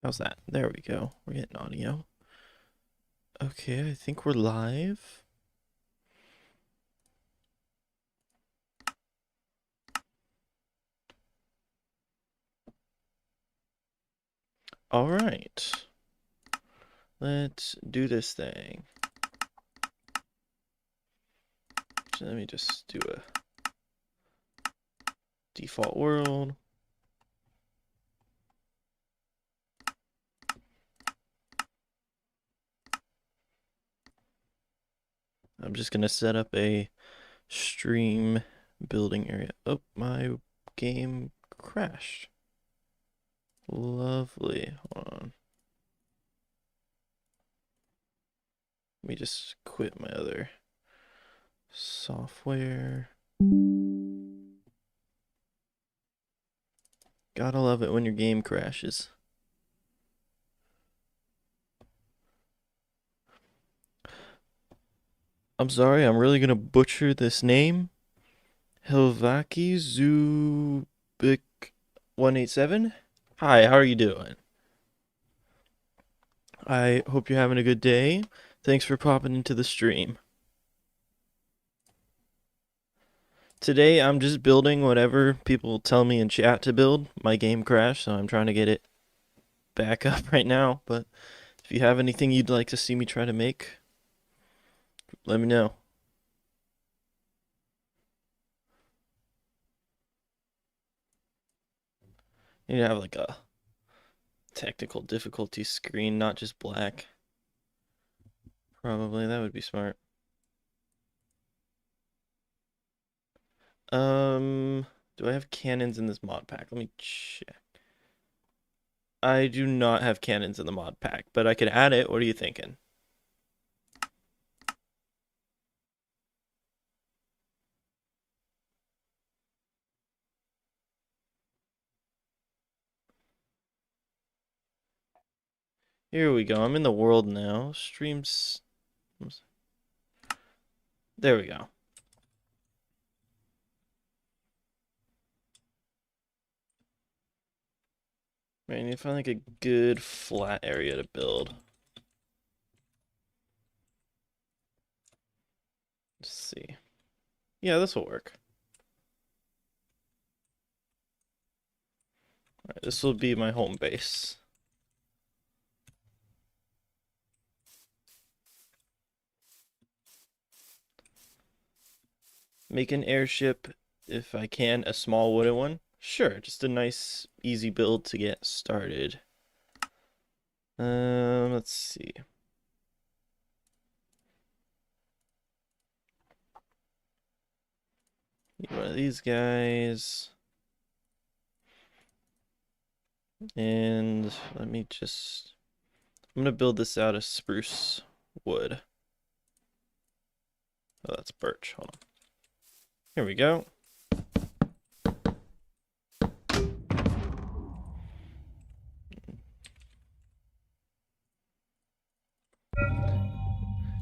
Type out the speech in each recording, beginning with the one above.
How's that? There we go. We're getting audio. Okay, I think we're live. All right. Let's do this thing. So let me just do a default world. I'm just gonna set up a stream building area. Oh, my game crashed. Lovely. Hold on. Let me just quit my other software. Gotta love it when your game crashes. I'm sorry, I'm really gonna butcher this name. Hilvaki Zubik 187. Hi, how are you doing? I hope you're having a good day. Thanks for popping into the stream. Today I'm just building whatever people tell me in chat to build. My game crashed, so I'm trying to get it back up right now. But if you have anything you'd like to see me try to make, let me know. You need to have like a technical difficulty screen, not just black. Probably, that would be smart. Do I have cannons in this mod pack? Let me check. I do not have cannons in the mod pack, but I could add it. What are you thinking? Here we go. I'm in the world now. Streams. There we go. I need to find like a good flat area to build. Let's see. Yeah, this will work. All right, this will be my home base. Make an airship, if I can, a small wooden one. Sure, just a nice, easy build to get started. Let's see. Need one of these guys. And let me just, I'm gonna build this out of spruce wood. Oh, that's birch. Hold on. Here we go.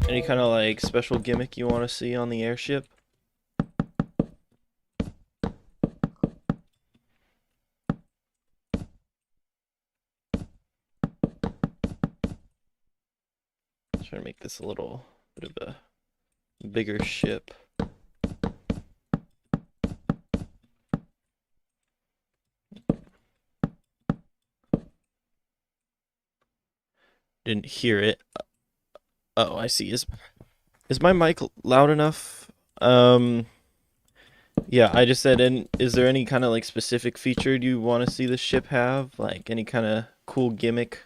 Any kind of like special gimmick you want to see on the airship? Try to make this a little bit of a bigger ship. Didn't hear it. Oh, I see. Is my mic loud enough? Yeah, I just said, and is there any kind of like specific feature you want to see the ship have? Like any kind of cool gimmick?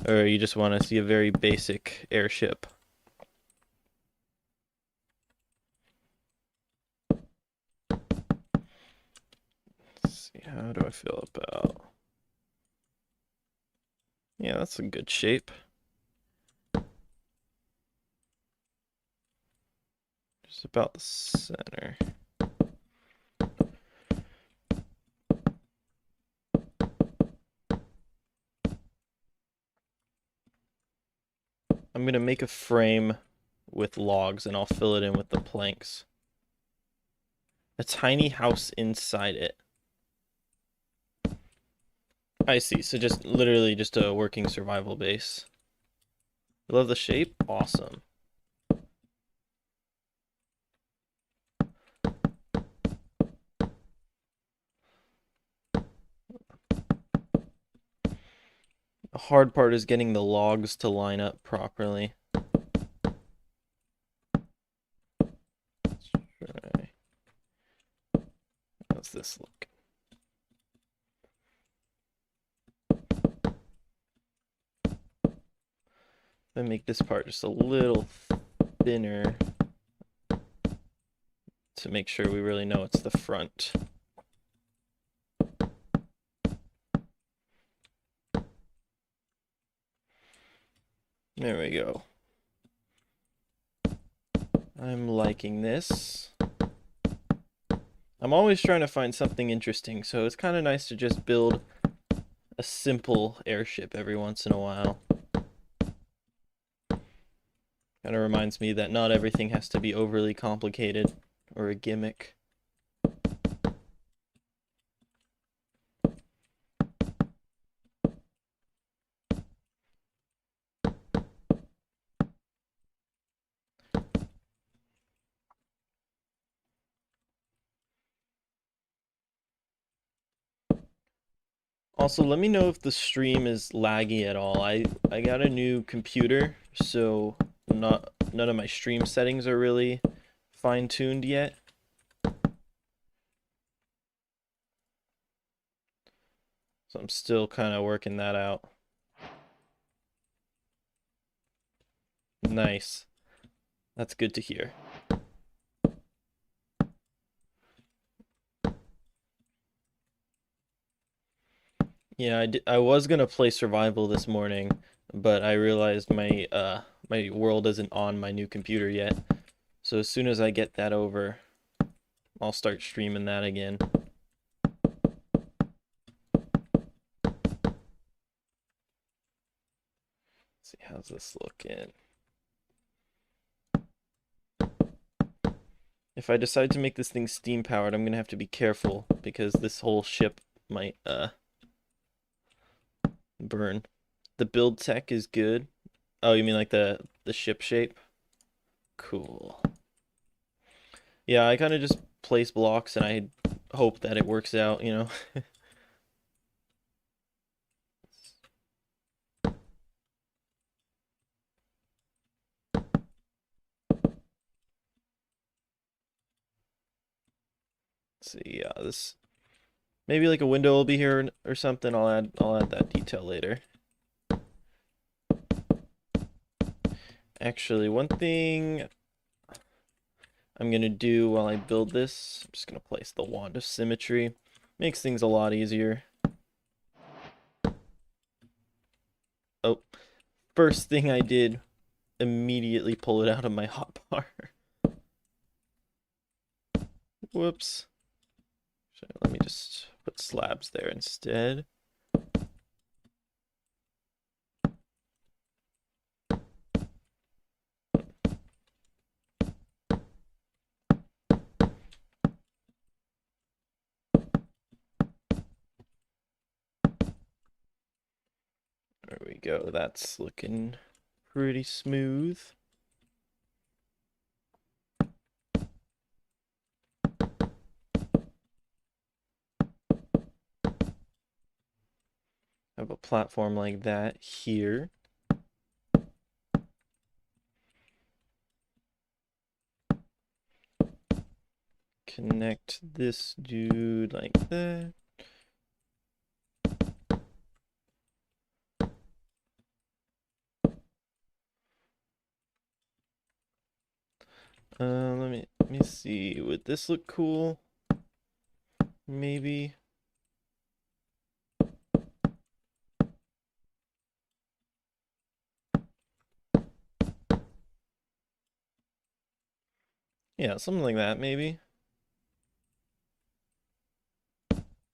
Or you just want to see a very basic airship? Let's see, how do I feel about... Yeah, that's a good shape. Just about the center. I'm gonna make a frame with logs and I'll fill it in with the planks. A tiny house inside it. I see. So just literally just a working survival base. I love the shape. Awesome. The hard part is getting the logs to line up properly. Try. How's this look? I make this part just a little thinner to make sure we really know it's the front. There we go. I'm liking this. I'm always trying to find something interesting, so it's kind of nice to just build a simple airship every once in a while. Kind of reminds me that not everything has to be overly complicated or a gimmick. Also, let me know if the stream is laggy at all. I got a new computer, so none of my stream settings are really fine-tuned yet. So I'm still kind of working that out. Nice. That's good to hear. Yeah, I was gonna play survival this morning, but I realized my world isn't on my new computer yet. So as soon as I get that over, I'll start streaming that again. Let's see, how's this looking? If I decide to make this thing steam powered, I'm gonna have to be careful because this whole ship might burn. The build tech is good. Oh, you mean like the ship shape? Cool. Yeah, I kind of just place blocks and I hope that it works out, you know. Let's see, yeah, this maybe like a window will be here or something. I'll add that detail later. Actually, one thing I'm gonna do while I build this, I'm just gonna place the wand of symmetry. Makes things a lot easier. Oh, first thing I did, immediately pull it out of my hotbar. Whoops. Let me just put slabs there instead. There we go. That's looking pretty smooth. Have a platform like that here. Connect this dude like that. Let me see. Would this look cool? Maybe. Yeah, something like that, maybe.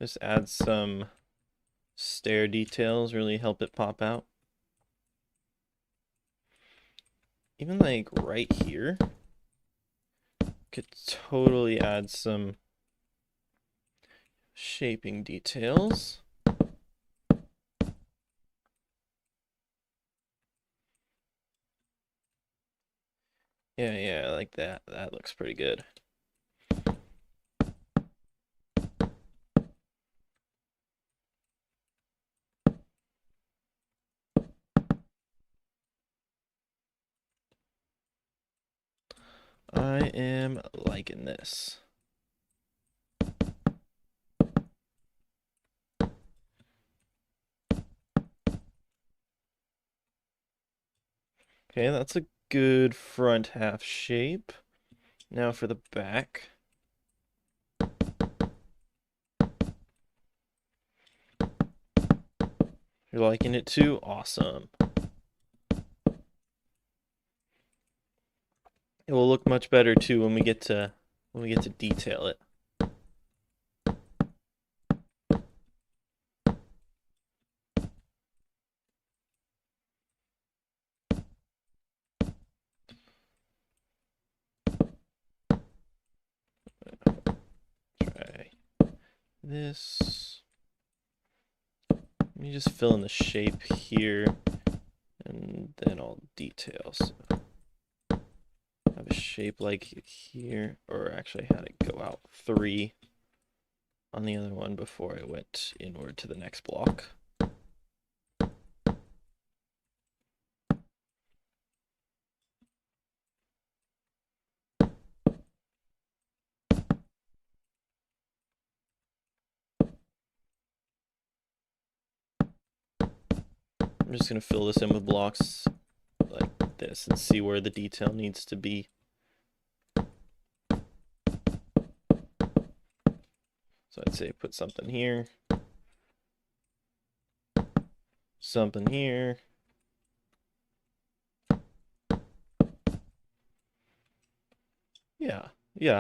Just add some stair details, really help it pop out. Even like right here, could totally add some shaping details. Yeah, I like that. That looks pretty good. I am liking this. Okay, that's a good front half shape. Now for the back. You're liking it too? Awesome. It will look much better too when we get to detail it. Try this. Let me just fill in the shape here, and then I'll detail. So I have a shape like here, or actually I had it go out 3 on the other one before I went inward to the next block. I'm just going to fill this in with blocks like this and see where the detail needs to be. So I'd say put something here, something here. Yeah,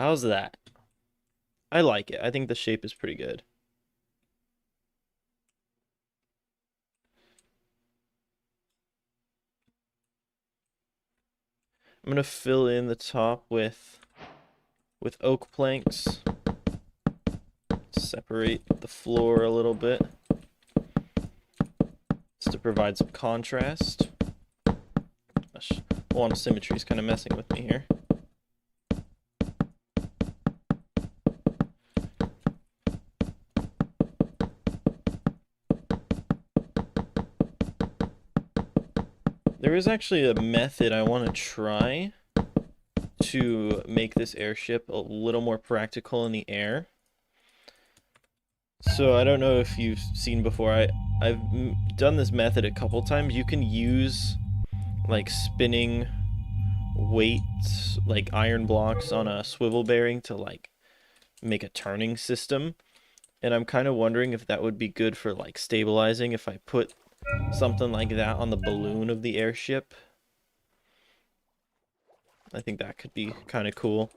how's that? I like it. I think the shape is pretty good. I'm going to fill in the top with oak planks. Separate the floor a little bit just to provide some contrast. Gosh, wall symmetry is kind of messing with me here. There is actually a method I want to try to make this airship a little more practical in the air. So I don't know if you've seen before. I've done this method a couple times. You can use like spinning weights, like iron blocks on a swivel bearing to like make a turning system. And I'm kind of wondering if that would be good for like stabilizing if I put something like that on the balloon of the airship. I think that could be kind of cool.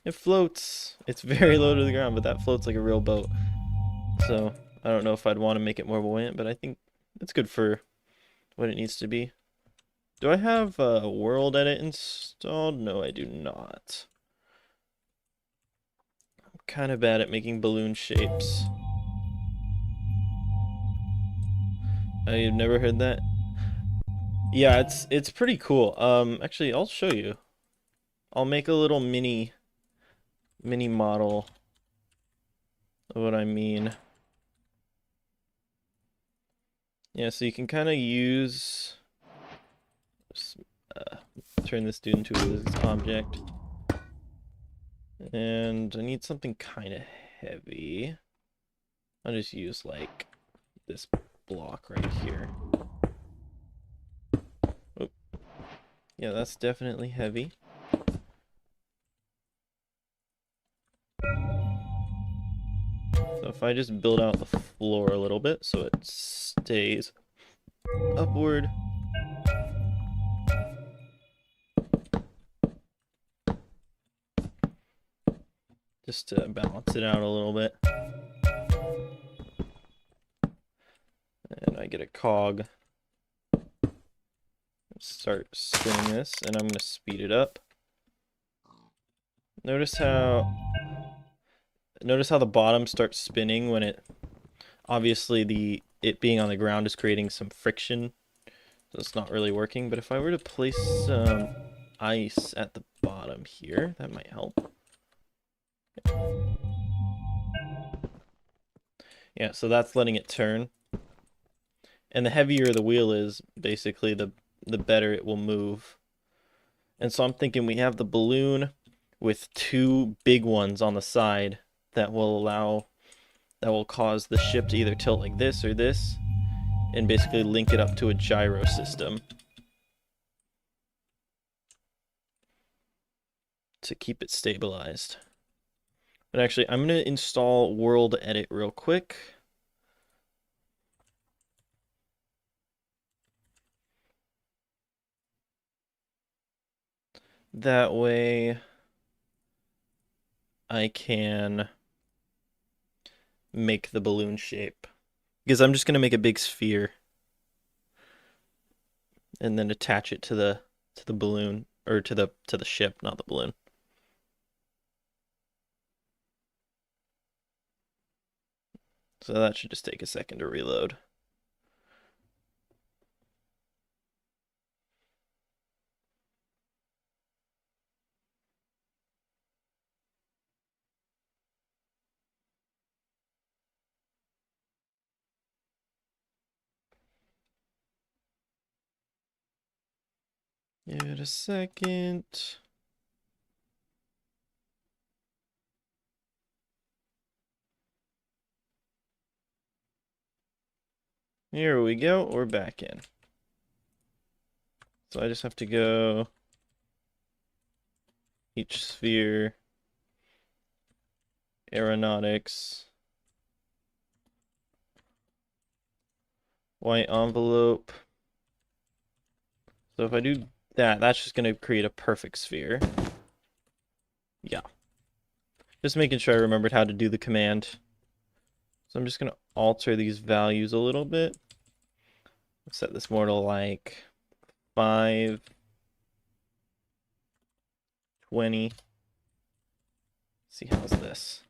It floats. It's very low to the ground, but that floats like a real boat. So I don't know if I'd want to make it more buoyant, but I think it's good for what it needs to be. Do I have a world edit installed? No, I do not. I'm kind of bad at making balloon shapes. I've never heard that. Yeah, it's pretty cool. Actually, I'll show you. I'll make a little mini model of what I mean. Yeah, so you can kind of use turn this dude into his object. And I need something kind of heavy. I'll just use like this block right here. Oh. Yeah, that's definitely heavy. So if I just build out the floor a little bit so it stays upward. Just to balance it out a little bit. And I get a cog. Start spinning this, and I'm going to speed it up. Notice how the bottom starts spinning when it obviously it being on the ground is creating some friction So it's not really working, but if I were to place some ice at the bottom here, that might help. Yeah, so that's letting it turn. And the heavier the wheel is, basically, the better it will move. And so I'm thinking we have the balloon with two big ones on the side that will cause the ship to either tilt like this or this, and basically link it up to a gyro system to keep it stabilized. But actually, I'm going to install World Edit real quick. That way I can make the balloon shape. Because I'm just going to make a big sphere and then attach it to the balloon, or to the ship, not the balloon. So that should just take a second to reload. Give it a second. Here we go, we're back in. So I just have to go each sphere, aeronautics, white envelope. So if I do that, that's just going to create a perfect sphere. Yeah. Just making sure I remembered how to do the command. So I'm just going to alter these values a little bit. Set this more to like 5, 20. See, how's this?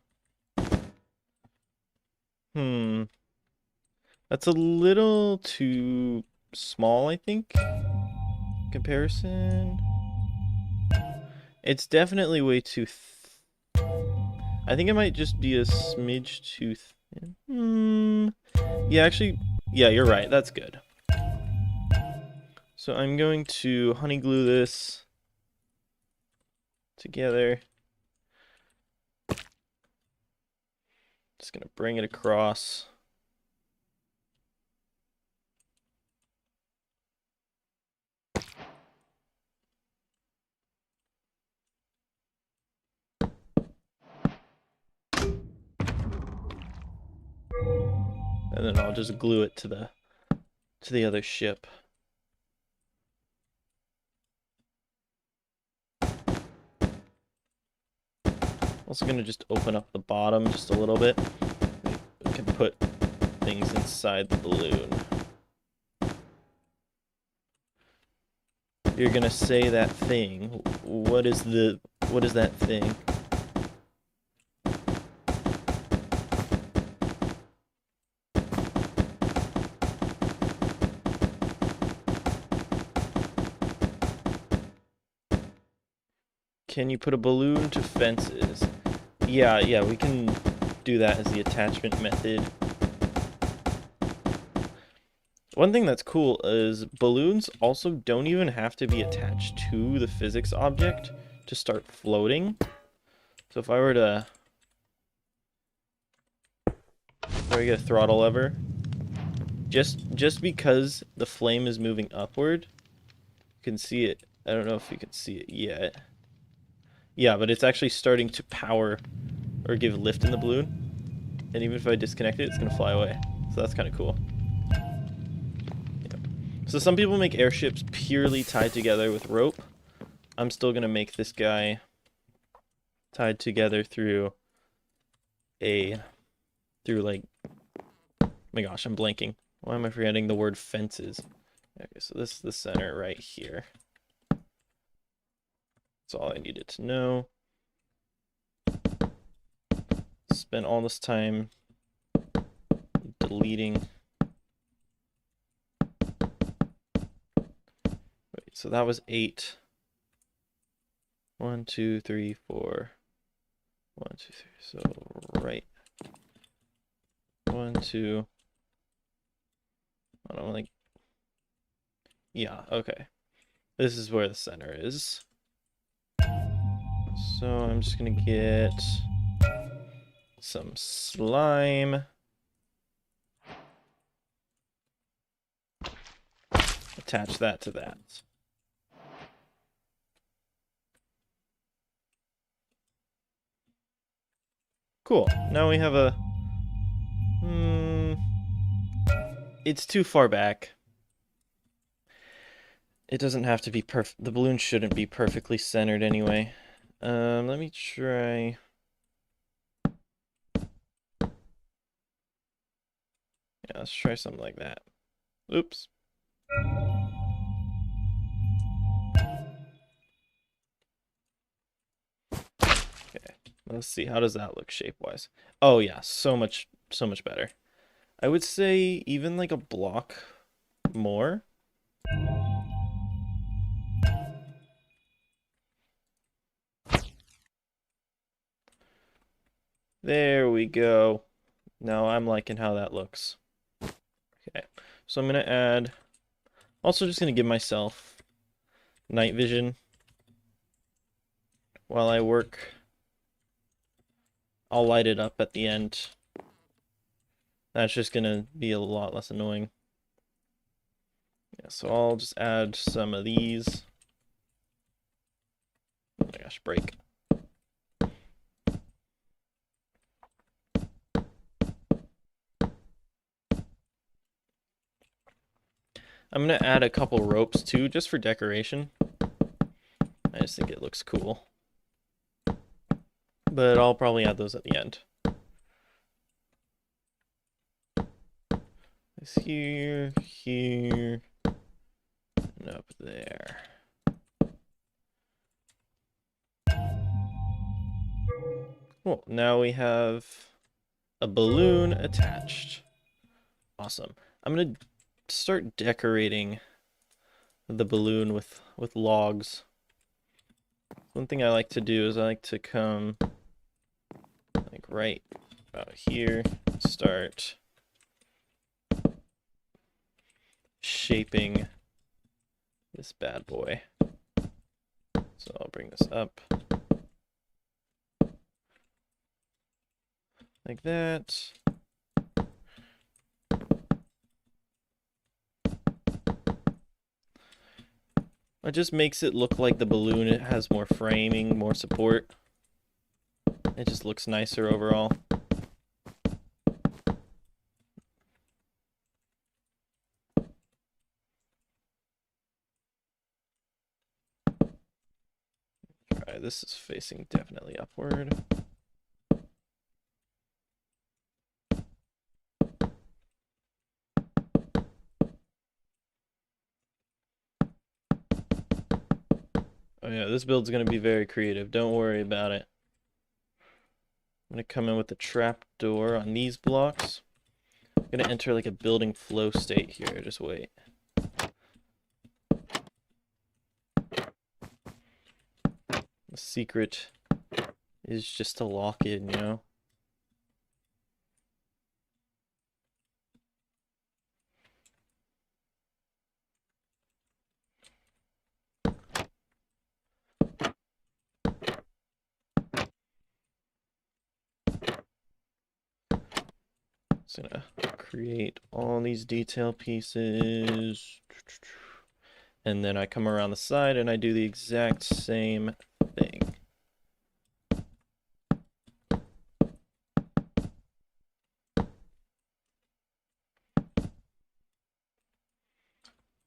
That's a little too small, I think. Comparison. It's definitely way too I think it might just be a smidge too thin. Yeah, actually, yeah, you're right. That's good. So I'm going to honey glue this together. Just gonna bring it across. And then I'll just glue it to the other ship. Also gonna just open up the bottom just a little bit. We can put things inside the balloon. You're gonna say that thing. What is that thing? Can you put a balloon to fences? Yeah, we can do that as the attachment method. One thing that's cool is balloons also don't even have to be attached to the physics object to start floating. So if I were to get a throttle lever, just because the flame is moving upward, you can see it. I don't know if you can see it yet. Yeah, but it's actually starting to power or give lift in the balloon. And even if I disconnect it, it's going to fly away. So that's kind of cool. Yeah. So some people make airships purely tied together with rope. I'm still going to make this guy tied together through like, oh my gosh, I'm blanking. Why am I forgetting the word fences? Okay, so this is the center right here. That's all I needed to know. Spent all this time deleting so that was 8. 1, 2, 3, 4. 1, 2, 3. So right. 1, 2. I don't like. Yeah, okay. This is where the center is. So I'm just gonna get some slime. Attach that to that. Cool. Now we have a... it's too far back. It doesn't have to be perfect. The balloon shouldn't be perfectly centered anyway. Let me try... Yeah, let's try something like that. Oops. Okay, let's see. How does that look shape-wise? Oh yeah, so much better. I would say even like a block more. There we go. Now I'm liking how that looks. Okay, so I'm gonna add... Also just gonna give myself night vision while I work. I'll light it up at the end. That's just gonna be a lot less annoying. Yeah, so I'll just add some of these. Oh my gosh, break. I'm gonna add a couple ropes too, just for decoration. I just think it looks cool. But I'll probably add those at the end. It's here, here, and up there. Cool, now we have a balloon attached. Awesome. I'm gonna start decorating the balloon with logs. One thing I like to do is I like to come like right about here, start shaping this bad boy. So I'll bring this up like that. It just makes it look like the balloon. It has more framing, more support. It just looks nicer overall. Alright, this is facing definitely upward. Oh yeah, this build's gonna be very creative. Don't worry about it. I'm gonna come in with the trap door on these blocks. I'm gonna enter like a building flow state here. Just wait. The secret is just to lock in, you know? Just gonna create all these detail pieces. And then I come around the side and I do the exact same thing.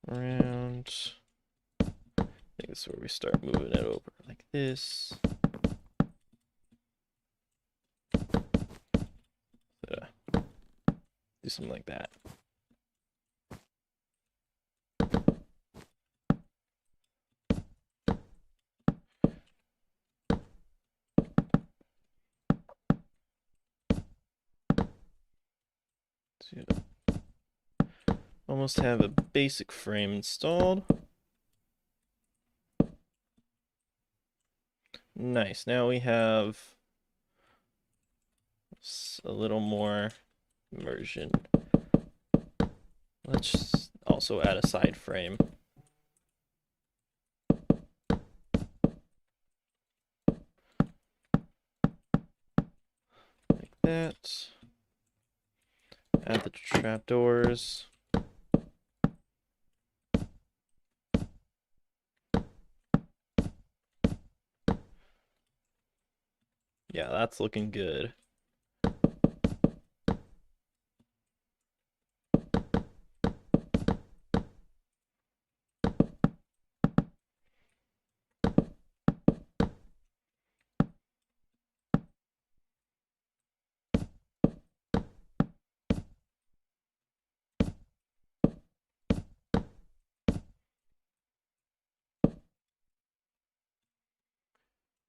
Around. I think this is where we start moving it over like this. Do something like that. So almost have a basic frame installed. Nice. Now we have a little more immersion. Let's also add a side frame. Like that. Add the trapdoors. Yeah, that's looking good.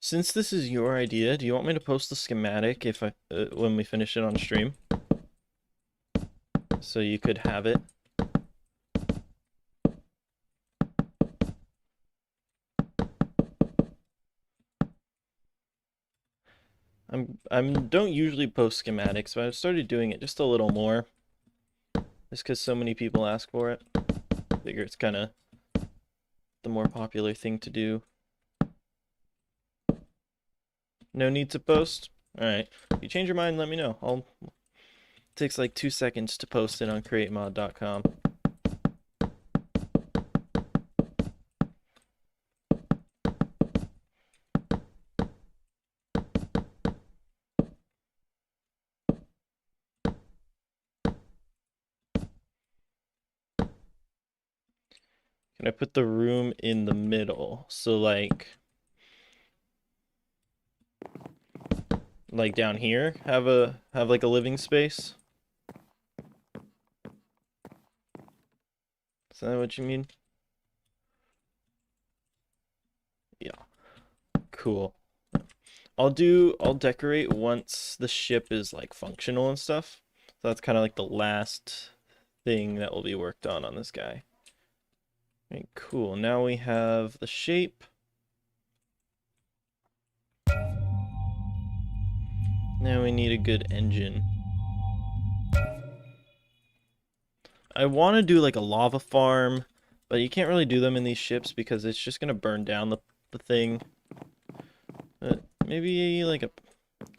Since this is your idea, do you want me to post the schematic if when we finish it on stream? So you could have it. I'm don't usually post schematics, but I've started doing it just a little more. Just because so many people ask for it. I figure it's kind of the more popular thing to do. No need to post? Alright. If you change your mind, let me know. It takes like 2 seconds to post it on createmod.com. Can I put the room in the middle? So like down here, have like a living space? Is that what you mean? Yeah. Cool. I'll decorate once the ship is like functional and stuff. So that's kind of like the last thing that will be worked on this guy. Okay, cool. Now we have the shape. Now we need a good engine. I want to do like a lava farm, but you can't really do them in these ships because it's just gonna burn down the thing. But maybe like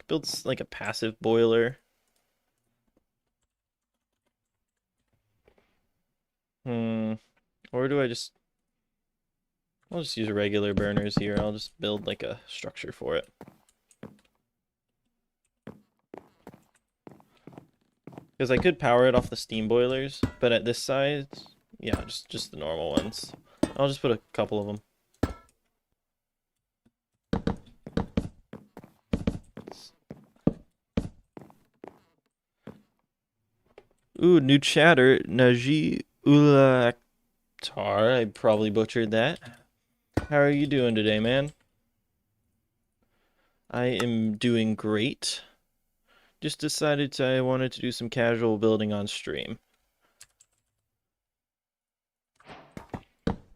build like a passive boiler. Or do I just... I'll just use regular burners here. I'll just build like a structure for it. Because I could power it off the steam boilers, but at this size, yeah, just the normal ones. I'll just put a couple of them. Ooh, new chatter. Naji Ulaktar. I probably butchered that. How are you doing today, man? I am doing great. Just decided I wanted to do some casual building on stream.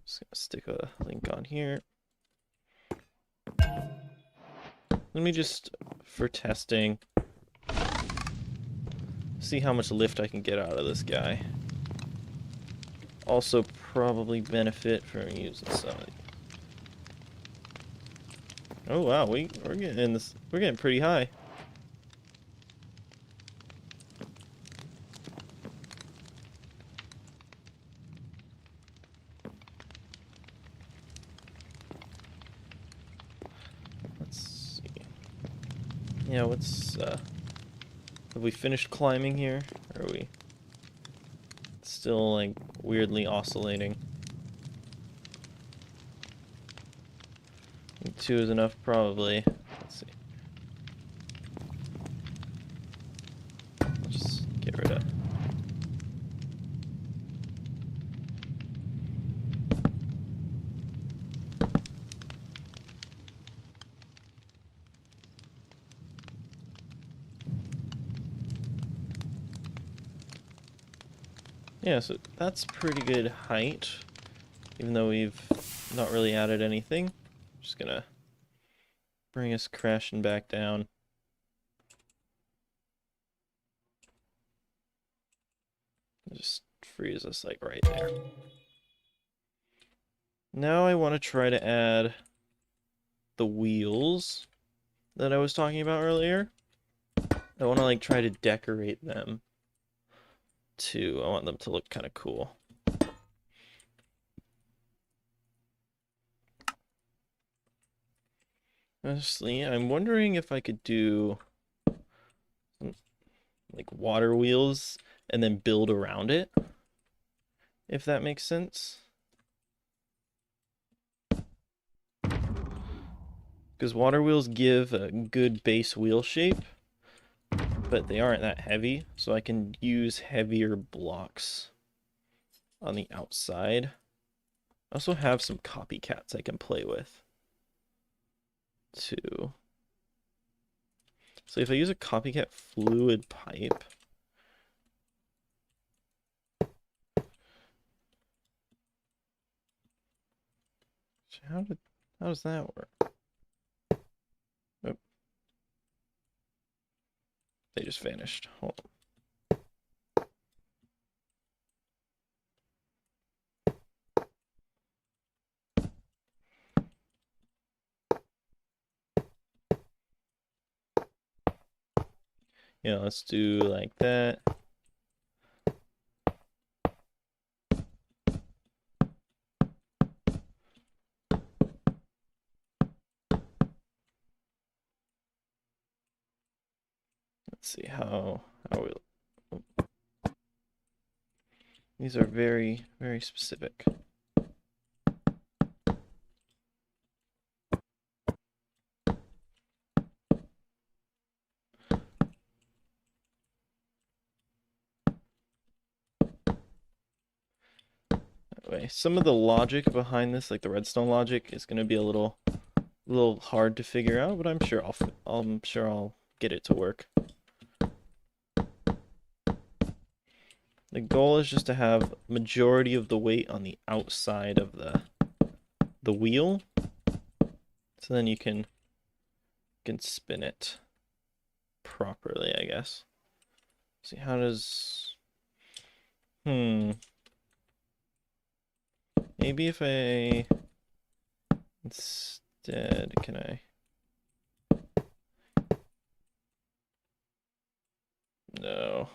Just gonna stick a link on here. Let me just, for testing, see how much lift I can get out of this guy. Also probably benefit from using some. Oh wow, we're getting in this. We're getting pretty high. Let's see. Yeah, have we finished climbing here? Or are we still like weirdly oscillating? I think 2 is enough, probably. Let's see. Just get rid of. Yeah, so that's pretty good height, even though we've not really added anything. Just gonna bring us crashing back down. Just freeze us like right there. Now I want to try to add the wheels that I was talking about earlier. I want to like try to decorate them too. I want them to look kind of cool. Honestly, I'm wondering if I could do like water wheels and then build around it, if that makes sense. Because water wheels give a good base wheel shape, but they aren't that heavy, so I can use heavier blocks on the outside. I also have some copycats I can play with too. So if I use a copycat fluid pipe, how does that work? Oh, they just vanished. Hold on. Yeah, let's do like that. Let's see how we. These are very, very specific. Way. Some of the logic behind this, like the redstone logic, is going to be a little hard to figure out, but I'm sure I'll get it to work. The goal is just to have majority of the weight on the outside of the wheel, so then you can spin it properly, I guess. See, how does maybe if I instead can I no.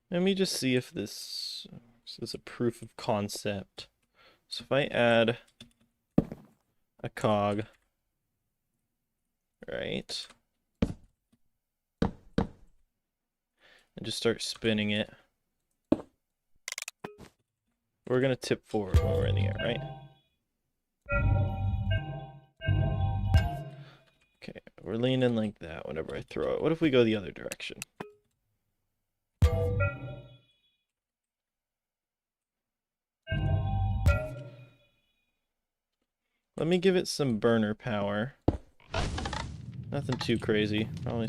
Let me just see if this is a proof of concept. So if I add a cog, right, and just start spinning it, we're gonna tip forward when we're in the air, right? Okay, we're leaning like that whenever I throw it. What if we go the other direction? Let me give it some burner power. Nothing too crazy. Probably.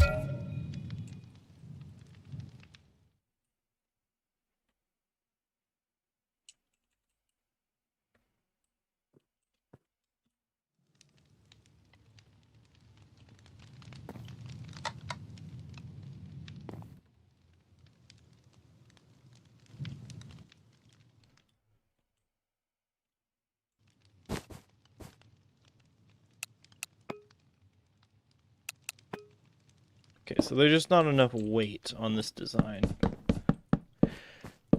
Okay, so there's just not enough weight on this design.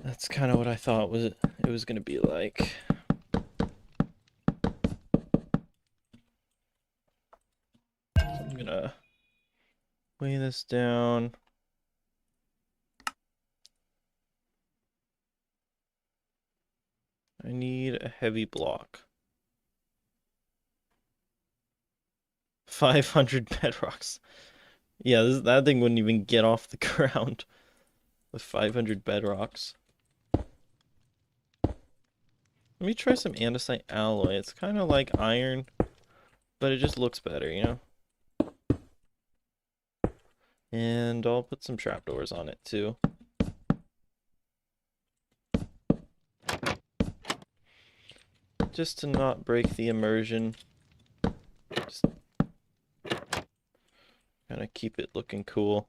That's kind of what I thought it was going to be like. So I'm going to weigh this down. I need a heavy block. 500 bedrocks. Yeah, that thing wouldn't even get off the ground with 500 bedrocks. Let me try some andesite alloy. It's kind of like iron, but it just looks better, you know? And I'll put some trapdoors on it too. just to not break the immersion. Just kind of keep it looking cool.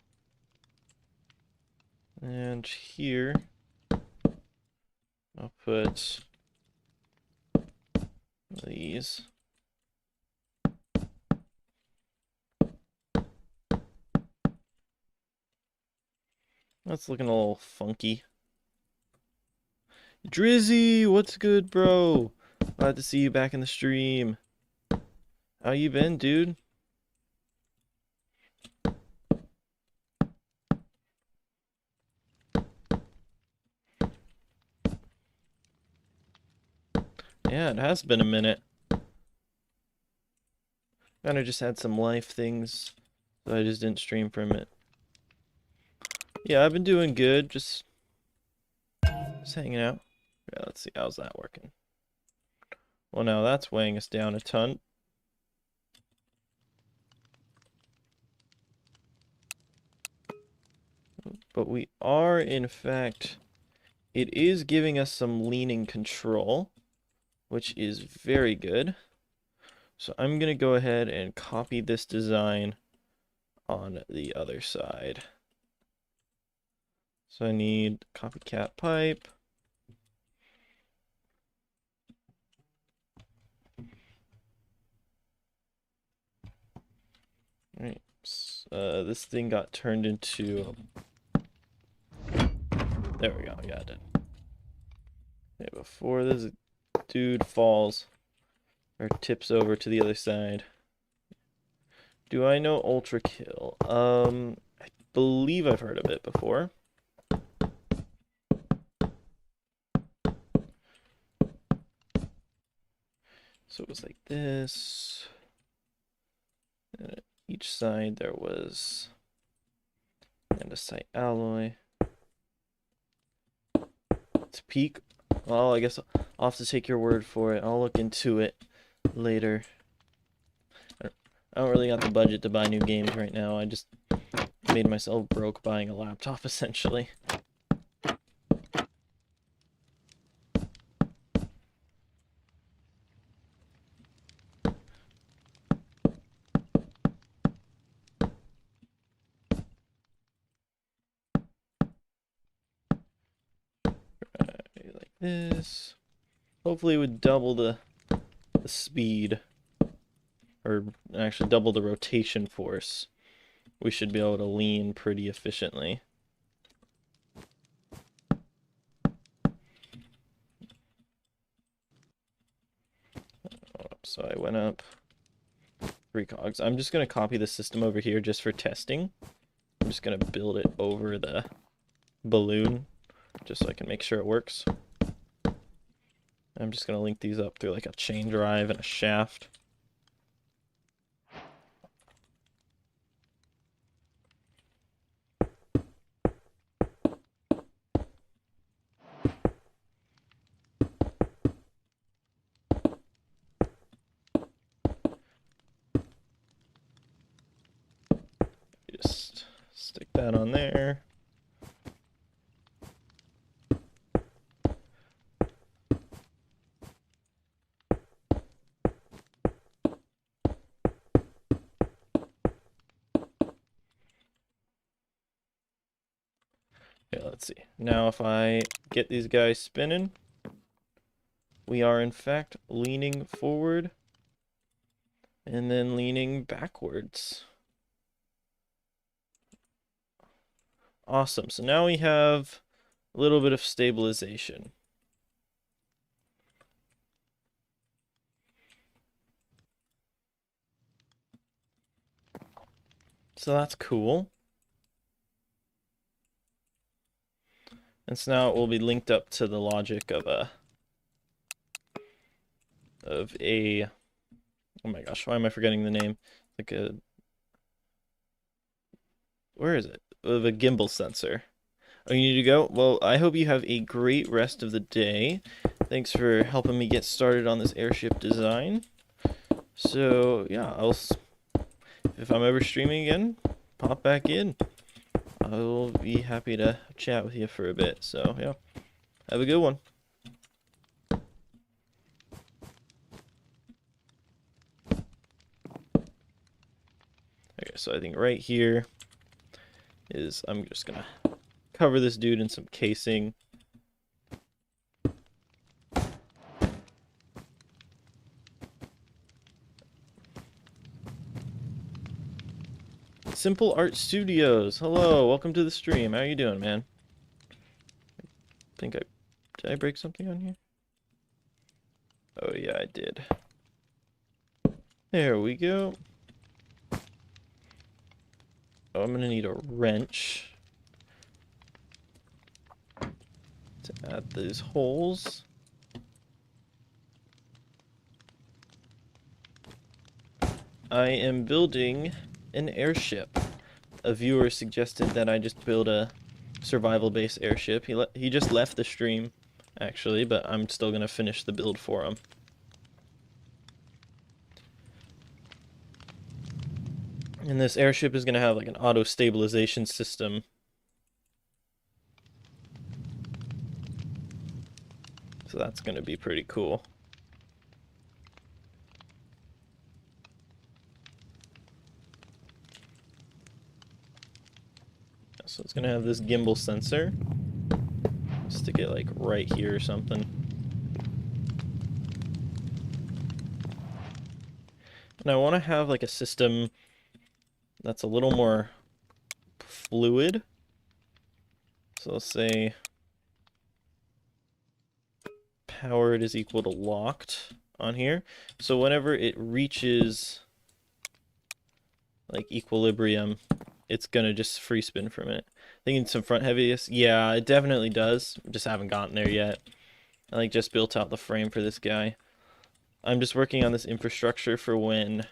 And here, I'll put these. That's looking a little funky. Drizzy, what's good, bro? Glad to see you back in the stream. How you been, dude? Yeah, it has been a minute. Kinda just had some life things, so I just didn't stream for a minute. Yeah, I've been doing good, just hanging out. Yeah, let's see, how's that working? Well, now that's weighing us down a ton. But we are, in fact, it is giving us some leaning control, which is very good. So I'm going to go ahead and copy this design on the other side. So I need copycat pipe. All right. This thing got turned into... There we go. Yeah, it did. Okay, before this dude falls or tips over to the other side. Do I know Ultra Kill? I believe I've heard of it before. So it was like this. And at each side there was andesite alloy. It's peak. Well, I guess I'll have to take your word for it. I'll look into it later. I don't really got the budget to buy new games right now. I just made myself broke buying a laptop, essentially. Like this. Hopefully it would double the speed. Or actually double the rotation force. We should be able to lean pretty efficiently. So I went up 3 cogs. I'm just going to copy the system over here just for testing. I'm just going to build it over the balloon just so I can make sure it works. I'm just going to link these up through like a chain drive and a shaft. Just stick that on there. Okay, let's see. Now if I get these guys spinning, we are in fact leaning forward and then leaning backwards. Awesome. So now we have a little bit of stabilization. So that's cool. And so now it will be linked up to the logic of a oh my gosh, why am I forgetting the name? Like a, where is it? Of a gimbal sensor. Oh, you need to go? Well, I hope you have a great rest of the day. Thanks for helping me get started on this airship design. So, yeah, if I'm ever streaming again, pop back in. I will be happy to chat with you for a bit. So, yeah, have a good one. so I think right here is, I'm just gonna cover this dude in some casing. Simple Art Studios. Hello, welcome to the stream. How you doing, man? Did I break something on here? Oh yeah, I did. There we go. Oh, I'm gonna need a wrench to add these holes. I am building an airship. A viewer suggested that I just build a survival base airship. He just left the stream, actually, but I'm still gonna finish the build for him. And this airship is gonna have like an auto stabilization system. So that's gonna be pretty cool. So it's gonna have this gimbal sensor. Stick it like right here or something. And I want to have like a system that's a little more fluid. So let's say powered is equal to locked on here. So whenever it reaches like equilibrium, it's gonna just free spin for a minute. Thinking some front heaviest. Yeah, it definitely does. Just haven't gotten there yet. I like just built out the frame for this guy. I'm just working on this infrastructure for when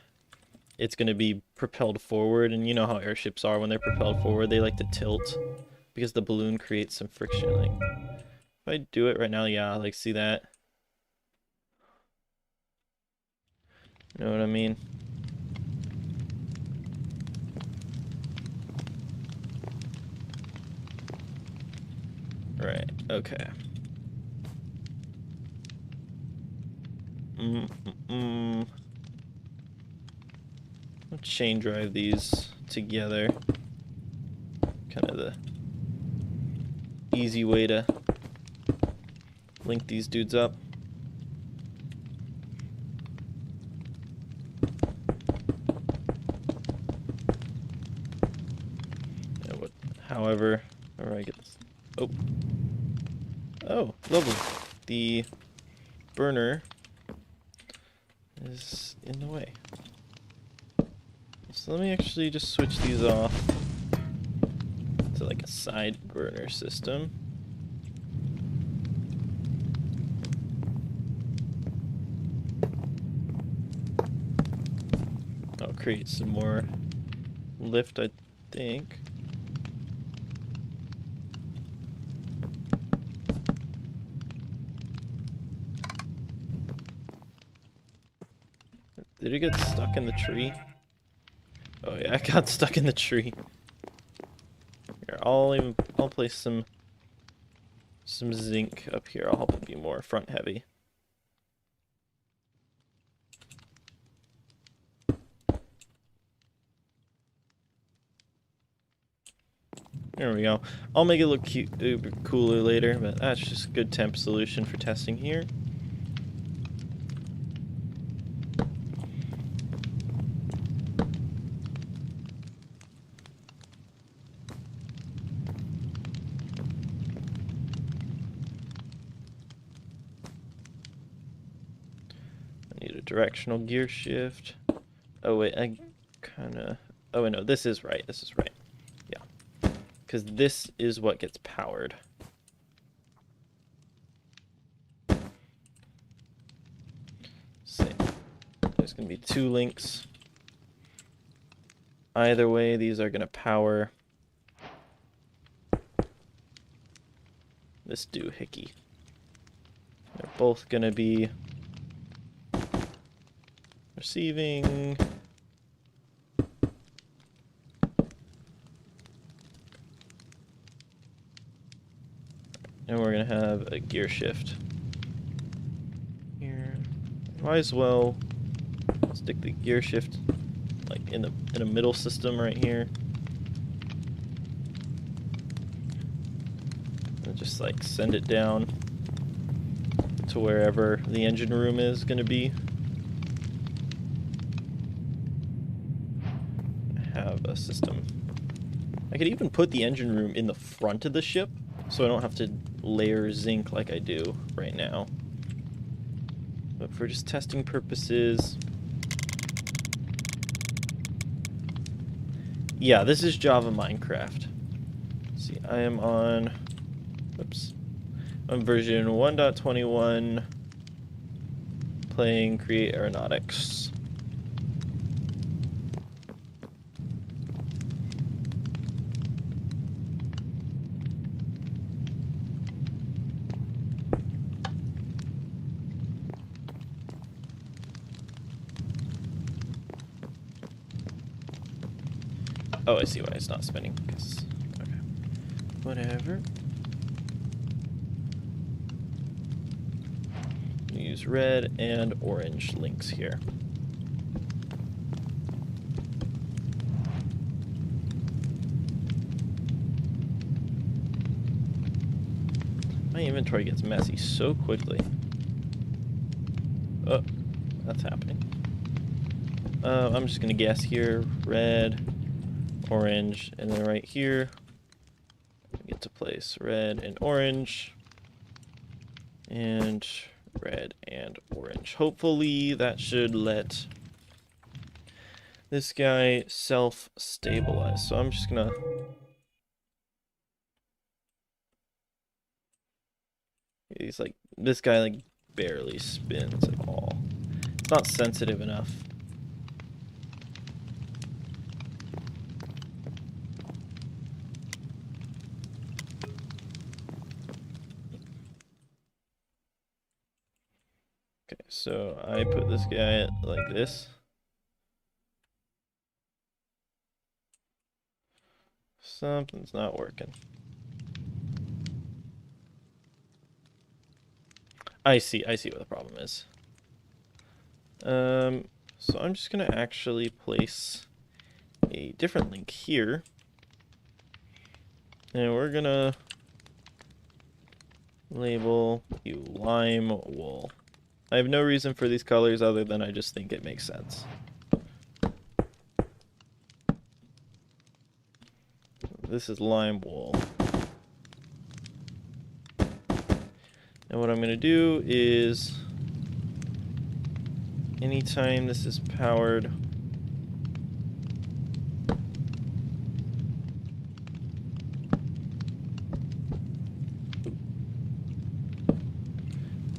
it's gonna be propelled forward, and you know how airships are when they're propelled forward, they like to tilt because the balloon creates some friction. Like if I do it right now, yeah, like see that? You know what I mean? Right, okay. I'll chain drive these together. Kind of the easy way to link these dudes up. However, I get this. Oh, lovely. The burner is in the way. So let me actually just switch these off to like a side burner system. I'll create some more lift, I think. Did it get stuck in the tree? Oh yeah, I got stuck in the tree. Here, I'll place some zinc up here. I'll help it be more front heavy. There we go. I'll make it look cute, cooler later, but that's just a good temp solution for testing here. Directional gear shift. Oh wait, oh wait, no, this is right. This is right. Yeah, because this is what gets powered. So there's gonna be 2 links. Either way, these are gonna power this doohickey. They're both gonna be receiving. And we're gonna have a gear shift here. Might as well stick the gear shift like in a middle system right here. And just like send it down to wherever the engine room is going to be. Have a system. I could even put the engine room in the front of the ship, so I don't have to layer zinc like I do right now. But for just testing purposes... Yeah, this is Java Minecraft. Let's see, I am on... Oops. On version 1.21, playing Create Aeronautics. Oh, I see why it's not spinning. Okay. Whatever. Use red and orange links here. My inventory gets messy so quickly. Oh, that's happening. I'm just gonna guess here, red, orange, and then right here, get to place red and orange, and red and orange. Hopefully that should let this guy self-stabilize. So I'm just gonna... He's like, this guy like barely spins at all. It's not sensitive enough. Okay, so I put this guy like this. Something's not working. I see what the problem is. So I'm just gonna actually place a different link here. And we're gonna label you lime wool. I have no reason for these colors other than I just think it makes sense. This is lime wool. And what I'm going to do is, anytime this is powered,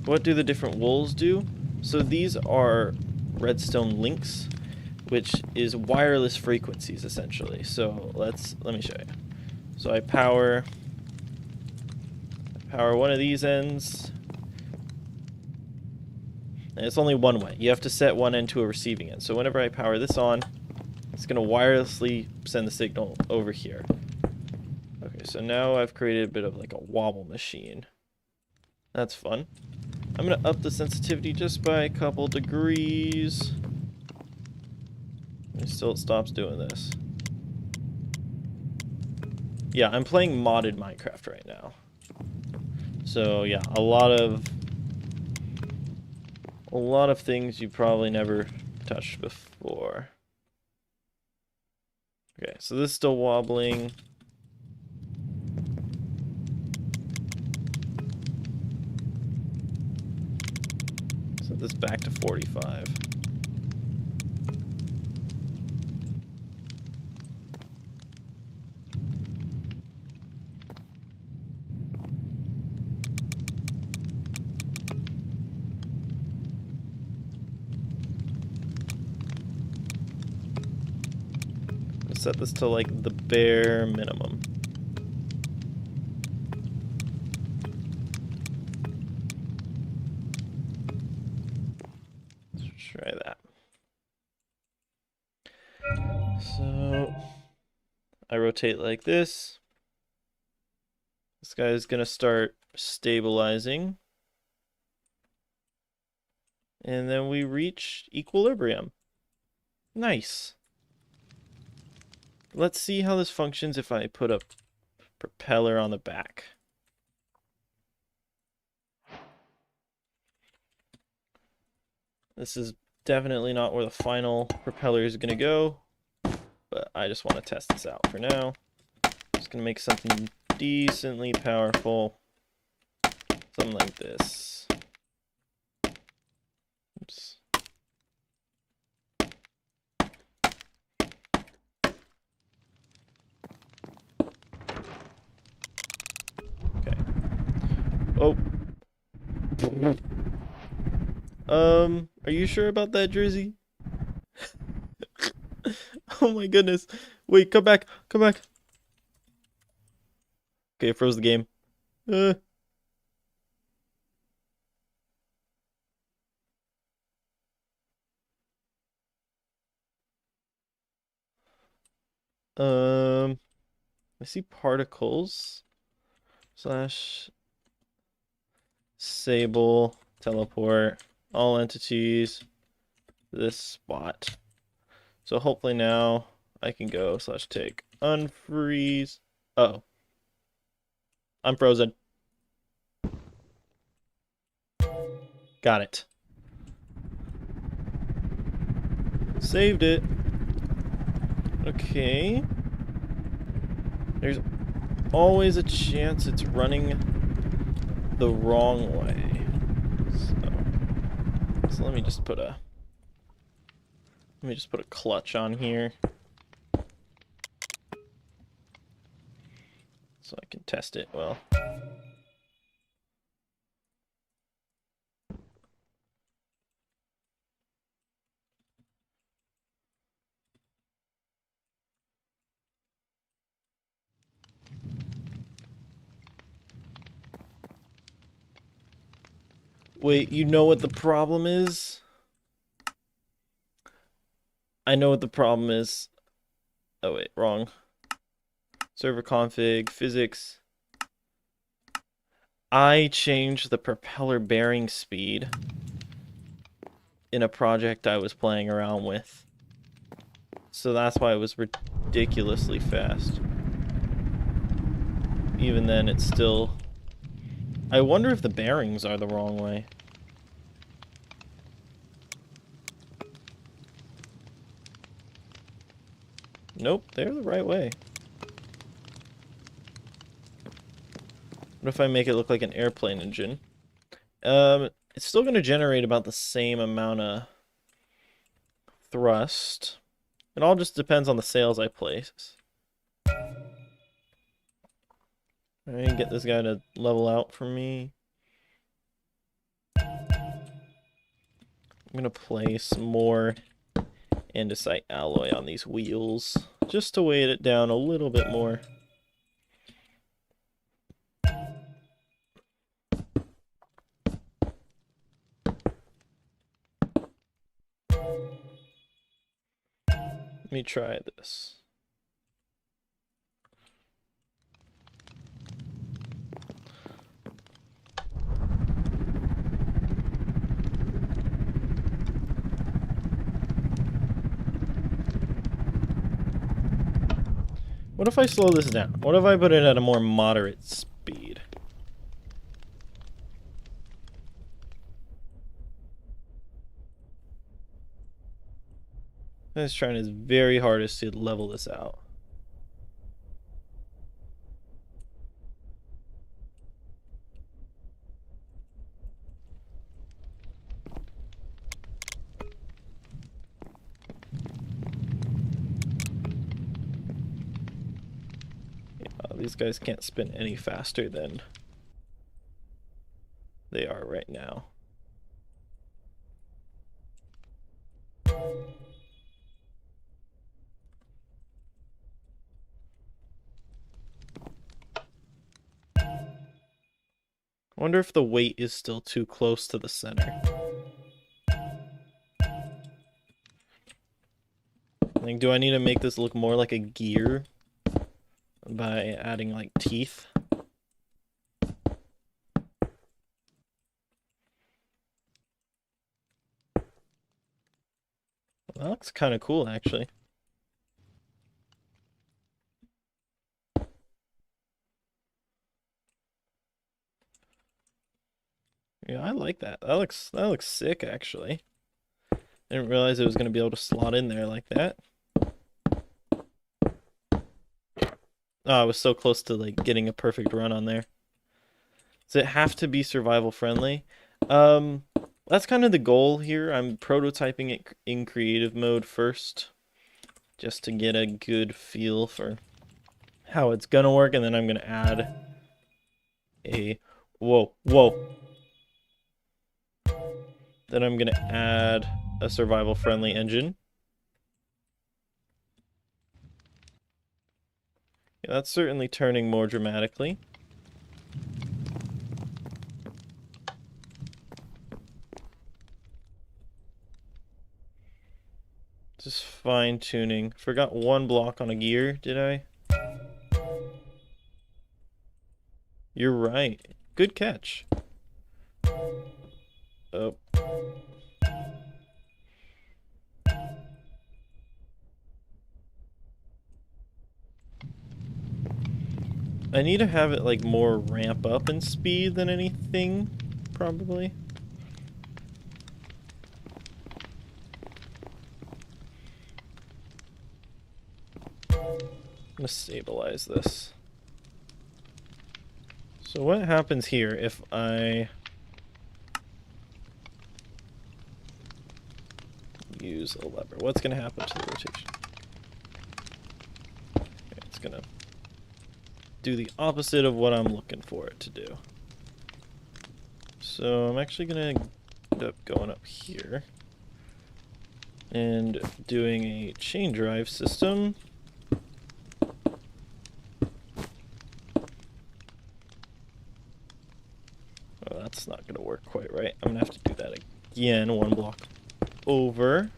what do the different wools do? So these are redstone links, which is wireless frequencies essentially. So let me show you. So I power one of these ends, and it's only one way. You have to set one end to a receiving end. So whenever I power this on, it's going to wirelessly send the signal over here. Okay, so now I've created a bit of like a wobble machine. That's fun. I'm going to up the sensitivity just by a couple degrees. Until it stops doing this. Yeah, I'm playing modded Minecraft right now. So yeah, a lot of things you probably never touched before. Okay, so this is still wobbling. Set this back to 45. Set this to like the bare minimum. Let's try that. So I rotate like this. This guy is gonna start stabilizing. And then we reach equilibrium. Nice. Let's see how this functions if I put a propeller on the back. This is definitely not where the final propeller is going to go, but I just want to test this out for now. Just going to make something decently powerful. Something like this. Oops. Okay. Oh. Are you sure about that, Jersey? Oh my goodness. Wait, come back. Come back. Okay, it froze the game. Uh, I see particles slash Sable teleport all entities to this spot. So hopefully now I can go slash take unfreeze. Oh, I'm frozen. Got it. Saved it. Okay. There's always a chance it's running the wrong way. So let me just put a clutch on here so I can test it well. Wait, you know what the problem is? I know what the problem is. Oh wait, wrong. Server config, physics. I changed the propeller bearing speed in a project I was playing around with. So that's why it was ridiculously fast. Even then, it's still... I wonder if the bearings are the wrong way. Nope, they're the right way. What if I make it look like an airplane engine? It's still going to generate about the same amount of thrust. It all just depends on the sails I place. Alright, get this guy to level out for me. I'm going to place more andesite alloy on these wheels just to weight it down a little bit more. Let me try this. What if I slow this down? What if I put it at a more moderate speed? He's trying his very hardest to level this out. These guys can't spin any faster than they are right now. I wonder if the weight is still too close to the center. Like, do I need to make this look more like a gear by adding like teeth? That looks kind of cool, actually. Yeah, I like that. That looks sick actually. I didn't realize it was gonna be able to slot in there like that. Oh, I was so close to like getting a perfect run on there. Does it have to be survival friendly? Um, that's kind of the goal here. I'm prototyping it in creative mode first, just to get a good feel for how it's gonna work, and then I'm gonna add a whoa. Then I'm gonna add a survival friendly engine. Yeah, that's certainly turning more dramatically. Just fine tuning. Forgot one block on a gear, did I? You're right. Good catch. Oh. I need to have it like more ramp up in speed than anything, probably. I'm gonna stabilize this. So what happens here if I use a lever? What's gonna happen to the rotation? Okay, it's gonna do the opposite of what I'm looking for it to do. So I'm actually gonna end up going up here and doing a chain drive system. Oh, that's not gonna work quite right. I'm gonna have to do that again, one block over.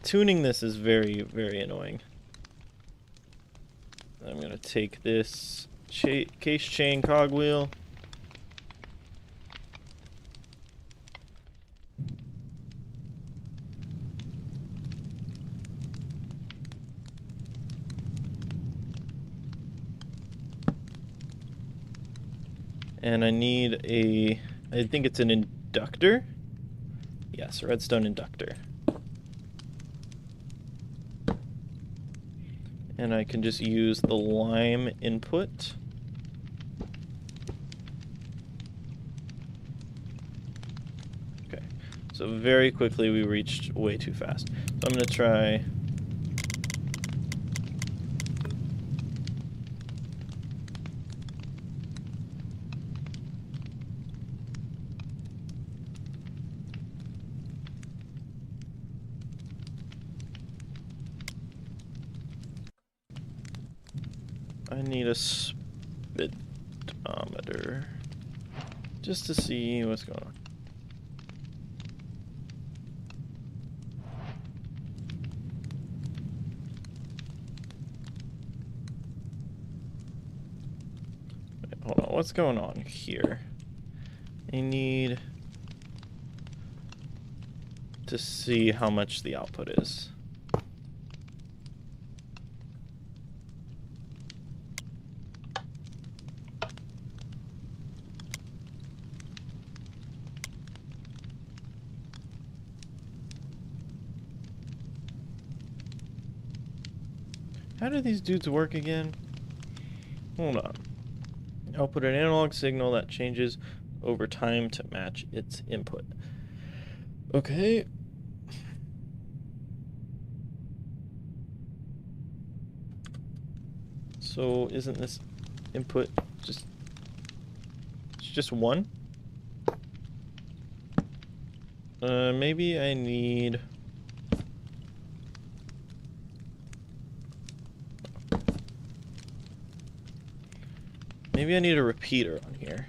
Tuning this is very, very annoying. I'm gonna take this case chain cogwheel. And I need a, I think it's an inductor. Yes, redstone inductor. And I can just use the lime input. Okay, so very quickly we reached way too fast. So I'm gonna try. I need a speedometer just to see what's going on. Wait, hold on, what's going on here? I need to see how much the output is. How do these dudes work again? Hold on. Output an analog signal that changes over time to match its input. Okay. So isn't this input just one? Maybe I need. Maybe I need a repeater on here.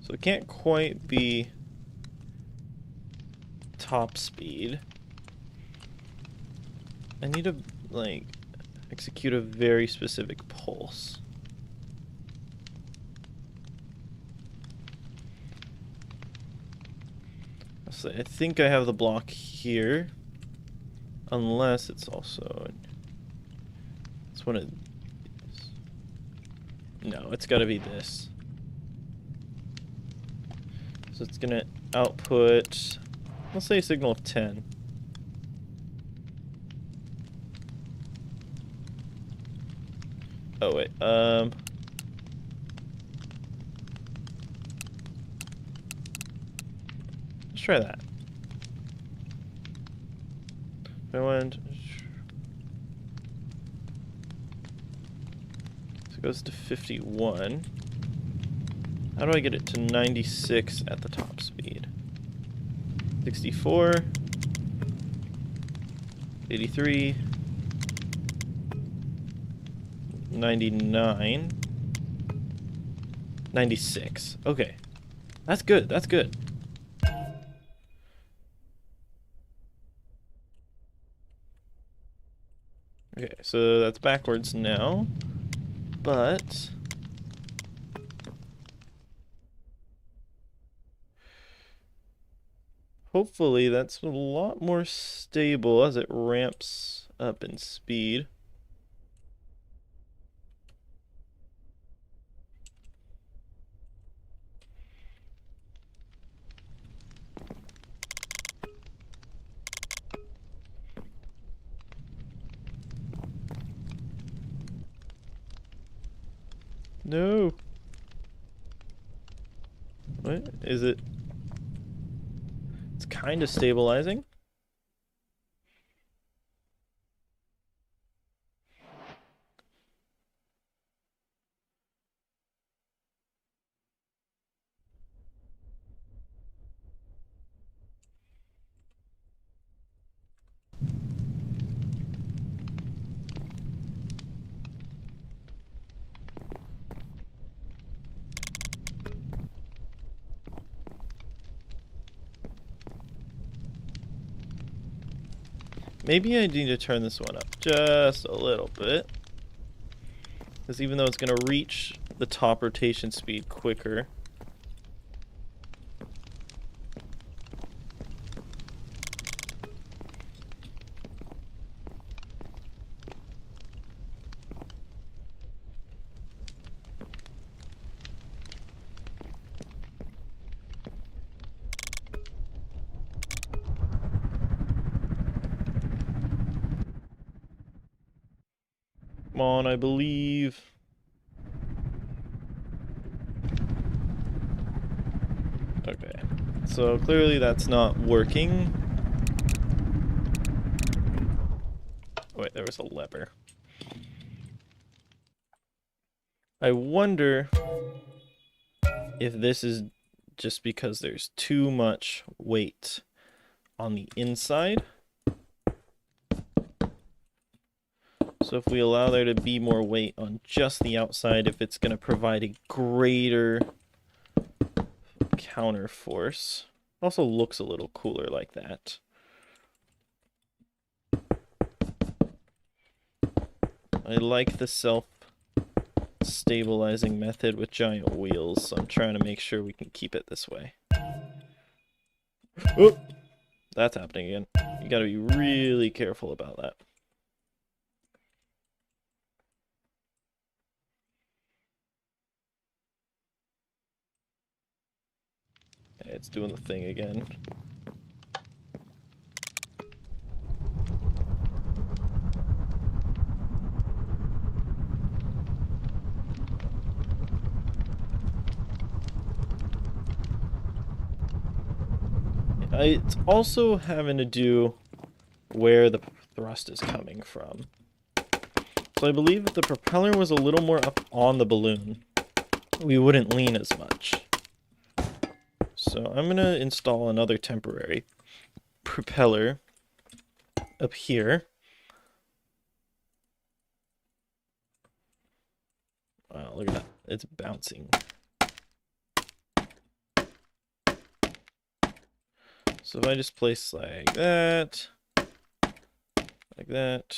So it can't quite be top speed, I need to, like, execute a very specific pulse. So I think I have the block here, unless it's also... It's one of these. No, it's gotta be this. So it's gonna output, let's say, a signal of 10. Oh wait, let's try that. If I went, so it goes to 51. How do I get it to 96 at the top speed? 64, 83, 99, 96. Okay. That's good, that's good. Okay, so that's backwards now, but... hopefully that's a lot more stable as it ramps up in speed. No. What is it? It's kind of stabilizing. Maybe I need to turn this one up just a little bit. Because even though it's going to reach the top rotation speed quicker. Come on, I believe. Okay, so clearly that's not working. Wait, there was a lever. I wonder if this is just because there's too much weight on the inside. So if we allow there to be more weight on just the outside, if it's going to provide a greater counter force. Also looks a little cooler like that. I like the self-stabilizing method with giant wheels, so I'm trying to make sure we can keep it this way. Oh! That's happening again. You gotta be really careful about that. Okay, it's doing the thing again. It's also having to do where the thrust is coming from. So I believe if the propeller was a little more up on the balloon, we wouldn't lean as much. So I'm going to install another temporary propeller up here. Wow, look at that. It's bouncing. So So if I just place like that, like that.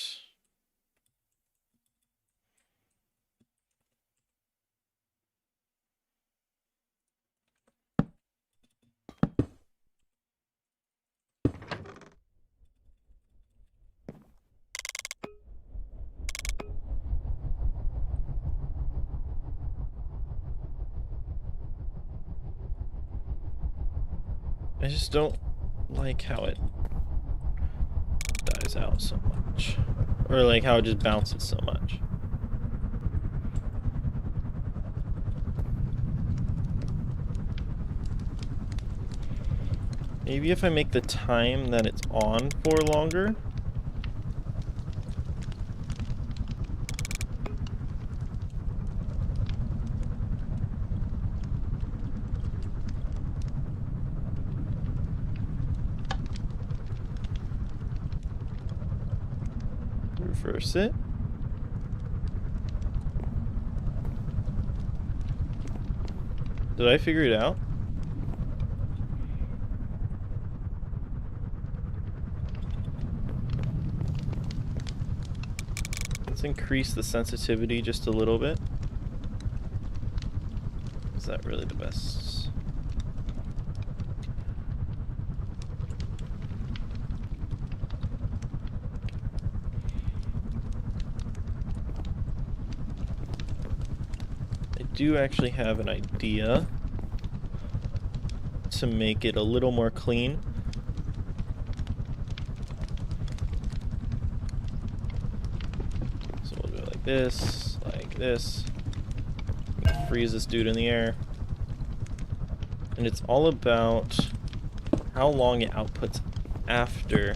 I just don't like how it dies out so much. Or like how it just bounces so much. Maybe if I make the time that it's on for longer. Reverse it. Did I figure it out? Let's increase the sensitivity just a little bit. Is that really the best? I do actually have an idea to make it a little more clean. So we'll do it like this, like this. Freeze this dude in the air. And it's all about how long it outputs after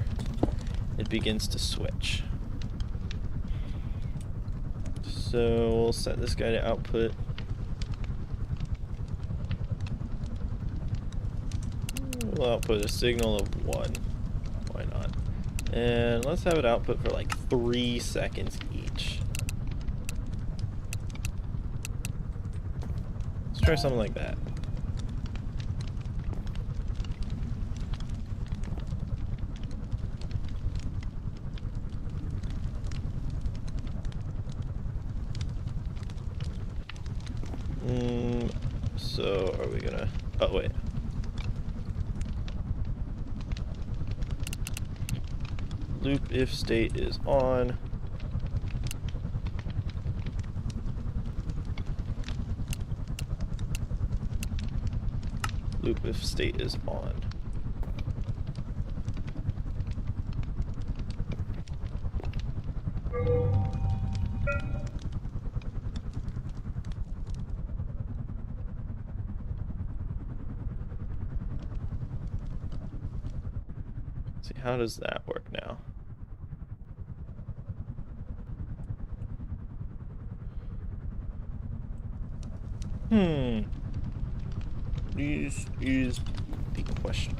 it begins to switch. So we'll set this guy to output. We'll output a signal of 1. Why not? And let's have it output for like 3 seconds each. Let's try something like that. So are we gonna... Oh, wait. Loop if state is on. Loop if state is on. See, how does that work now? This is the question.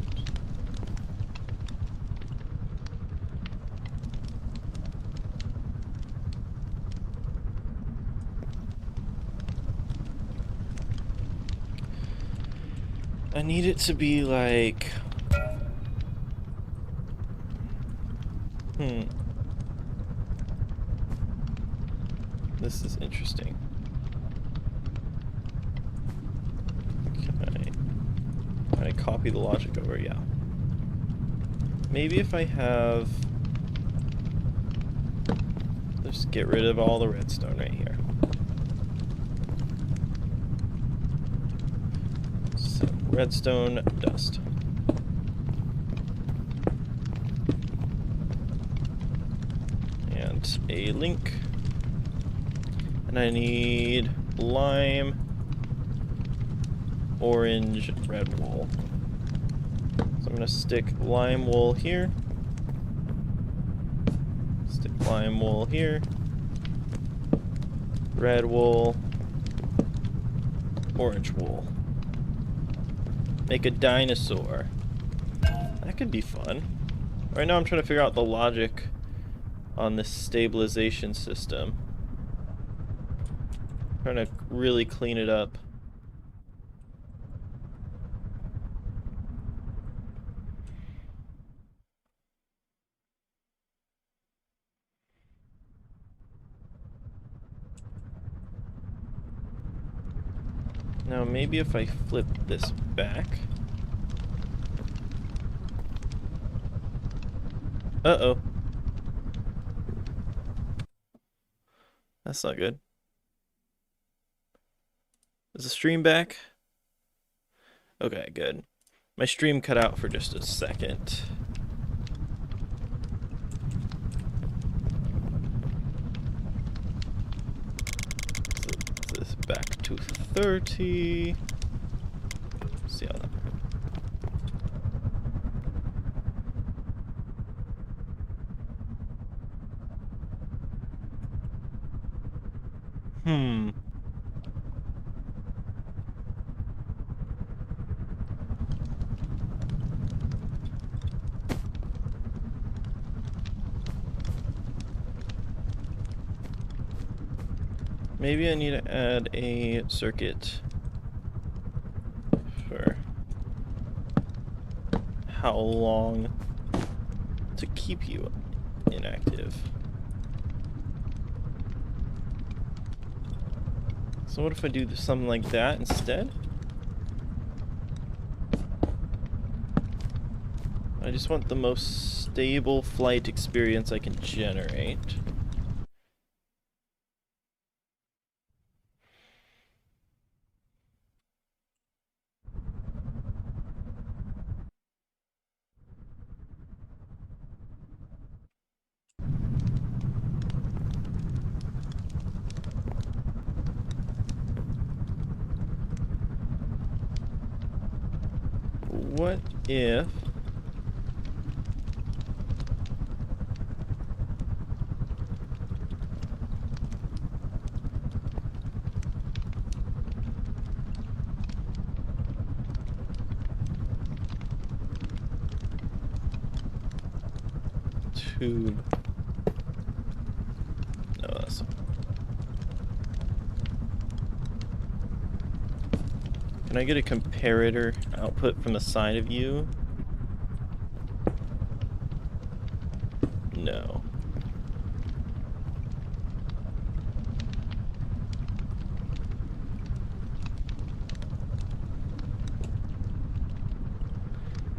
I need it to be like... This is interesting. Can I copy the logic over? Yeah. Maybe if I have... Let's get rid of all the redstone right here. So, redstone dust. And a link. And I need lime, orange, red wool. So I'm gonna stick lime wool here. Stick lime wool here. Red wool. Orange wool. Make a dinosaur. That could be fun. Right now I'm trying to figure out the logic on this stabilization system. Trying to really clean it up. Now maybe if I flip this back. Uh-oh. That's not good. Is the stream back? Okay, good. My stream cut out for just a second. So this back to 30. See how that. Maybe I need to add a circuit for how long to keep you inactive. So what if I do something like that instead? I just want the most stable flight experience I can generate. What if tube? No, that's. Can I get a comparator output from the side of you? No.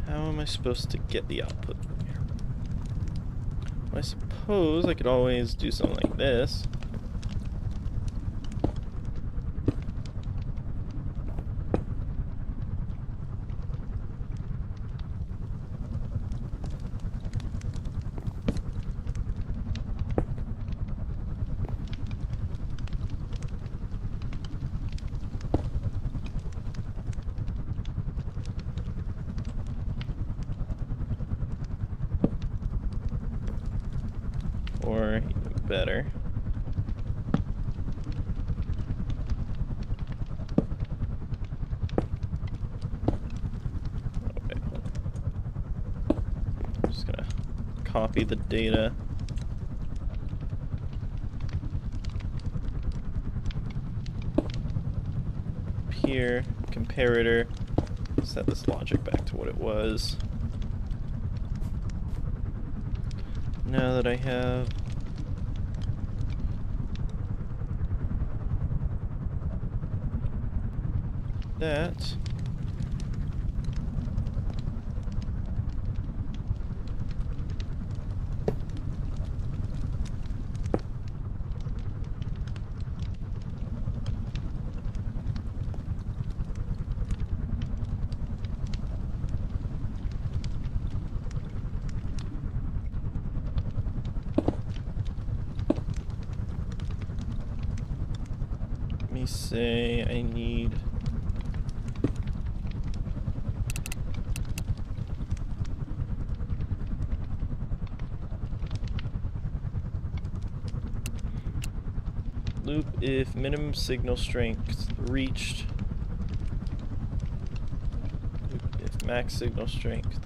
How am I supposed to get the output from here? Well, I suppose I could always do something like this. Or even better. Okay, I'm just gonna copy the data. Here, comparator, set this logic back to what it was. Now that I have that, let me say I need loop if minimum signal strength reached, loop if max signal strength.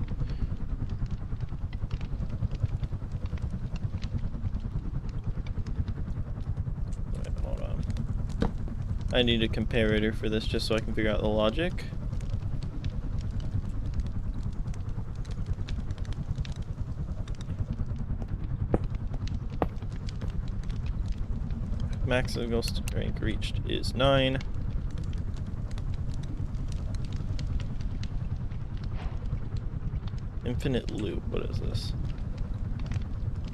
Wait, hold on. I need a comparator for this just so I can figure out the logic. Max signal strength reached is 9. Infinite loop. What is this?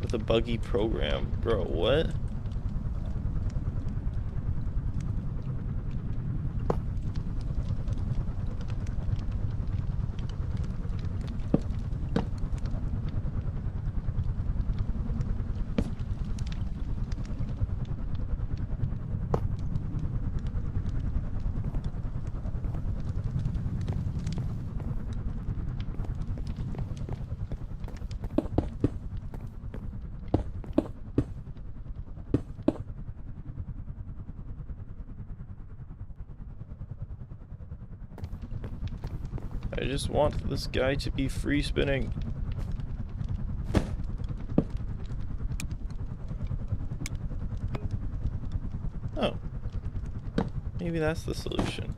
With a buggy program. Bro, what? I just want this guy to be free spinning. Oh. Maybe that's the solution.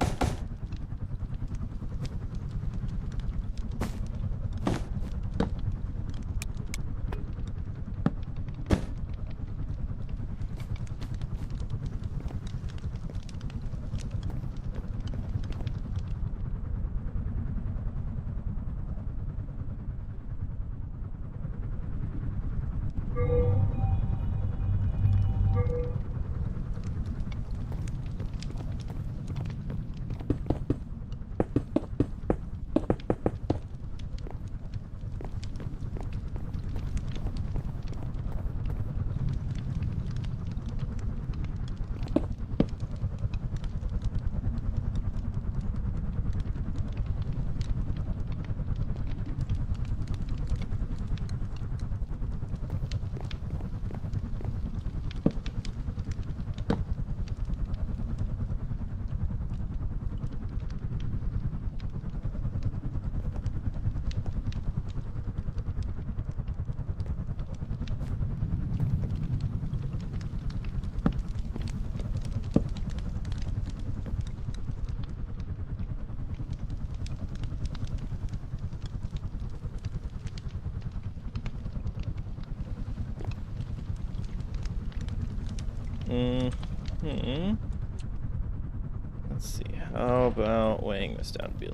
Let's see. How about weighing this down to be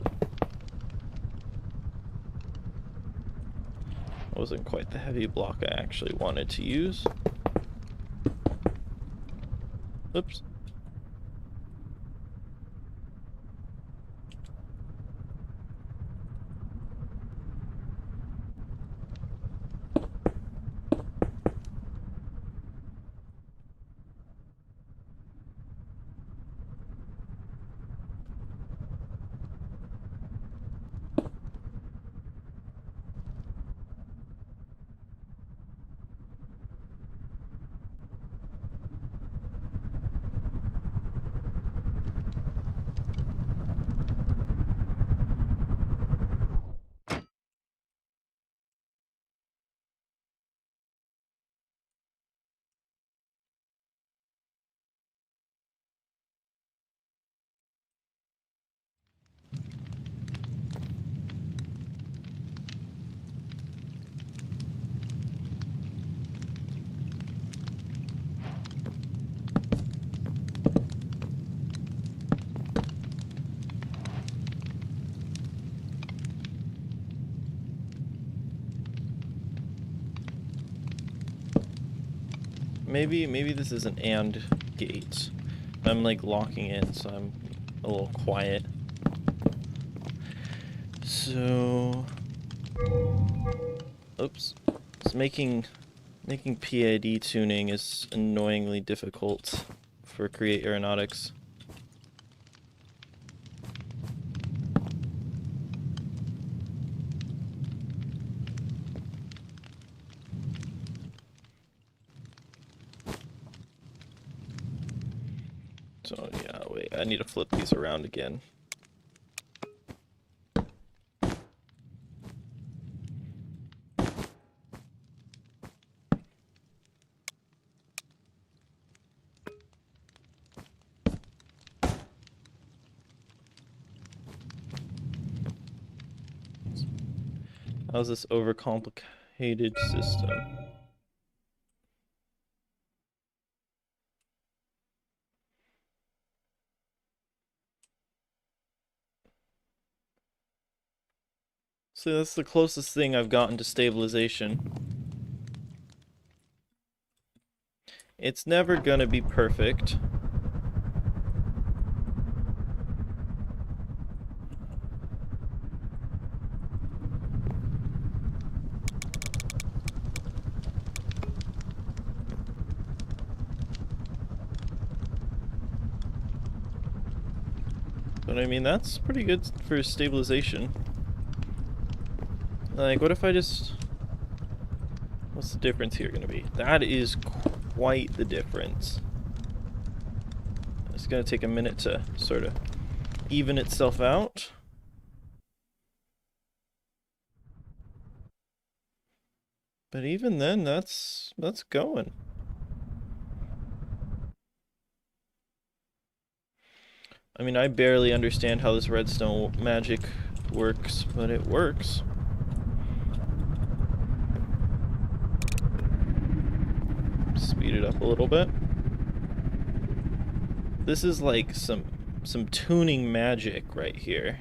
wasn't quite the heavy block I actually wanted to use. Oops. Maybe this is an AND gate. I'm like locking it, so I'm a little quiet. So, oops. It's making PID tuning is annoyingly difficult for Create Aeronautics. So yeah, wait, I need to flip these around again. How's this overcomplicated system? So that's the closest thing I've gotten to stabilization. It's never gonna be perfect. But I mean, that's pretty good for stabilization. Like, what if I just... What's the difference here gonna be? That is quite the difference. It's gonna take a minute to sort of even itself out. But even then, that's going. I mean, I barely understand how this redstone magic works, but it works. Speed it up a little bit. This is like some tuning magic right here.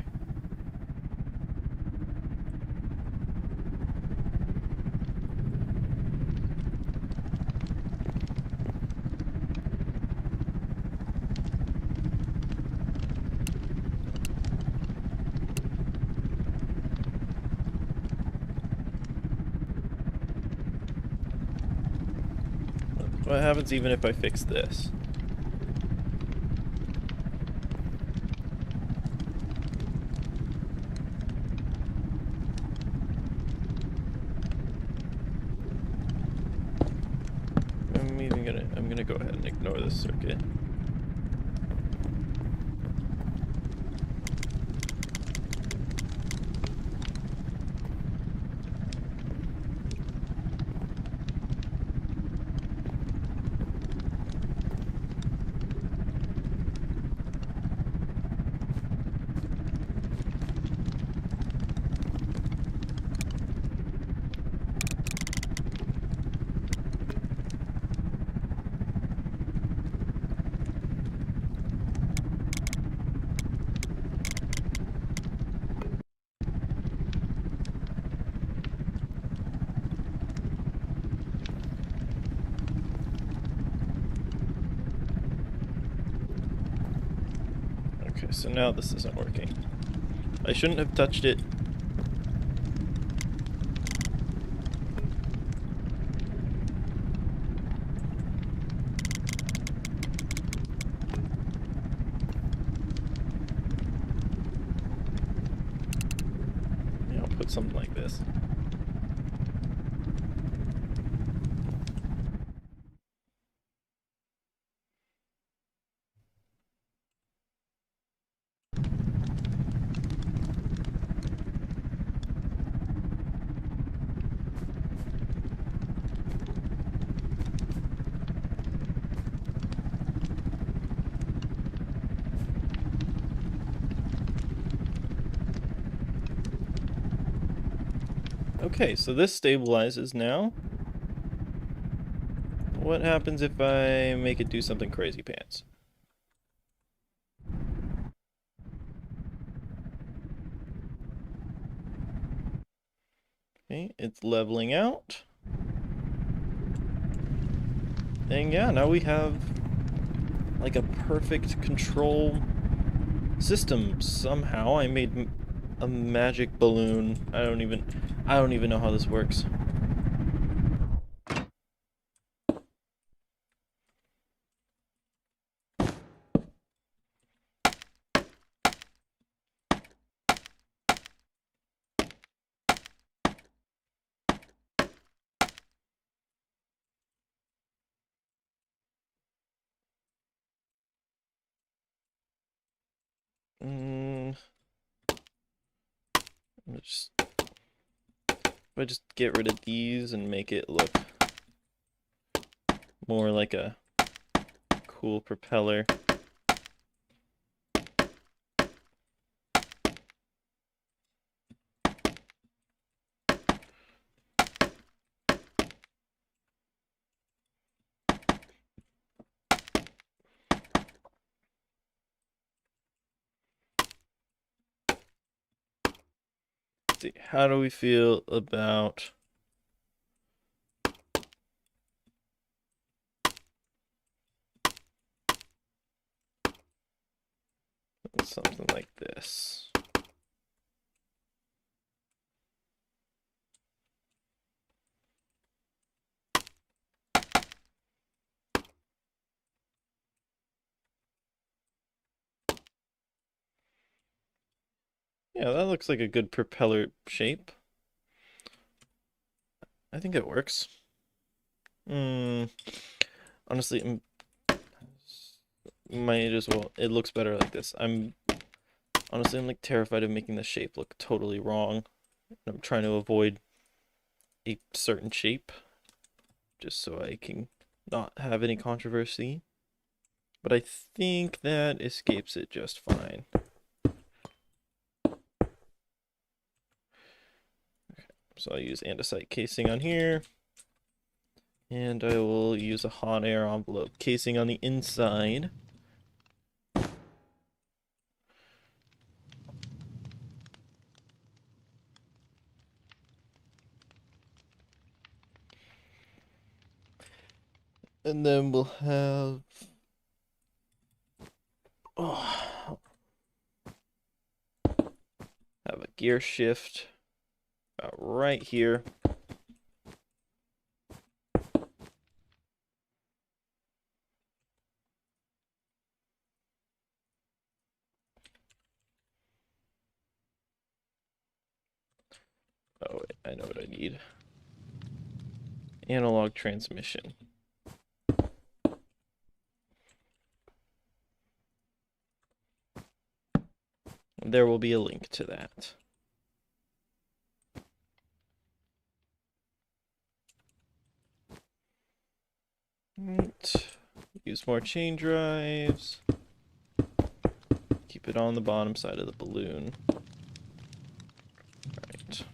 What happens even if I fix this? I'm gonna go ahead and ignore this circuit. Okay, so now this isn't working. I shouldn't have touched it. Yeah, I'll put something like this. Okay, so this stabilizes now. What happens if I make it do something crazy pants? Okay, it's leveling out. And yeah, now we have like a perfect control system. Somehow I made a magic balloon. I don't even know how this works. Just, if I just get rid of these and make it look more like a cool propeller. see. How do we feel about something like this? Yeah, that looks like a good propeller shape. I think it works. Honestly, might as well. It looks better like this. I'm like terrified of making the shape look totally wrong. I'm trying to avoid a certain shape just so I can not have any controversy. But I think that escapes it just fine. So I'll use andesite casing on here. And I will use a hot air envelope casing on the inside. And then we'll have have a gear shift about right here. Oh, wait, I know what I need. Analog transmission. There will be a link to that. Right. Use more chain drives. Keep it on the bottom side of the balloon. Right.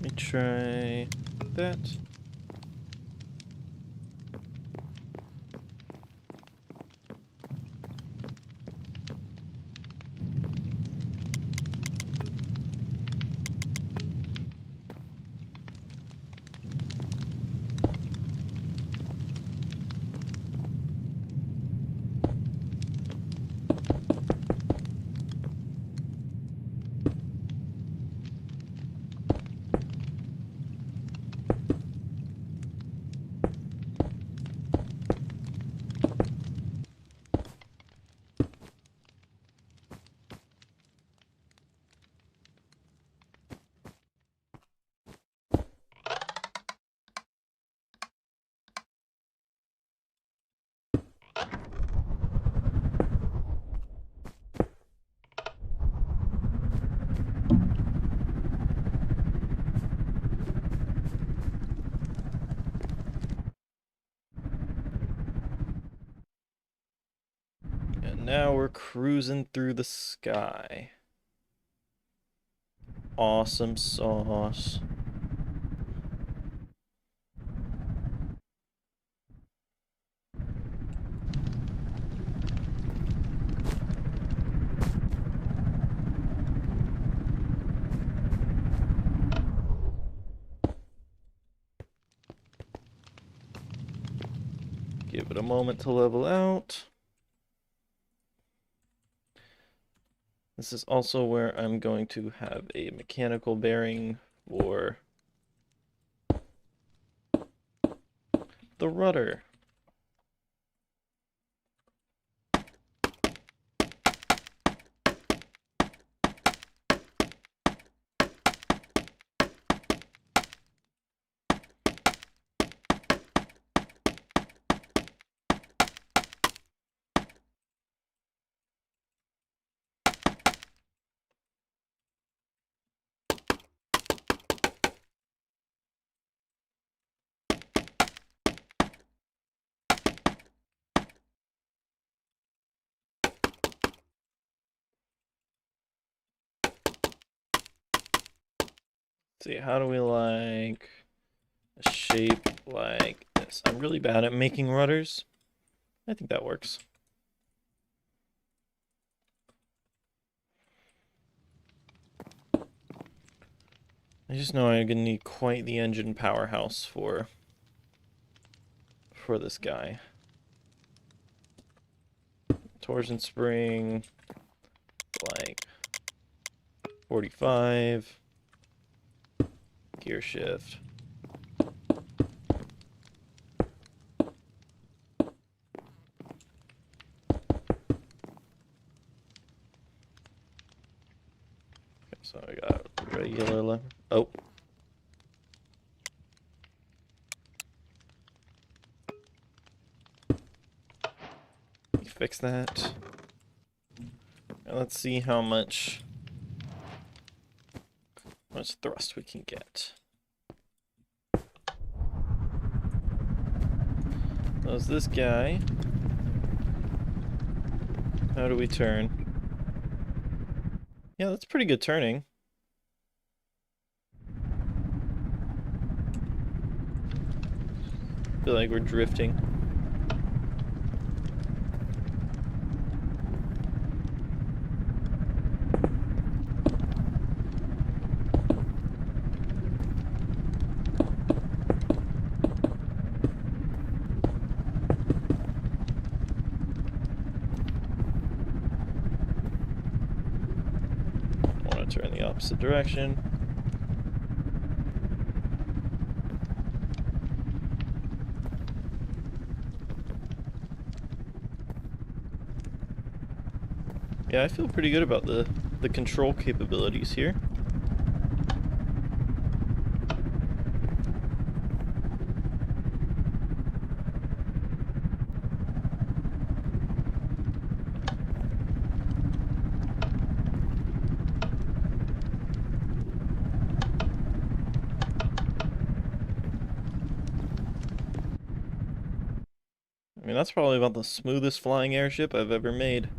Let me try that. And now we're cruising through the sky. Awesome sauce. Give it a moment to level out. This is also where I'm going to have a mechanical bearing for the rudder. See, how do we like a shape like this? I'm really bad at making rudders. I think that works. I just know I'm gonna need quite the engine powerhouse for this guy. Torsion spring, like 45, gear shift. Okay, so I got regular lever. Oh. Fix that. And let's see how much thrust we can get. There's this guy. How do we turn? Yeah, that's pretty good turning. Feel like we're drifting. Want to turn the opposite direction. Yeah, I feel pretty good about the control capabilities here. I mean, that's probably about the smoothest flying airship I've ever made.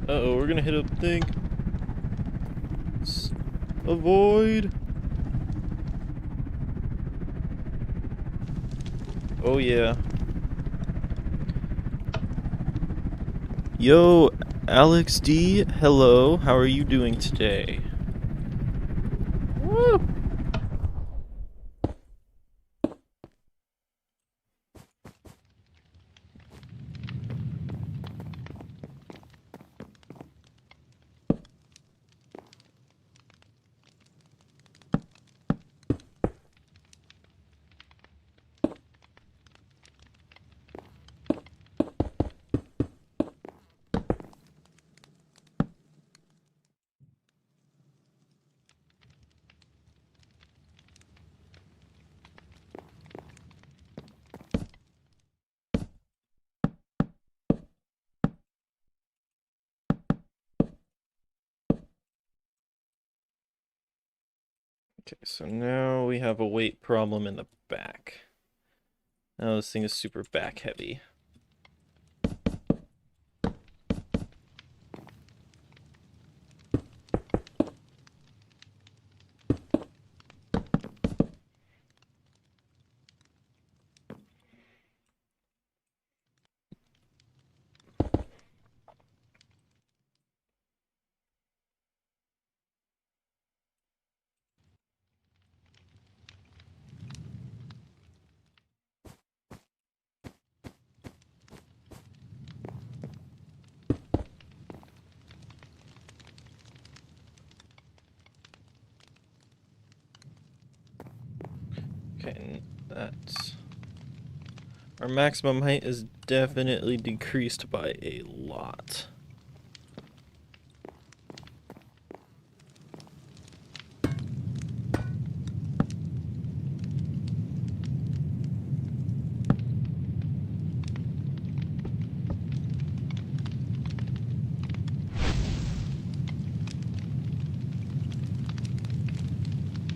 Uh-oh, we're gonna hit a thing. Avoid! Oh yeah. Yo, Alex D, hello, how are you doing today? Woo! Okay, so now we have a weight problem in the back. Now this thing is super back heavy. Okay, that's... Our maximum height is definitely decreased by a lot.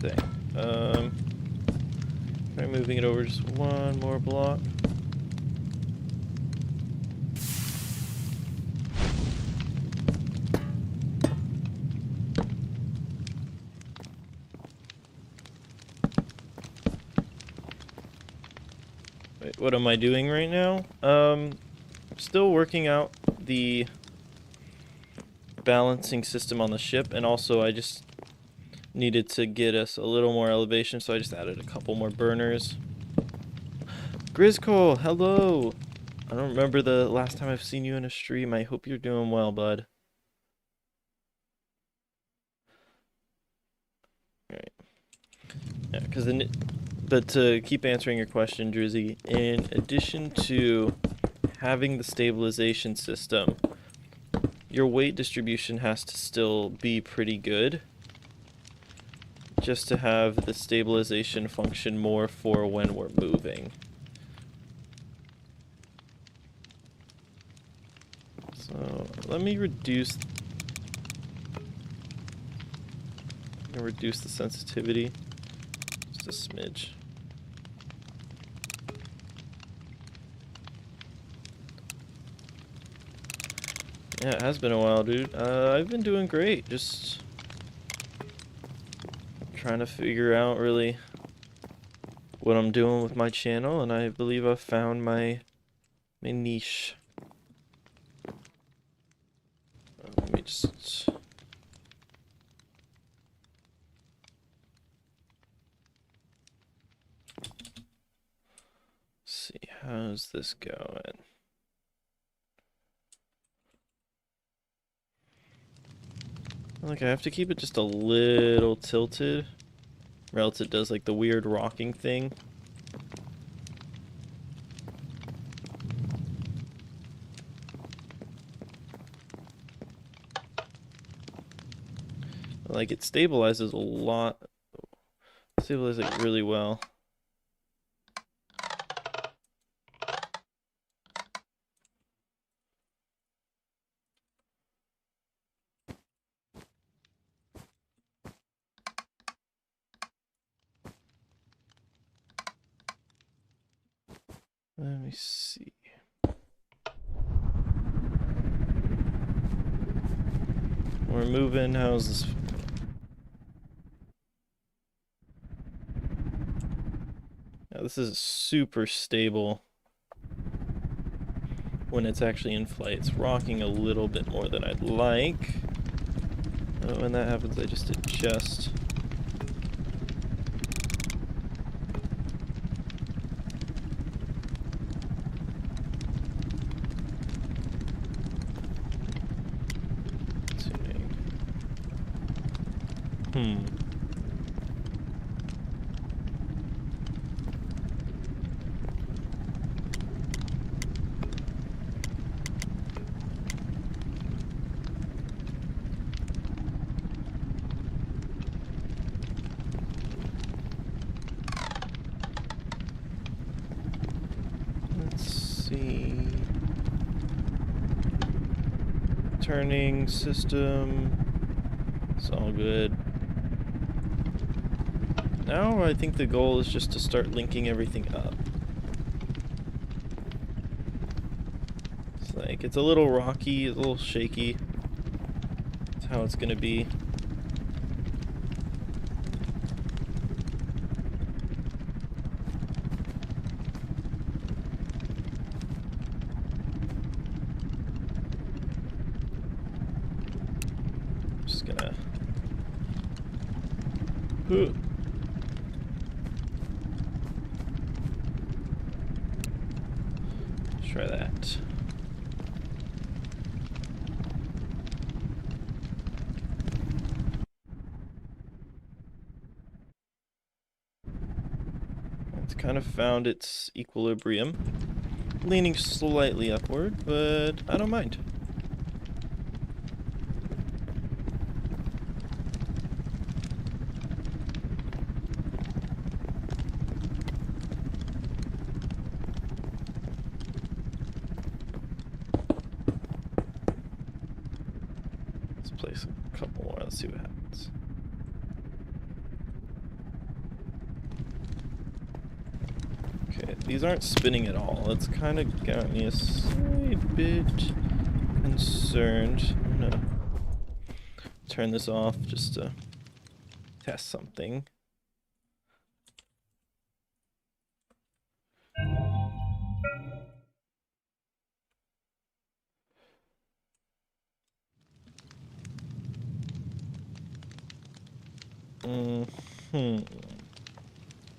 thing. Try moving it over just one more block. Wait, what am I doing right now? Still working out the balancing system on the ship, and also I just needed to get us a little more elevation, so I just added a couple more burners. Grizzcole, hello! I don't remember the last time I've seen you in a stream. I hope you're doing well, bud. Alright. Yeah, but to keep answering your question, Drizzy, in addition to having the stabilization system, your weight distribution has to still be pretty good, just to have the stabilization function more for when we're moving. So let me reduce the sensitivity just a smidge. Yeah, it has been a while, dude. I've been doing great. Just trying to figure out really what I'm doing with my channel, and I believe I've found my niche. Let me just see, how's this going? Like, I have to keep it just a little tilted, or else it does like the weird rocking thing. Like, it stabilizes a lot. Stabilizes it really well. Let me see. We're moving. How's this? Now, this is super stable when it's actually in flight. It's rocking a little bit more than I'd like. When that happens, I just adjust. Turning system, it's all good. Now I think the goal is just to start linking everything up. It's like, it's a little rocky, it's a little shaky. That's how it's gonna be. Try that. It's kind of found its equilibrium. Leaning slightly upward, but I don't mind. Place a couple more, let's see what happens. these aren't spinning at all. That's kind of got me a slight bit concerned. I'm gonna turn this off just to test something.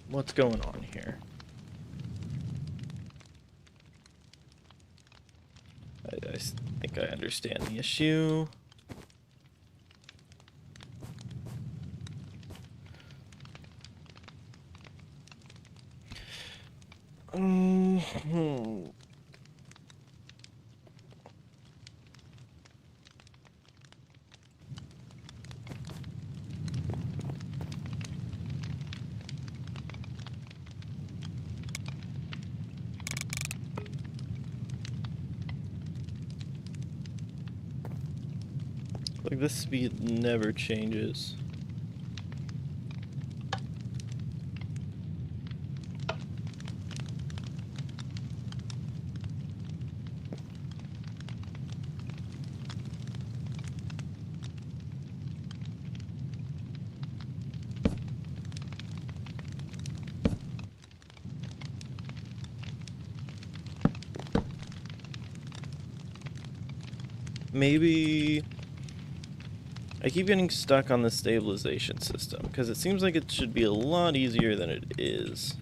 What's going on here? I think I understand the issue. Like, this speed never changes. Maybe I keep getting stuck on the stabilization system because it seems like it should be a lot easier than it is.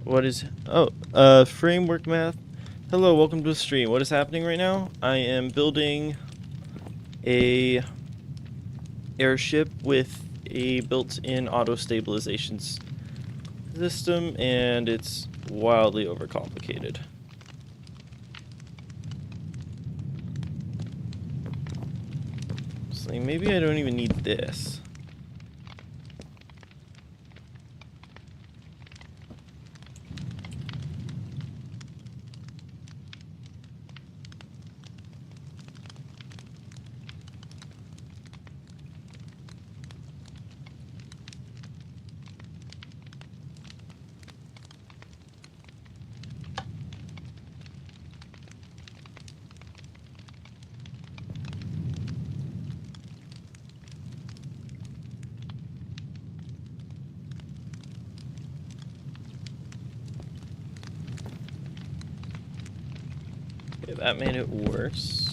What is... Oh, framework math. Hello, welcome to the stream. What is happening right now? I am building a airship with a built-in auto-stabilization system, and it's wildly overcomplicated. So maybe I don't even need this. Okay, that made it worse.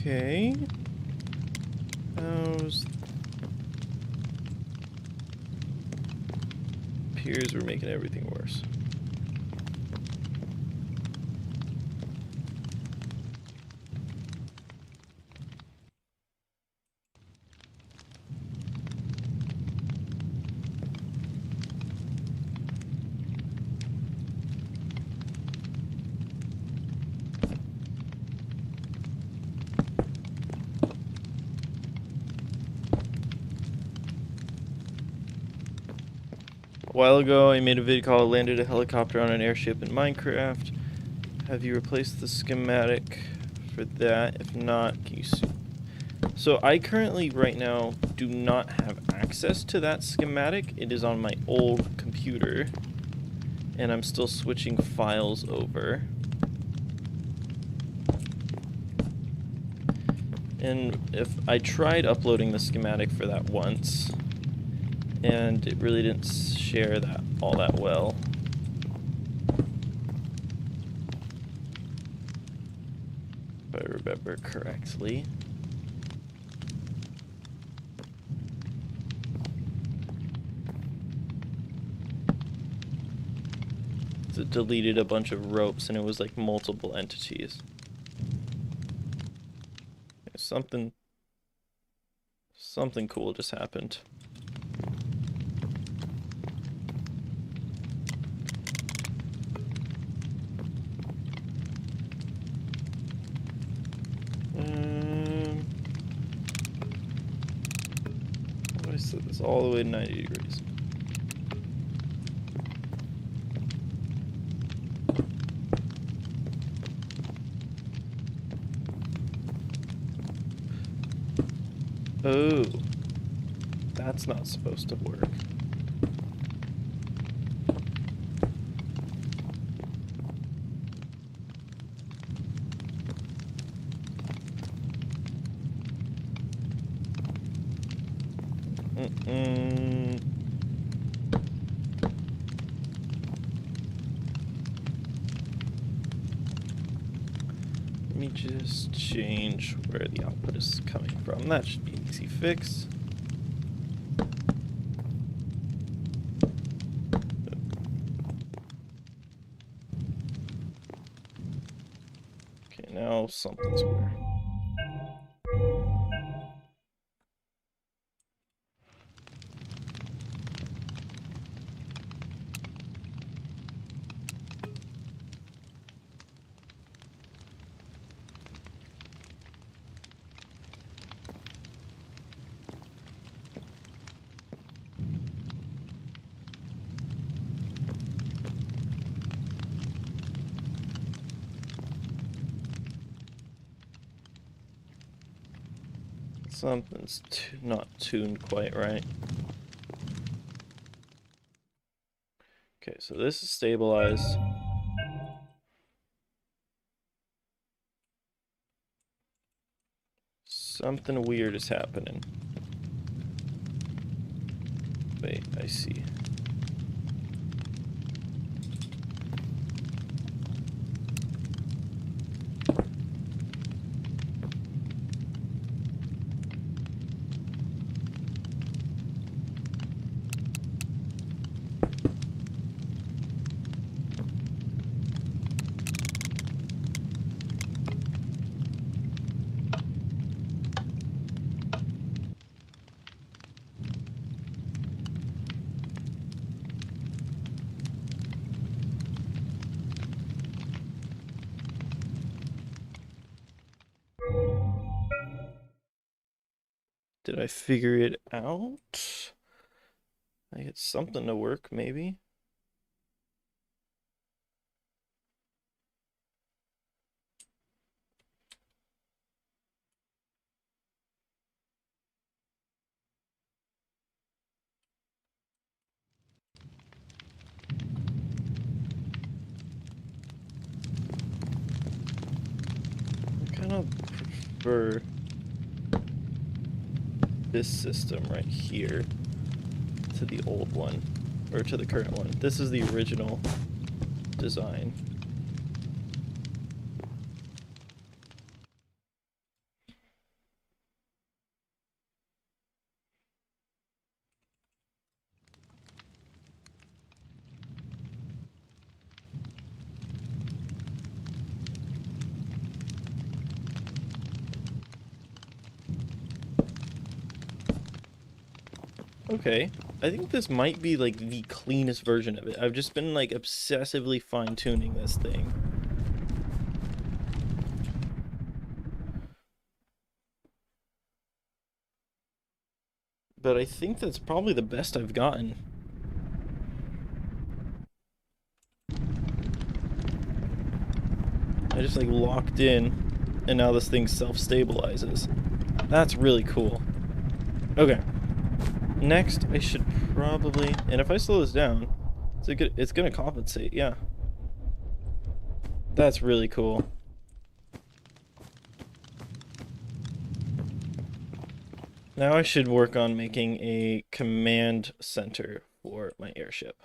Okay. How's... Appears we're making everything worse. A while ago, I made a video called "Landed a Helicopter on an Airship in Minecraft." Have you replaced the schematic for that? If not, can you see? So I currently, right now, do not have access to that schematic. It is on my old computer, and I'm still switching files over. And if I tried uploading the schematic for that once, and it really didn't share that all that well. I remember correctly. It deleted a bunch of ropes and it was like multiple entities. Something cool just happened. What did I set this all the way to 90 degrees? Oh, that's not supposed to work. Let me just change where the output is coming from. That should be an easy fix. Okay, now something's weird. Something's not tuned quite right. Okay, so this is stabilized. Something weird is happening. Wait, I see. Did I figure it out? I get something to work, maybe. I kind of prefer this system right here to the old one, or to the current one. This is the original design. Okay, I think this might be like the cleanest version of it. I've just been like obsessively fine-tuning this thing. But I think that's probably the best I've gotten. I just like locked in, and now this thing self-stabilizes. That's really cool. Okay. Next, I should probably, and if I slow this down, it's gonna compensate, yeah. That's really cool. Now I should work on making a command center for my airship.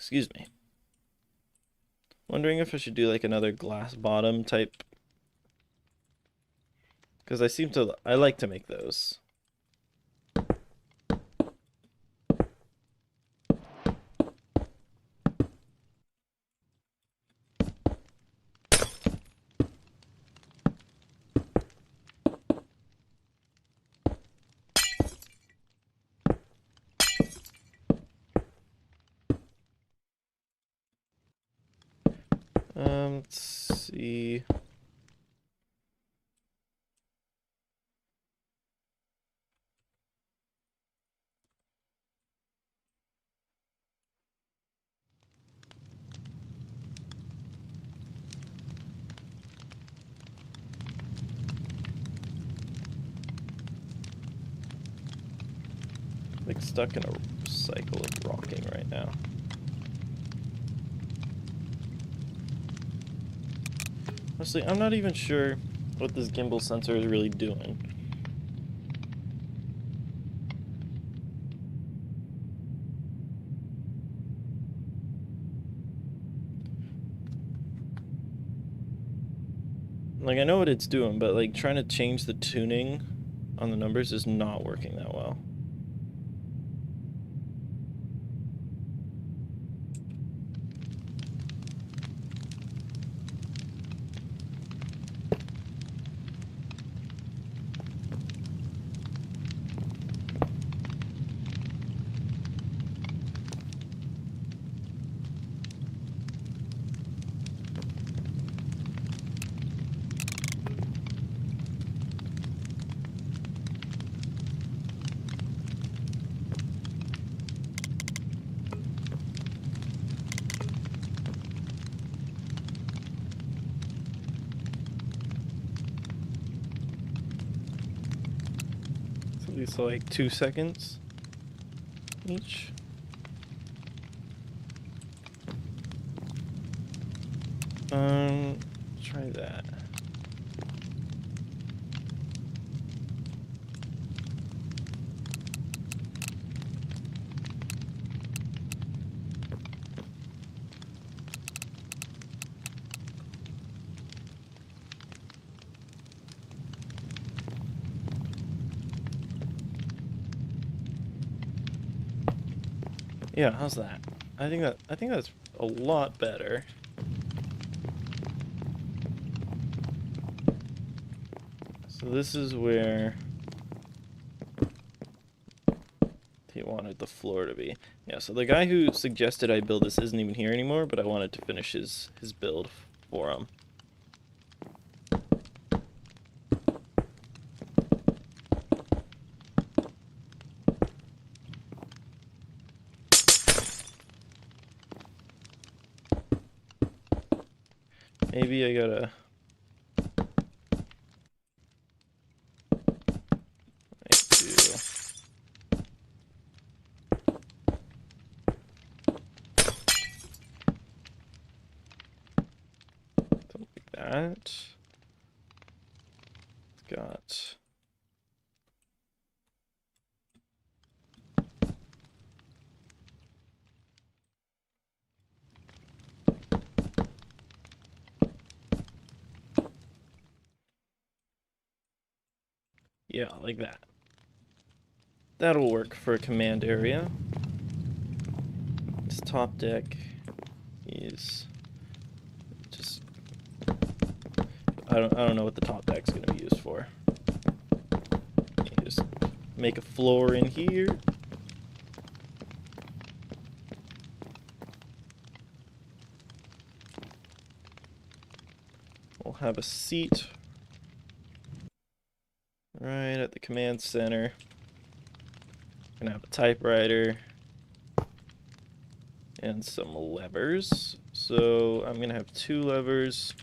Excuse me. Wondering if I should do like another glass bottom type, because I like to make those. Let's see. Like stuck in a cycle of rocking right now. Honestly, I'm not even sure what this gimbal sensor is really doing. Like, I know what it's doing, but like trying to change the tuning on the numbers is not working that well. So these are like 2 seconds each. Try that. Yeah, how's that? I think that's a lot better. So this is where he wanted the floor to be. Yeah, so the guy who suggested I build this isn't even here anymore, but I wanted to finish his build for him. Maybe I gotta... something like that. Got... yeah, like that. That'll work for a command area. This top deck is just... I don't know what the top deck's gonna be used for. You just make a floor in here. We'll have a seat right at the command center. Gonna have a typewriter and some levers. So I'm gonna have 2 levers,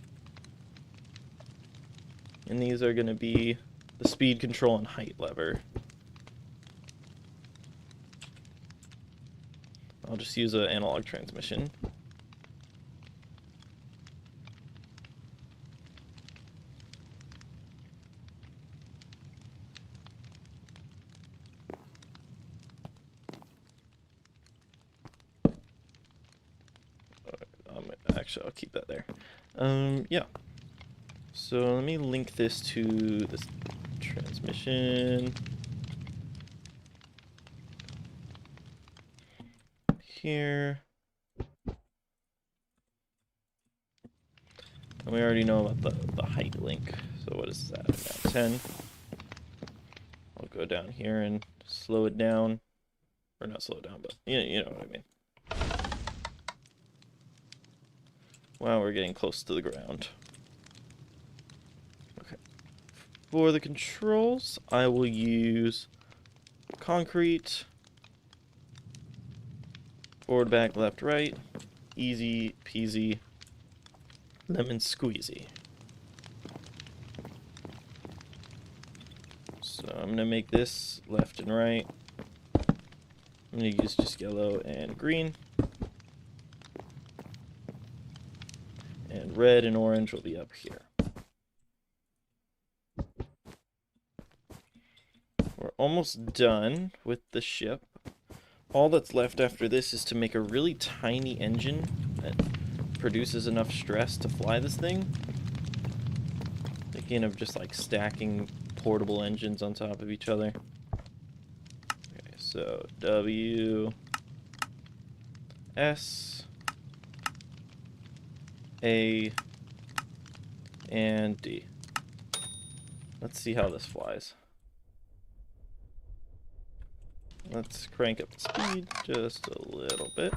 and these are gonna be the speed control and height lever. I'll just use an analog transmission. actually, I'll keep that there. Yeah. So let me link this to this transmission. Here. And we already know about the height link. So what is that? About 10. I'll go down here and slow it down. Or not slow it down, but you know what I mean. Wow, we're getting close to the ground. Okay. For the controls, I will use concrete, forward, back, left, right, easy peasy, lemon squeezy. So I'm gonna make this left and right. I'm gonna use just yellow and green. And red and orange will be up here. We're almost done with the ship. All that's left after this is to make a really tiny engine that produces enough stress to fly this thing. Thinking of just like stacking portable engines on top of each other. Okay, so W, S, A, and D. Let's see how this flies. Let's crank up the speed just a little bit.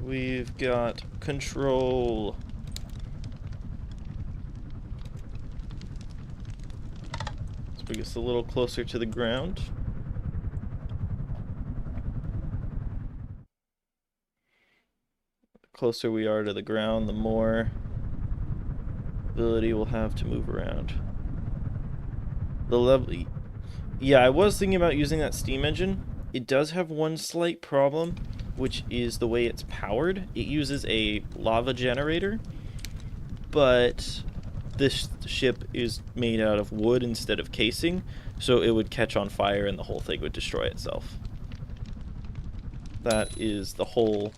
We've got control. Let's bring us a little closer to the ground. The closer we are to the ground, the more ability we'll have to move around. The level... Yeah, I was thinking about using that steam engine. It does have one slight problem, which is the way it's powered. It uses a lava generator, but this ship is made out of wood instead of casing, so it would catch on fire and the whole thing would destroy itself. That is the whole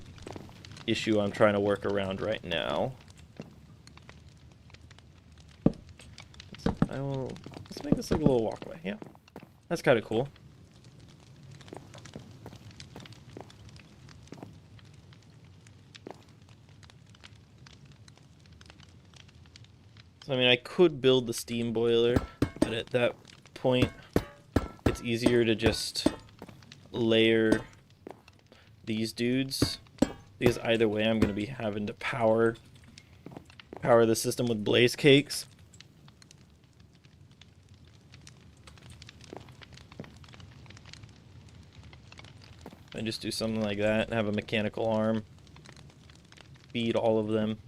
issue I'm trying to work around right now. Let's make this like a little walkway. Yeah, that's kind of cool. So, I mean, I could build the steam boiler, but at that point, it's easier to just layer these dudes, because either way, I'm going to be having to power the system with blaze cakes. And just do something like that and have a mechanical arm feed all of them.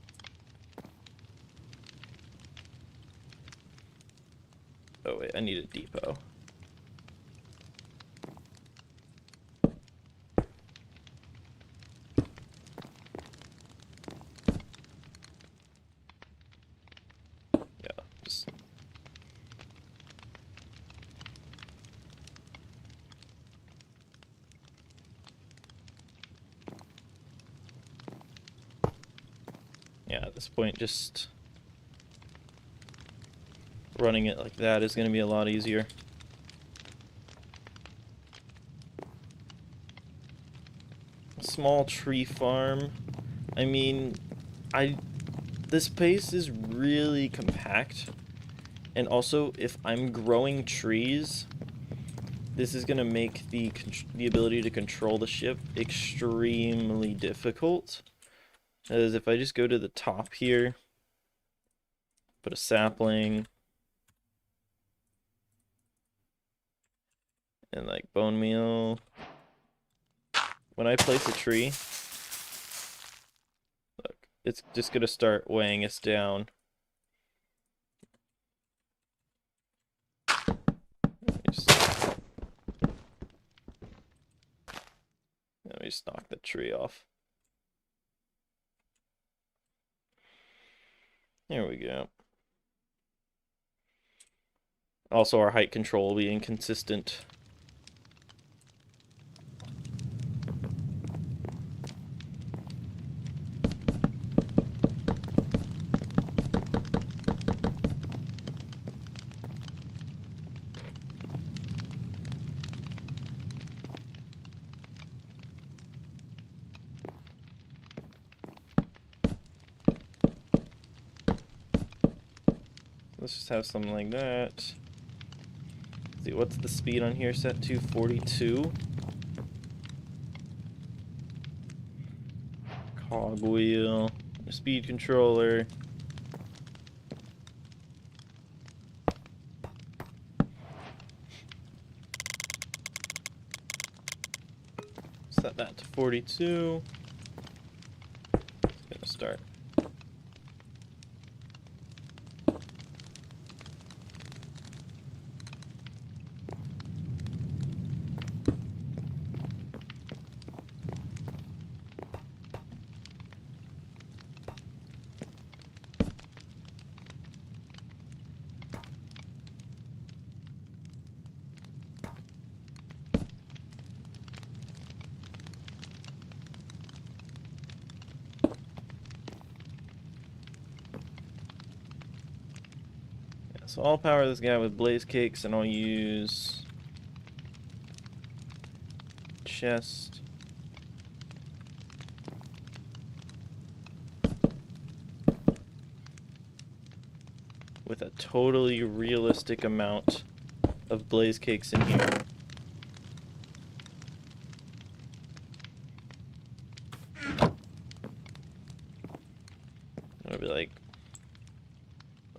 Oh wait, I need a depot. Yeah, just... Yeah, at this point, just running it like that is going to be a lot easier. Small tree farm. I mean, this place is really compact, and also if I'm growing trees, this is going to make the ability to control the ship extremely difficult. As if I just go to the top here, put a sapling, and like bone meal. When I place a tree, look, it's just gonna start weighing us down. Let me just knock the tree off. There we go. Also, our height control will be inconsistent let's just have something like that. Let's see, what's the speed on here set to? 42. Cogwheel, speed controller. Set that to 42. It's gonna start. So I'll power this guy with blaze cakes, and I'll use chest. With a totally realistic amount of blaze cakes in here. I'll be like,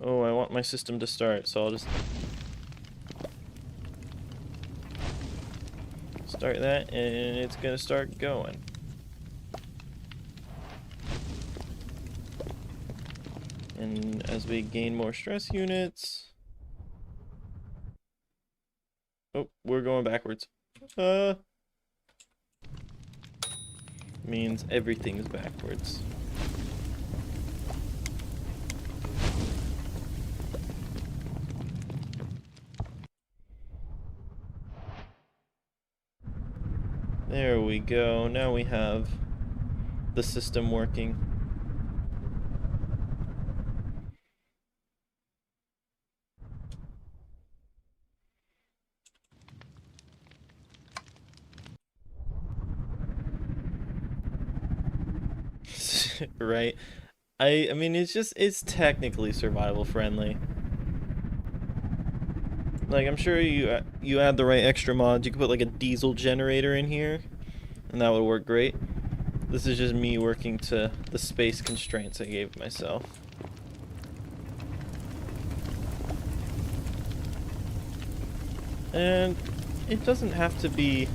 oh, I want my system to start, so I'll just start that, and it's gonna start going. And as we gain more stress units... Oh, we're going backwards. Means everything's backwards. There we go. Now we have the system working. Right? I mean, it's technically survival friendly. Like, I'm sure you add the right extra mods, you could put like a diesel generator in here, and that would work great. This is just me working to the space constraints I gave myself. And it doesn't have to be...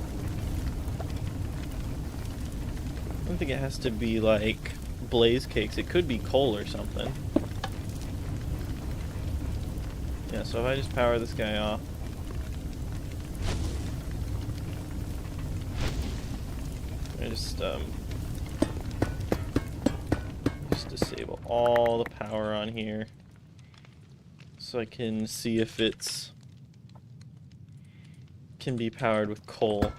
I don't think it has to be like blaze cakes. It could be coal or something. Yeah, so if I just power this guy off. I just disable all the power on here so I can see if it's can be powered with coal.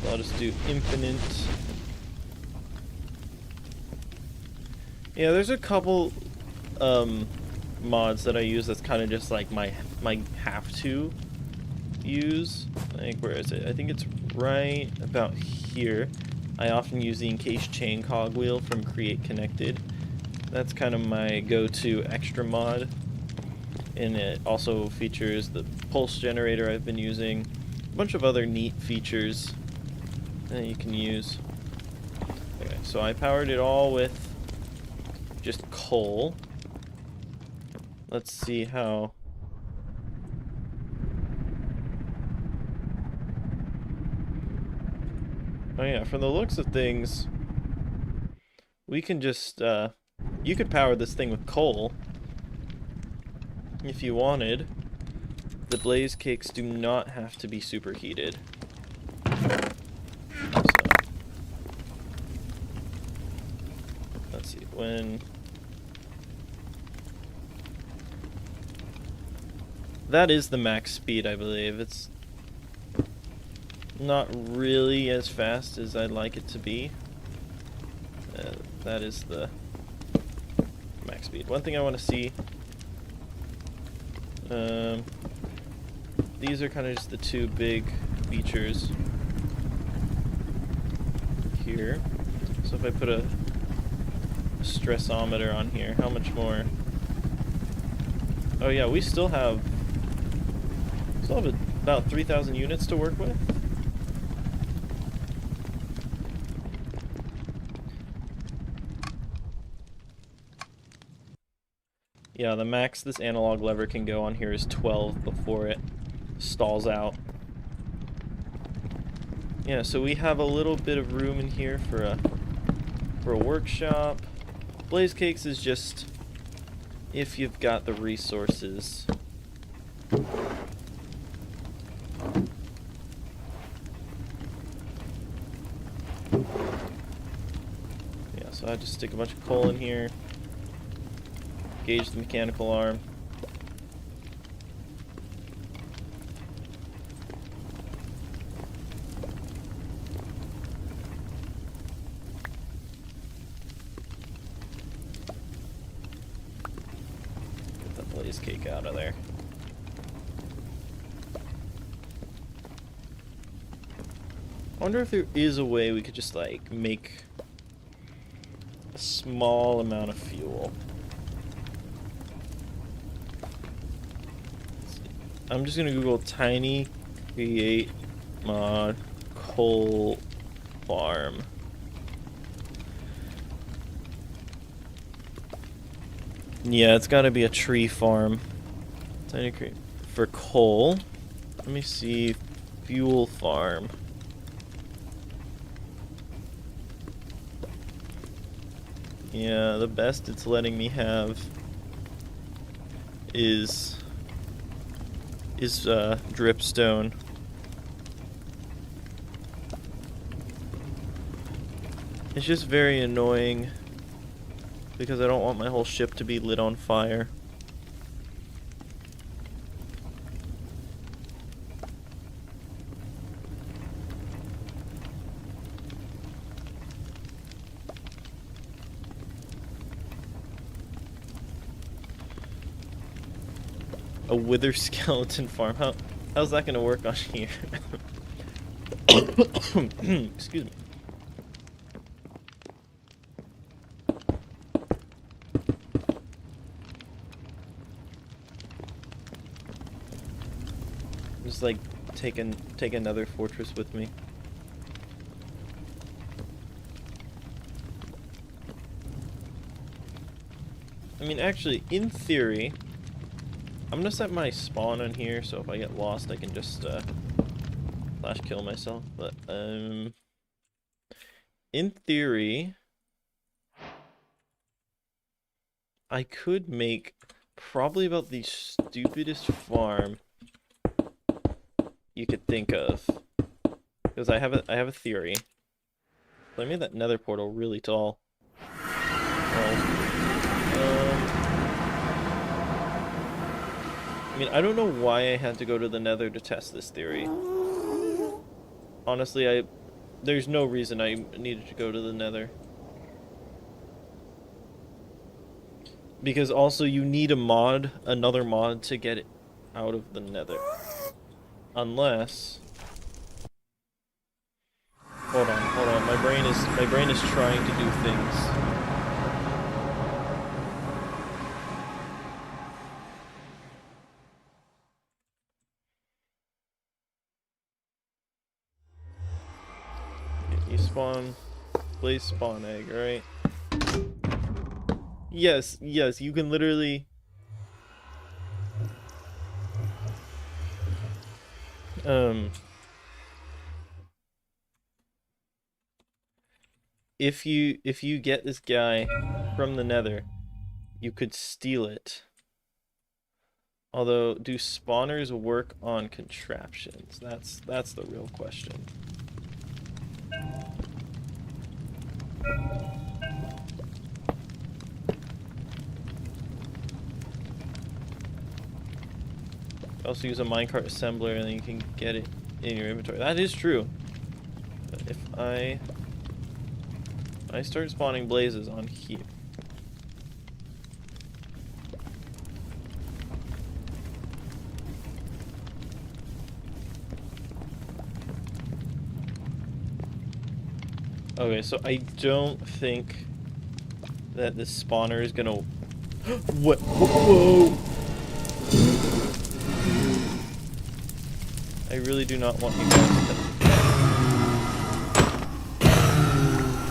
So I'll just do infinite. Yeah, there's a couple mods that I use that's kind of just like my have to use. Like, where is it? I think it's right about here. I often use the encased chain cogwheel from Create Connected. That's kind of my go-to extra mod, and it also features the pulse generator I've been using, a bunch of other neat features that you can use. Okay, so I powered it all with just coal. Let's see how... Oh yeah, from the looks of things, we can just, you could power this thing with coal if you wanted. The blaze cakes do not have to be superheated. So, let's see, when... That is the max speed, I believe. It's not really as fast as I'd like it to be. That is the max speed. One thing I want to see, these are kind of just the two big features here. So if I put a stressometer on here. How much more? Oh yeah, we still have about 3,000 units to work with. Yeah, the max this analog lever can go on here is 12 before it stalls out. Yeah, so we have a little bit of room in here for a workshop. Blaze Cakes is just if you've got the resources. Yeah, so I just stick a bunch of coal in here. Gauge the mechanical arm. Get that blaze cake out of there. I wonder if there is a way we could just like make a small amount of fuel. I'm just gonna Google tiny create mod coal farm. Yeah, it's gotta be a tree farm. Tiny create for coal. Let me see. Fuel farm. Yeah, the best it's letting me have is dripstone. It's just very annoying because I don't want my whole ship to be lit on fire. A wither skeleton farm. How's that gonna work on here? Excuse me. Just like take another fortress with me. I mean, actually, in theory, I'm gonna set my spawn on here, so if I get lost, I can just flash kill myself. But in theory, I could make probably about the stupidest farm you could think of, because I have a theory. So I made that nether portal really tall. I mean, I don't know why I had to go to the nether to test this theory. Honestly, there's no reason I needed to go to the nether. Because also you need another mod to get it out of the nether. Unless... Hold on. My brain is trying to do things. You spawn, blaze spawn egg, right? Yes, you can literally... If you get this guy from the nether, you could steal it. Although, do spawners work on contraptions? That's the real question. Also use a minecart assembler and then you can get it in your inventory. That is true. But if I start spawning blazes on here. Okay, so I don't think that this spawner is gonna... What? Whoa! I really do not want you guys to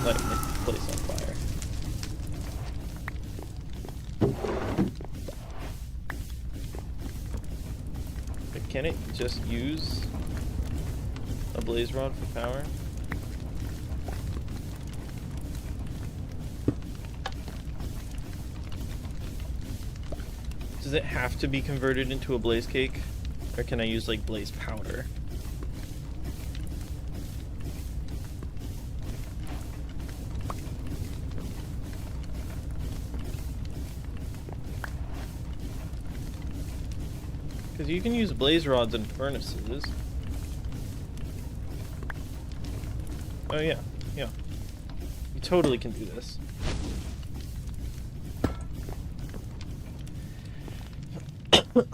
light my place on fire. But can it just use a blaze rod for power? Does it have to be converted into a blaze cake? Or can I use like blaze powder? Because you can use blaze rods in furnaces. Oh yeah, yeah. You totally can do this.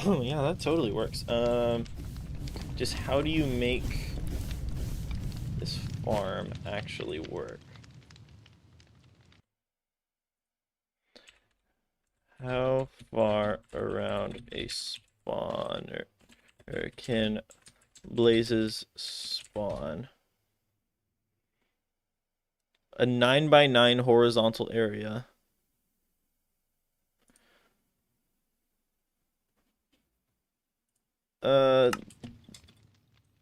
Yeah, that totally works. Just how do you make this farm actually work? How far around a spawner can blazes spawn? A 9x9 horizontal area.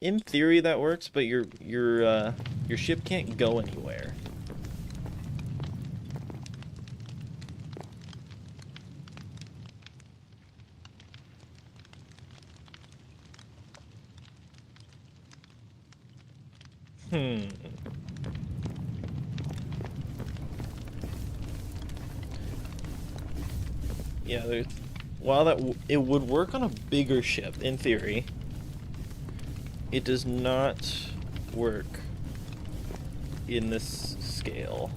In theory that works, but your ship can't go anywhere. Yeah, there's... While it would work on a bigger ship, in theory, it does not work in this scale.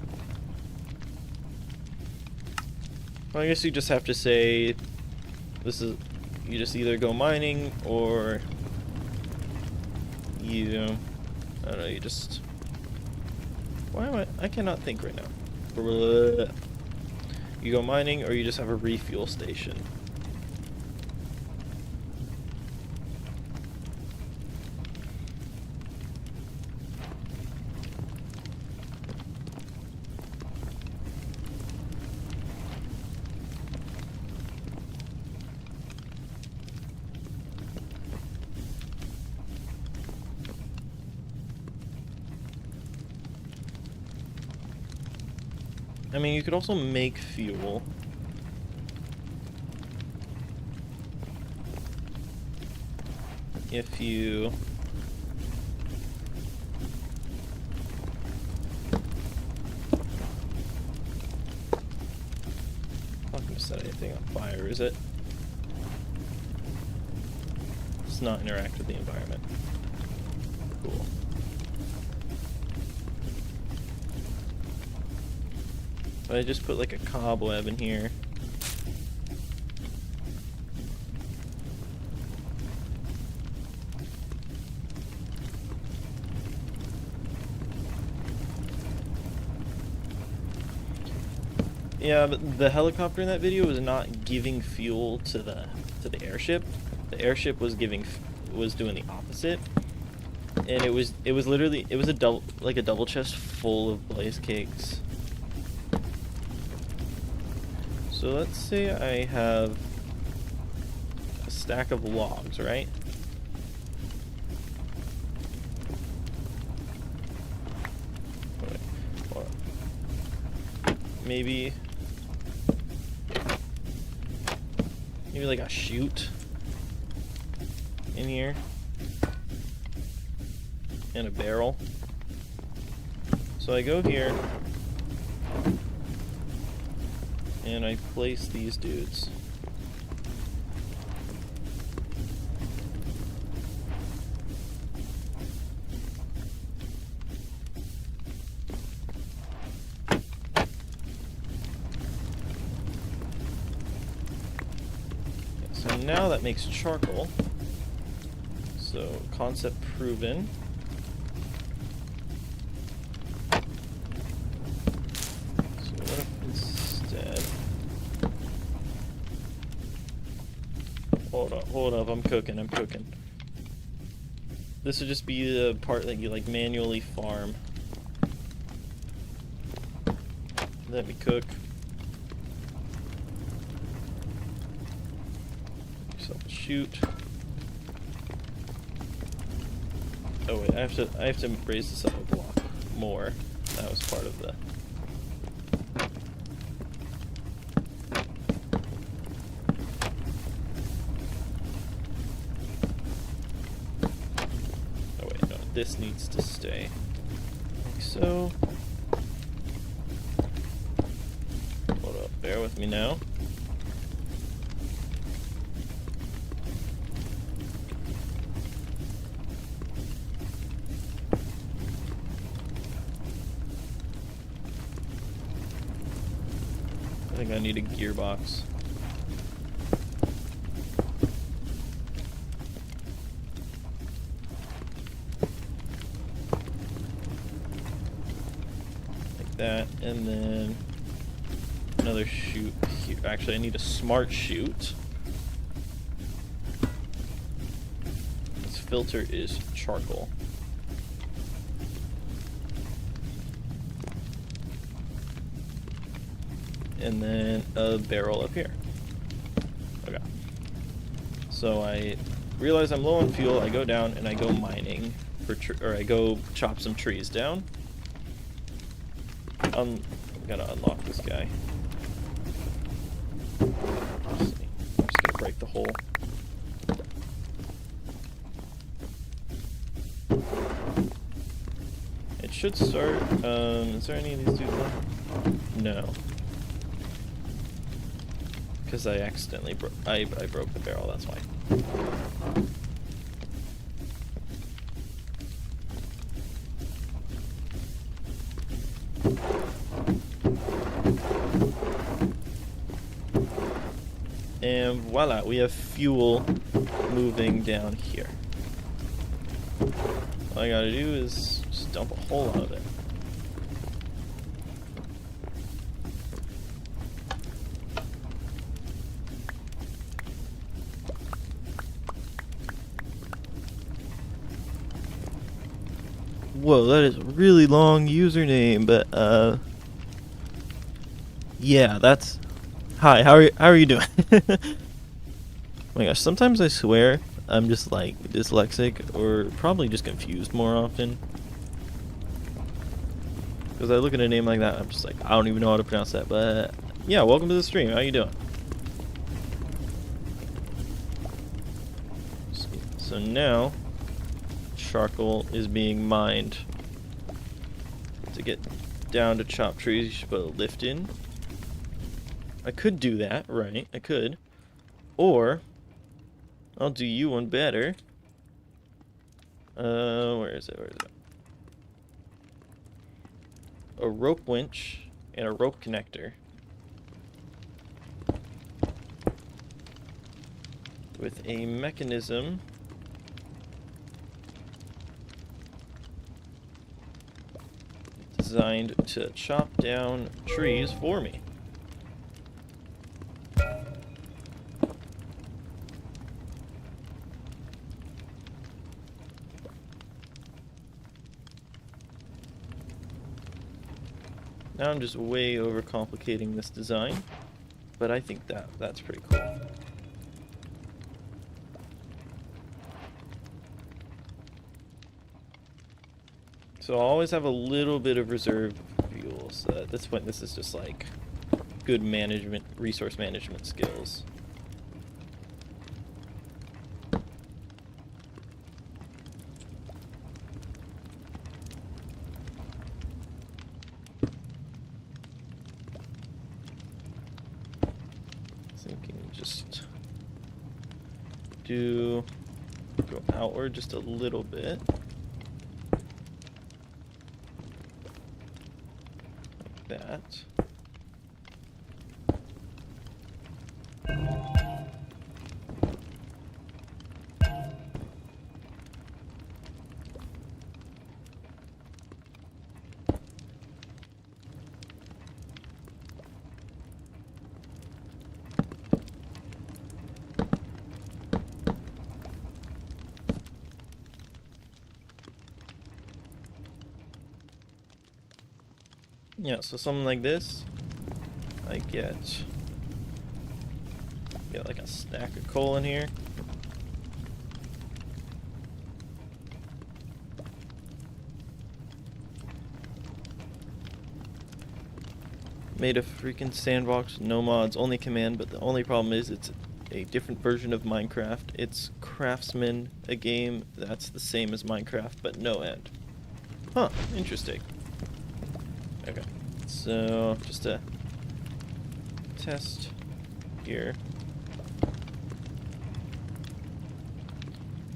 Well, I guess you just have to say, this is... You just either go mining, or... You... I don't know, you just... Why am I cannot think right now. You go mining, or you just have a refuel station. I mean, you could also make fuel. If you... I'm not going to set anything on fire, is it? Let's not interact with the environment. Cool. I just put like a cobweb in here. Yeah, but the helicopter in that video was not giving fuel to the airship. The airship was doing the opposite. And it was literally a double chest full of blaze cakes. So let's say I have a stack of logs, right? Or maybe like a chute in here and a barrel. So I go here and I place these dudes. So now that makes charcoal. So concept proven. So what if hold up, I'm cooking. This would just be the part that you like manually farm. Let me cook. Yourself a shoot. Oh wait, I have to raise this up a block more. That was part of the. Oh wait, no, this needs to stay. Like so. Hold up, bear with me now. I think I need a gearbox. Like that, and then another chute here. Actually, I need a smart chute. This filter is charcoal. And then a barrel up here. Okay. So I realize I'm low on fuel. I go down and I go mining for or I go chop some trees down. I gotta unlock this guy. I'm just gonna break the hole. It should start. Is there any of these dudes left? No. Because I accidentally I broke the barrel, that's why. And voila, we have fuel moving down here. All I gotta do is just dump a hole out of it. Whoa, that is a really long username, but yeah, that's. Hi, how are you doing? Oh my gosh, sometimes I swear I'm just like dyslexic or probably just confused more often. Because I look at a name like that, I'm just like, I don't even know how to pronounce that. But yeah, welcome to the stream. How you doing? So now charcoal is being mined. To get down to chop trees, you should put a lift in. I could do that, right? I could. Or I'll do you one better. Where is it? A rope winch and a rope connector. With a mechanism designed to chop down trees for me. Now I'm just way overcomplicating this design, but I think that's pretty cool. So I'll always have a little bit of reserve fuel, so at this point this is just like good management, resource management skills. Thinking just go outward just a little bit. That. Yeah, so something like this, I get like a stack of coal in here. Made a freaking sandbox, no mods, only command, but the only problem is it's a different version of Minecraft. It's Craftsman, a game that's the same as Minecraft, but no end. Huh, interesting. Okay, so just a test here.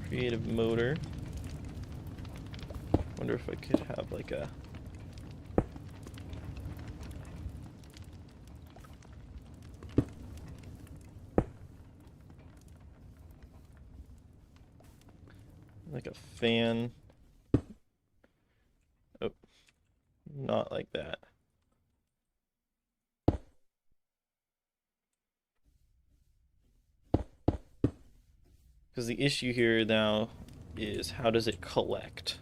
Creative motor. Wonder if I could have like a fan. Oh, not like that. Because the issue here now is how does it collect?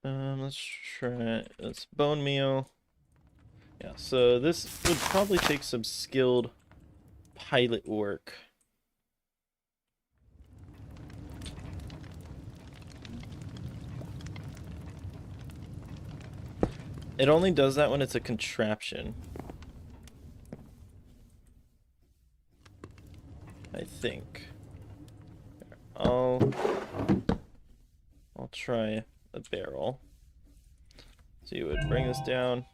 Let's try. Let's bone meal. Yeah, so this would probably take some skilled pilot work. It only does that when it's a contraption. I think. I'll try a barrel. So you would bring this down.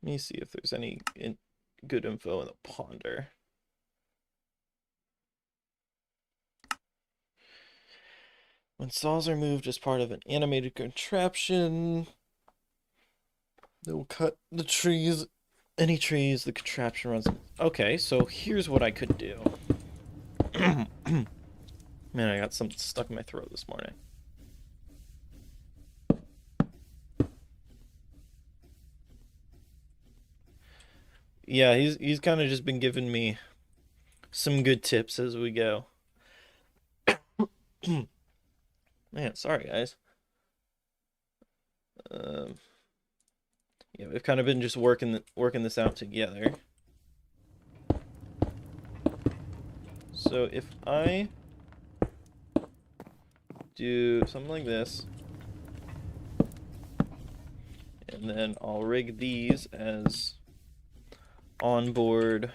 Let me see if there's any good info in the ponder. When saws are moved as part of an animated contraption, they will cut the trees. Any trees the contraption runs. Okay, so here's what I could do. Man, I got something stuck in my throat this morning. Yeah, he's kind of just been giving me some good tips as we go. Man, sorry guys. Yeah, we've kind of been just working this out together. So if I do something like this, and then I'll rig these as onboard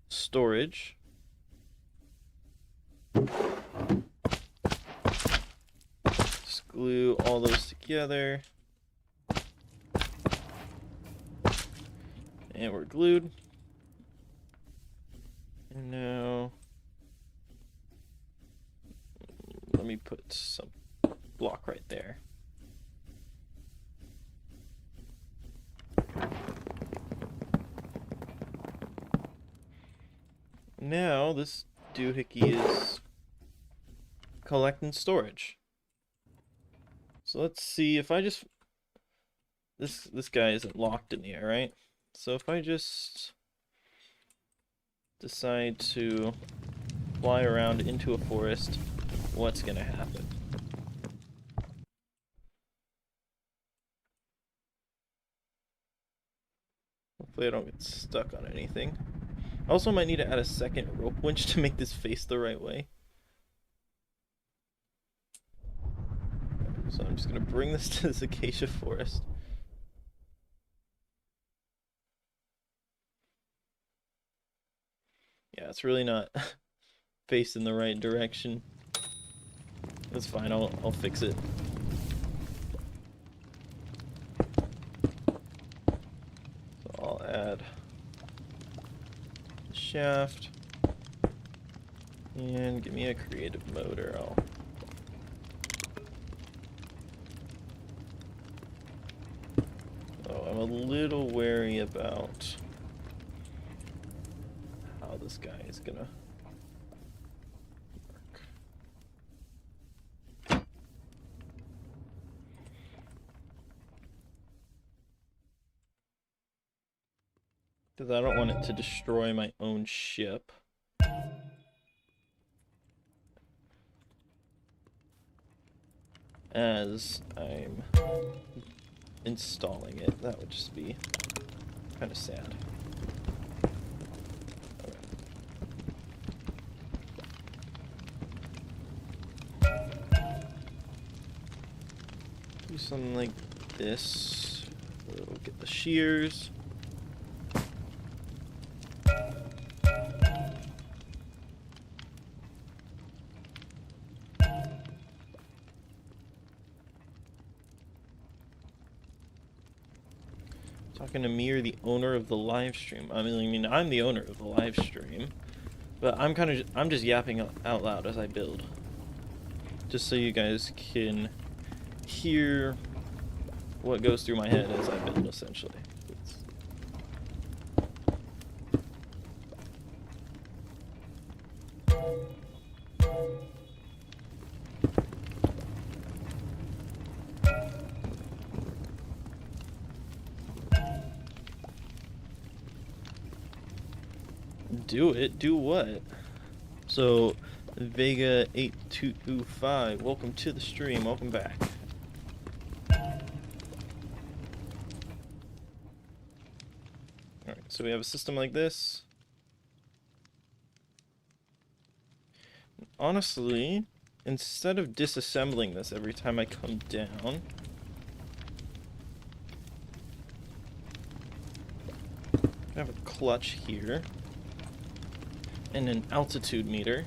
storage. Just glue all those together. And we're glued. And now let me put some block right there. Now this doohickey is collecting storage. So let's see if I just this guy isn't locked in here, right? So if I just decide to fly around into a forest, what's gonna happen? Hopefully I don't get stuck on anything. I also might need to add a second rope winch to make this face the right way. So I'm just gonna bring this to this acacia forest. Yeah, it's really not facing the right direction. That's fine, I'll fix it. So I'll add the shaft. And give me a creative motor. I'm a little wary about how this guy is gonna work. Because I don't want it to destroy my own ship. As I'm installing it, that would just be kind of sad. Do something like this. We'll get the shears. Talking to Mir, the owner of the live stream. I mean, I'm the owner of the live stream, but I'm just yapping out loud as I build, just so you guys can hear what goes through my head as I build, essentially. Do it? Do what? So, Vega8225, welcome to the stream, welcome back. Alright, so we have a system like this. Honestly, instead of disassembling this every time I come down, I have a clutch here and an altitude meter.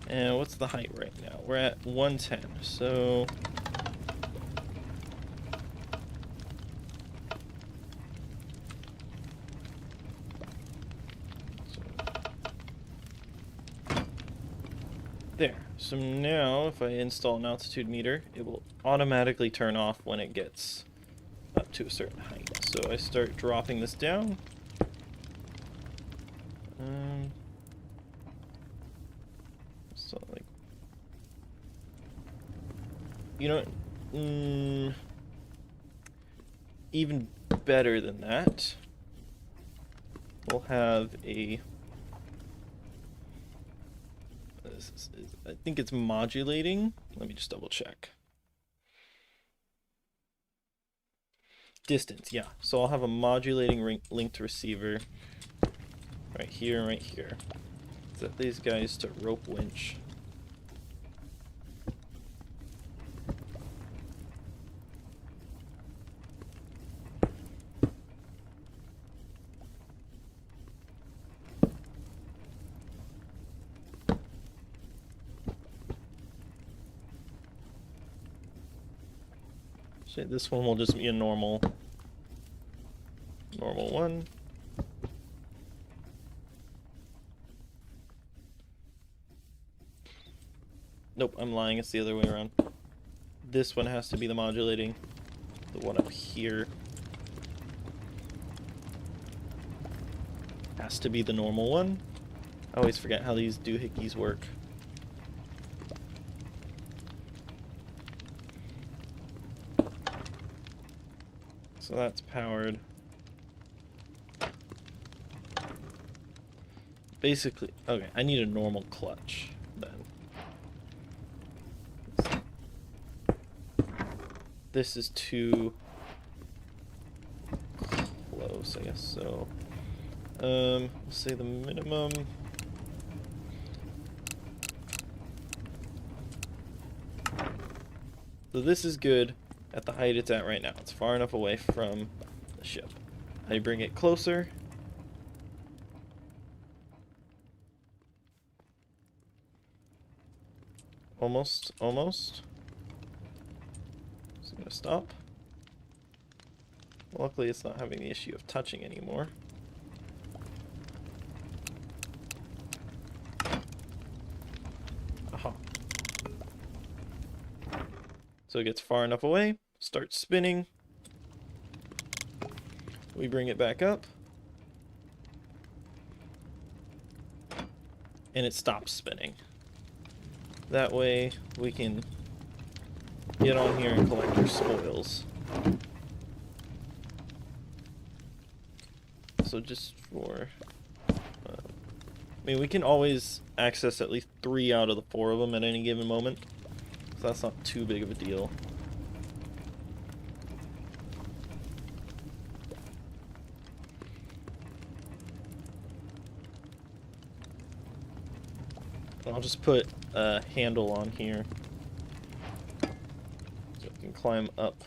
And what's the height right now? We're at 110, so there. So now if I install an altitude meter, it will automatically turn off when it gets up to a certain height. So I start dropping this down. So like, you know, even better than that, we'll have a, I think it's modulating. Let me just double check. Distance, yeah. So I'll have a modulating linked receiver right here and right here. Set these guys to rope winch. So this one will just be a normal one. Nope, I'm lying, it's the other way around. This one has to be the modulating. The one up here has to be the normal one. I always forget how these doohickeys work. So that's powered. Basically, okay, I need a normal clutch then. This is too close, I guess, so let's say the minimum. So this is good. at the height it's at right now. It's far enough away from the ship. I bring it closer. Almost, almost. So I'm gonna stop. Luckily it's not having the issue of touching anymore. Aha. So it gets far enough away, starts spinning. We bring it back up. And it stops spinning. That way we can get on here and collect our spoils. So just for... I mean, we can always access at least 3 out of the 4 of them at any given moment. So that's not too big of a deal. I'll just put a handle on here so I can climb up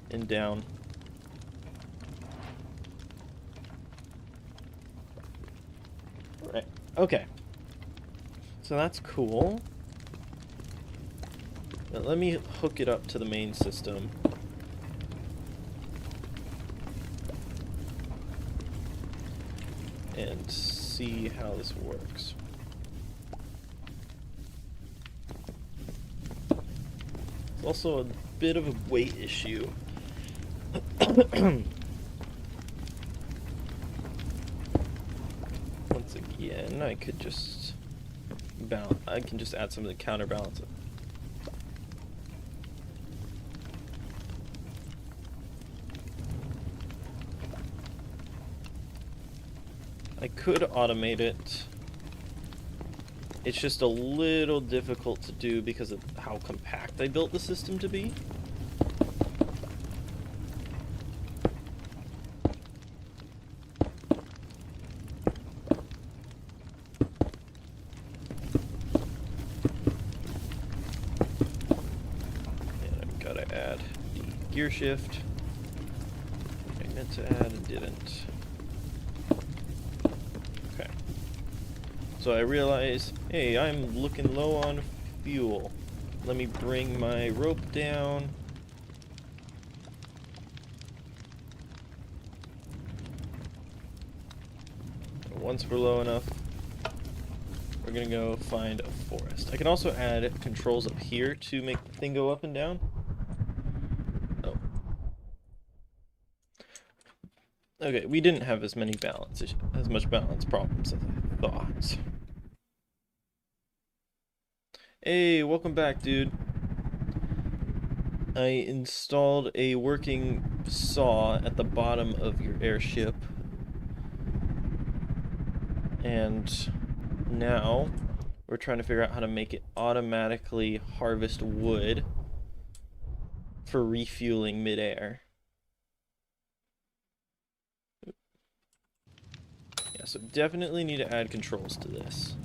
and down. Right. Okay. So that's cool. Now let me hook it up to the main system. And see how this works. It's also a bit of a weight issue. Once again, I could just I can just add something to counterbalance it. I could automate it. It's just a little difficult to do because of how compact I built the system to be. And I've got to add the gear shift. I meant to add and didn't. So I realize, hey, I'm looking low on fuel. Let me bring my rope down. And once we're low enough, we're gonna go find a forest. I can also add controls up here to make the thing go up and down. Oh. Okay, we didn't have as much balance problems as I thought. Hey, welcome back, dude. I installed a working saw at the bottom of your airship. And now we're trying to figure out how to make it automatically harvest wood for refueling midair. Yeah, so definitely need to add controls to this.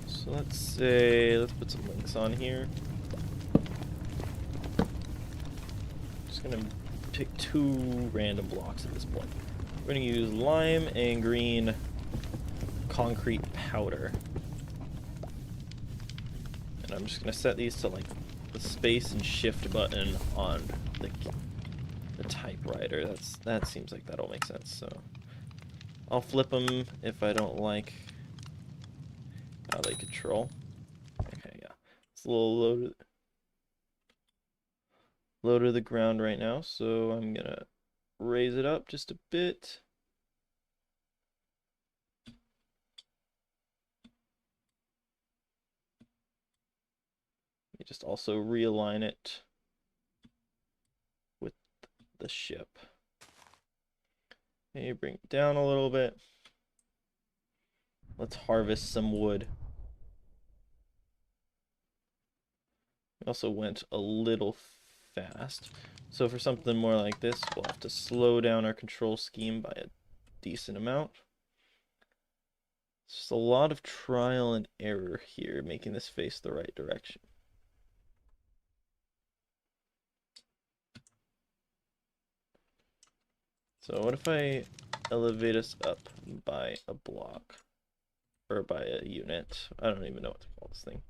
So let's put some links on here. Just gonna pick 2 random blocks at this point. We're gonna use lime and green concrete powder. And I'm just gonna set these to like the space and shift button on the typewriter. That seems like that'll make sense. So I'll flip them if I don't like how they control. Okay, yeah. It's a little low to the ground right now, so I'm gonna raise it up just a bit. Let me just also realign it with the ship. Okay, bring it down a little bit. Let's harvest some wood. We also went a little fast. So for something more like this, we'll have to slow down our control scheme by a decent amount. It's just a lot of trial and error here, making this face the right direction. So what if I elevate us up by a block? Or by a unit? I don't even know what to call this thing.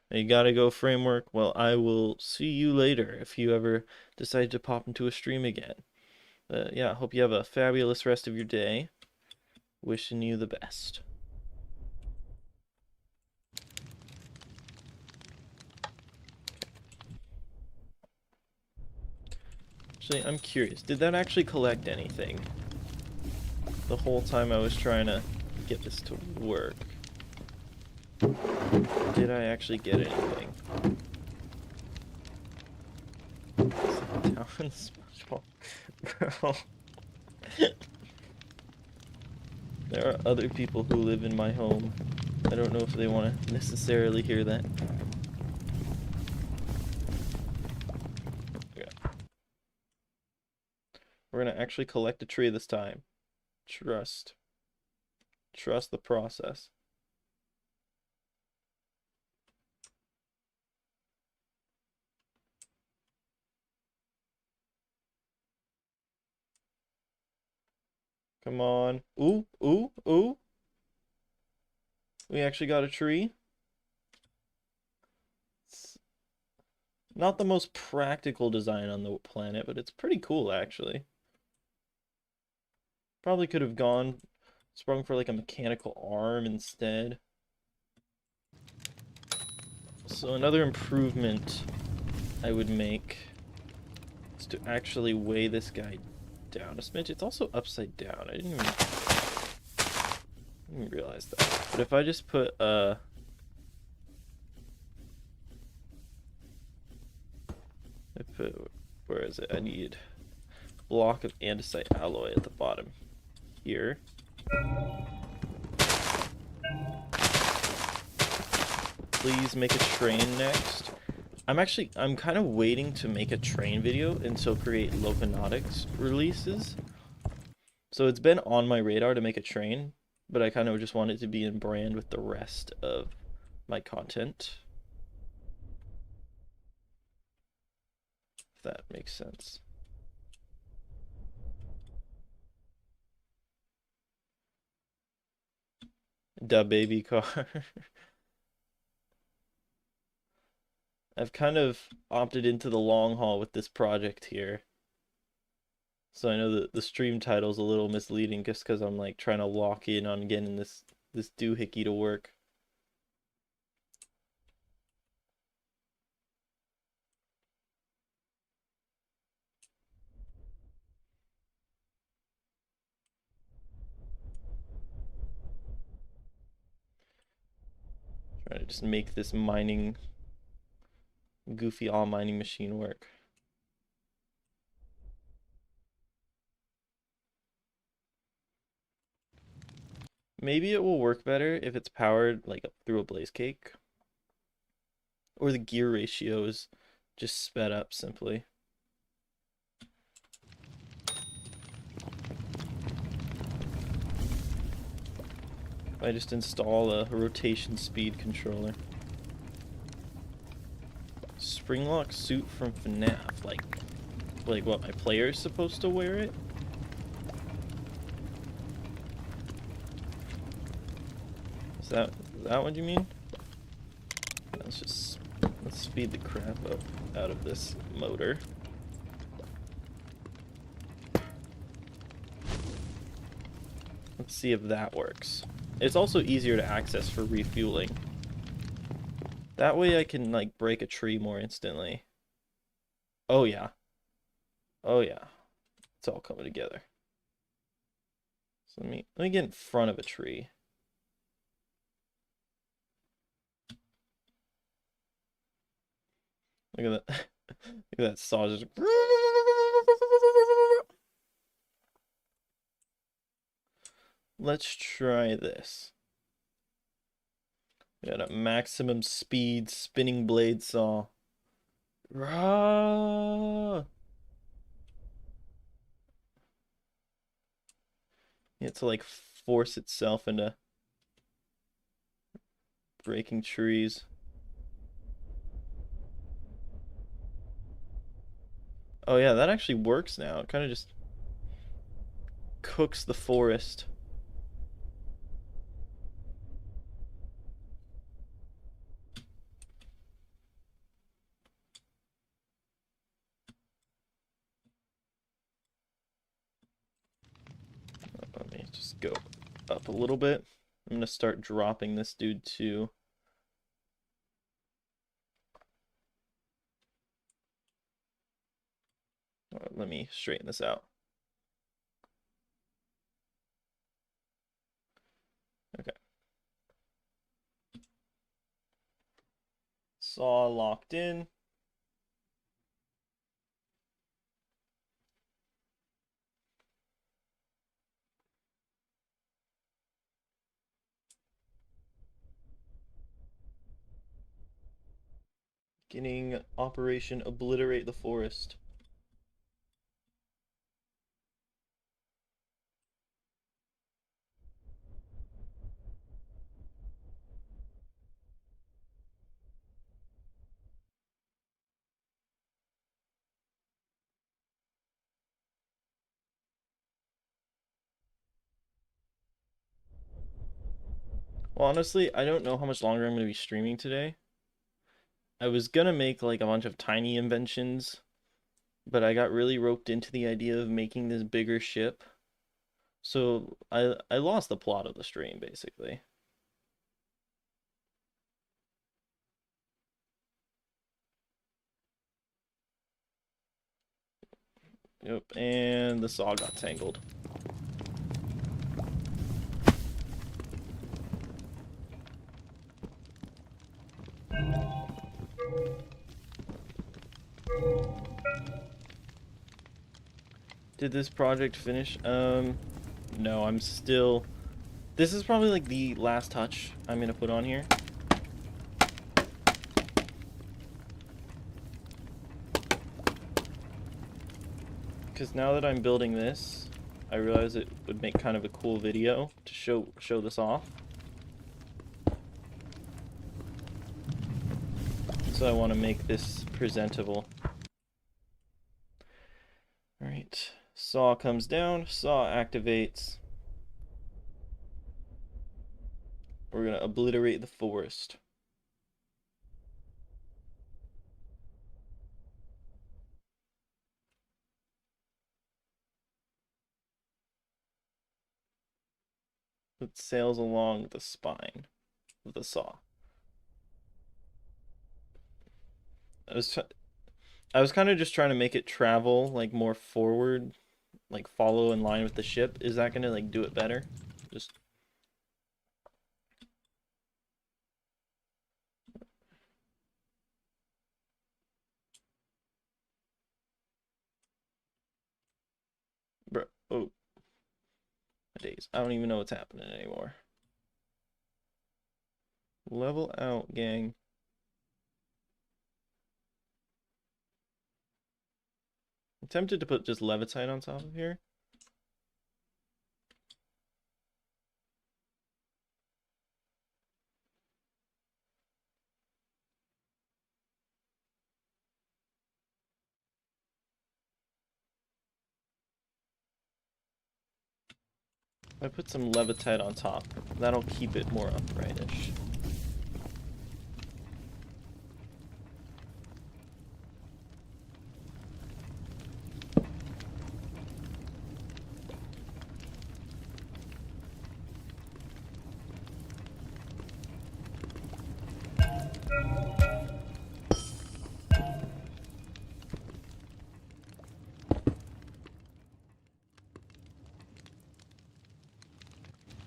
You gotta go, framework. Well, I will see you later if you ever decide to pop into a stream again. Yeah, hope you have a fabulous rest of your day. Wishing you the best. Actually, I'm curious. Did that actually collect anything? The whole time I was trying to get this to work. Did I actually get anything? Down in SpongeBob. Bro. There are other people who live in my home. I don't know if they want to necessarily hear that. Yeah. We're gonna actually collect a tree this time. Trust. Trust the process. Come on. Ooh, ooh, ooh. We actually got a tree. It's not the most practical design on the planet, but it's pretty cool actually. Probably could have sprung for like a mechanical arm instead. So another improvement I would make is to actually weigh this guy down a smidge. It's also upside down. I didn't even realize that. But if I just put where is it? I need a block of andesite alloy at the bottom here. Please make a train next. I'm kind of waiting to make a train video until Create Loconautics releases. So it's been on my radar to make a train, but I kind of just want it to be in brand with the rest of my content. If that makes sense. Da baby car. I've kind of opted into the long haul with this project here. So I know that the stream title's a little misleading just because I'm like trying to lock in on getting this doohickey to work. Trying to just make this goofy all mining machine work. Maybe it will work better if it's powered like through a blaze cake. Or the gear ratio is just sped up simply. I just install a rotation speed controller. Springlock suit from FNAF. Like what, my player's supposed to wear it? Is that what you mean? Let's speed the crap out of this motor. Let's see if that works. It's also easier to access for refueling. That way I can like break a tree more instantly. Oh yeah. Oh yeah. It's all coming together. So let me get in front of a tree. Look at that. Look at that saw just. Let's try this. We got a maximum speed spinning blade saw. Rah! It to like force itself into breaking trees. Oh yeah, that actually works now. It kind of just cooks the forest. Let me just go up a little bit. I'm gonna start dropping this dude too. Let me straighten this out. Okay. Saw locked in. Getting Operation Obliterate the Forest. Well, honestly, I don't know how much longer I'm going to be streaming today. I was going to make like a bunch of tiny inventions, but I got really roped into the idea of making this bigger ship. So I lost the plot of the stream basically. Yep, and the saw got tangled. Did this project finish? No, I'm still... This is probably like the last touch I'm gonna put on here. Because now that I'm building this, I realize it would make kind of a cool video to show this off. So I want to make this presentable. Alright, saw comes down, saw activates. We're gonna obliterate the forest. It sails along the spine of the saw. I was kind of just trying to make it travel like more forward, like follow in line with the ship. Is that gonna like do it better? Just bro. Oh, my days. I don't even know what's happening anymore. Level out, gang. I'm tempted to put just Levitite on top of here. I put some Levitite on top. That'll keep it more uprightish.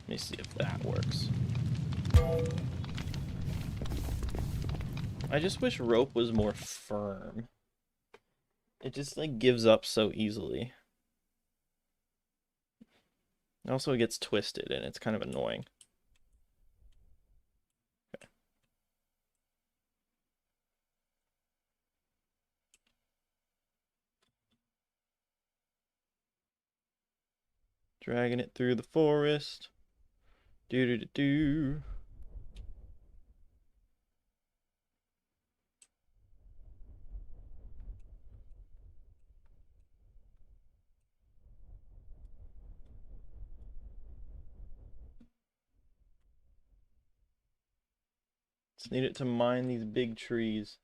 Let me see if that works. I just wish rope was more firm. It just like gives up so easily. Also, it gets twisted and it's kind of annoying. Okay. Dragging it through the forest. Do do do do. Just need it to mine these big trees.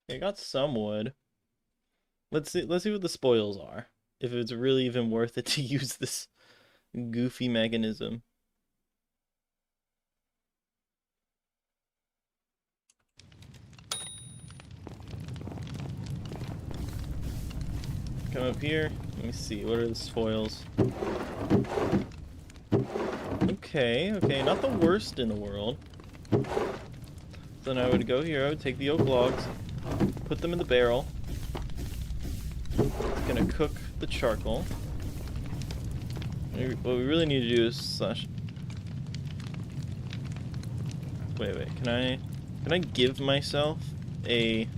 I got some wood. Let's see what the spoils are. If it's really even worth it to use this goofy mechanism. Come up here. Let me see. What are the spoils? Okay, not the worst in the world. Then I would go here. I would take the oak logs, put them in the barrel. It's gonna cook the charcoal. What we really need to do is slash. Wait. Can I give myself a?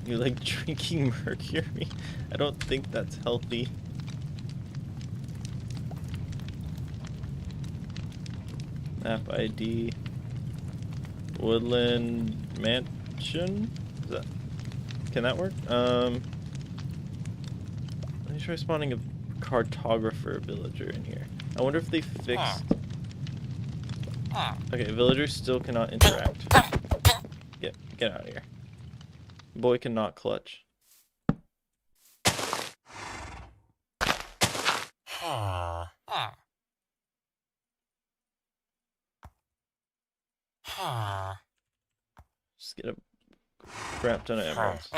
You like drinking mercury? I don't think that's healthy. Map ID. Woodland Mansion? Is that, can that work? Let me try spawning a cartographer villager in here. I wonder if they fixed. Okay, villagers still cannot interact. Get out of here. Boy cannot clutch. Just get a crap ton of emeralds.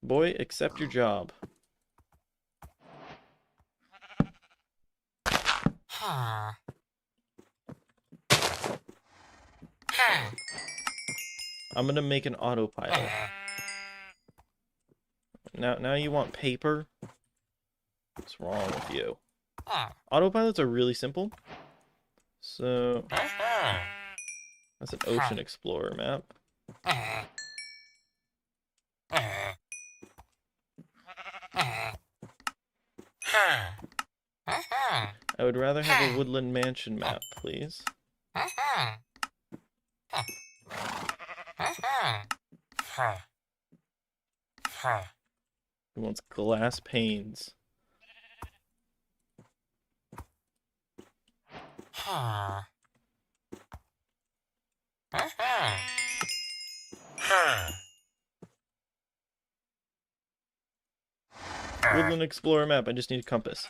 Boy, accept your job. I'm gonna make an autopilot. Now you want paper? What's wrong with you? Autopilots are really simple. So that's an ocean explorer map. I would rather have a woodland mansion map, please. He wants glass panes. Woodland Explorer map, I just need a compass.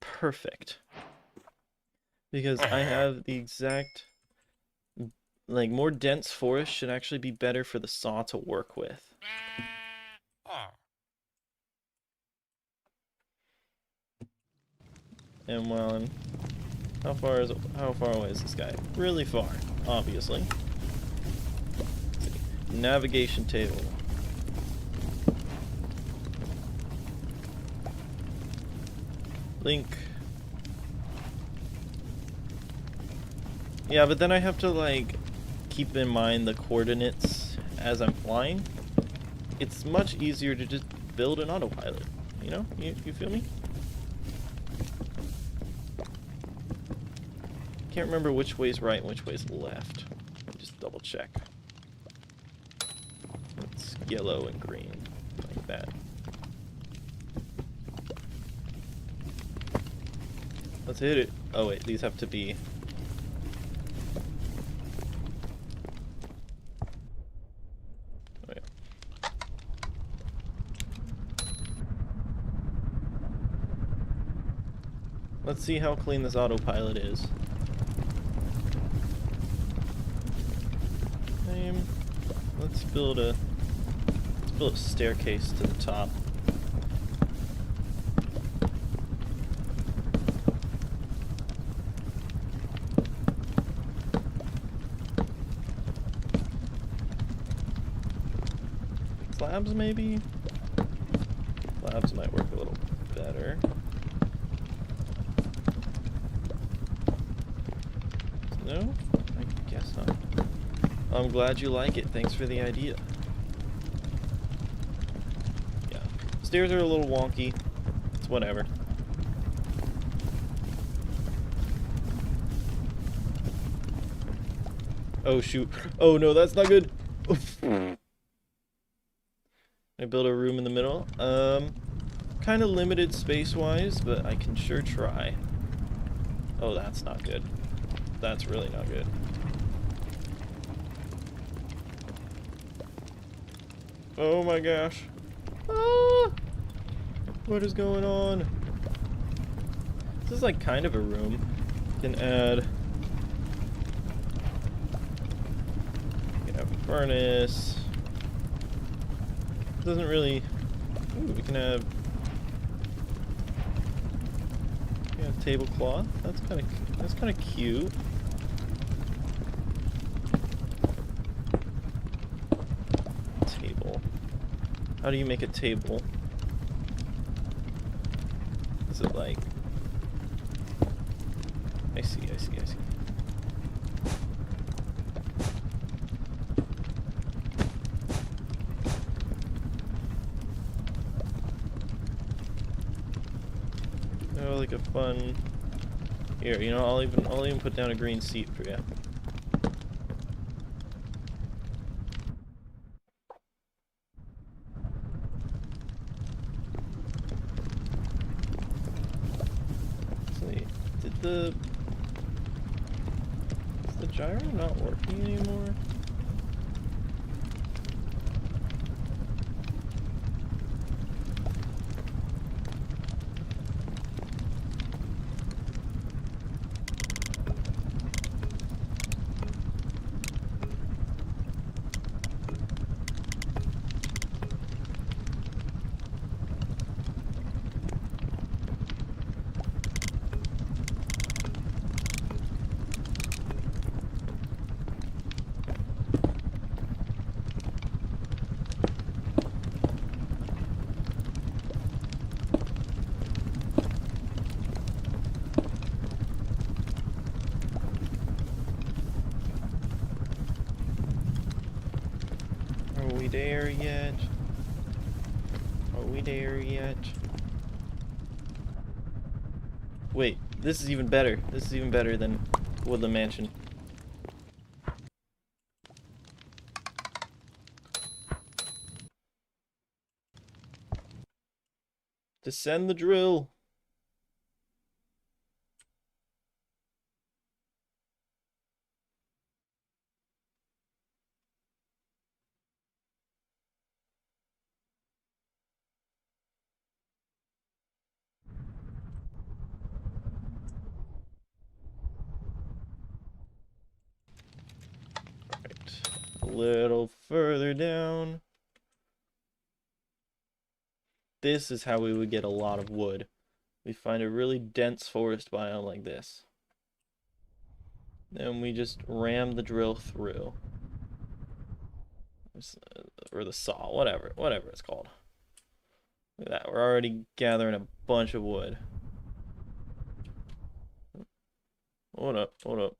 Perfect. Because I have the exact... Like, more dense forest should actually be better for the saw to work with. And well, how far away is this guy? Really far, obviously. Let's see. Navigation table. Link. Yeah, but then I have to like keep in mind the coordinates as I'm flying. It's much easier to just build an autopilot. You know? You feel me? Can't remember which way's right and which way's left. Just double check. It's yellow and green, like that. Let's hit it. Oh wait, these have to be... Oh yeah. Let's see how clean this autopilot is. Let's build a staircase to the top. Slabs maybe? Slabs might work a little better. No? I guess not. I'm glad you like it. Thanks for the idea. Yeah. Stairs are a little wonky. It's whatever. Oh shoot. Oh no, that's not good. I build a room in the middle. Kind of limited space-wise, but I can sure try. Oh, that's not good. That's really not good. Oh my gosh. Ah! What is going on? This is like kind of a room. You can add... You can have a furnace. It doesn't really... Ooh, we can have... Yeah, tablecloth. That's kind of cute. Table. How do you make a table? Is it like... I see. Oh, like a fun... Here, you know, I'll even put down a green seat for you. Is the gyro not working anymore? Are we there yet? Are we there yet? Wait, this is even better. This is even better than Woodland Mansion. Descend the drill. A little further down. This is how we would get a lot of wood. We find a really dense forest biome like this. Then we just ram the drill through. Or the saw, whatever it's called. Look at that, we're already gathering a bunch of wood. Hold up.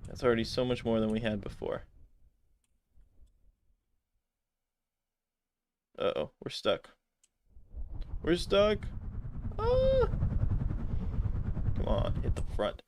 That's already so much more than we had before. Uh-oh, we're stuck. We're stuck! Ah! Come on, hit the front.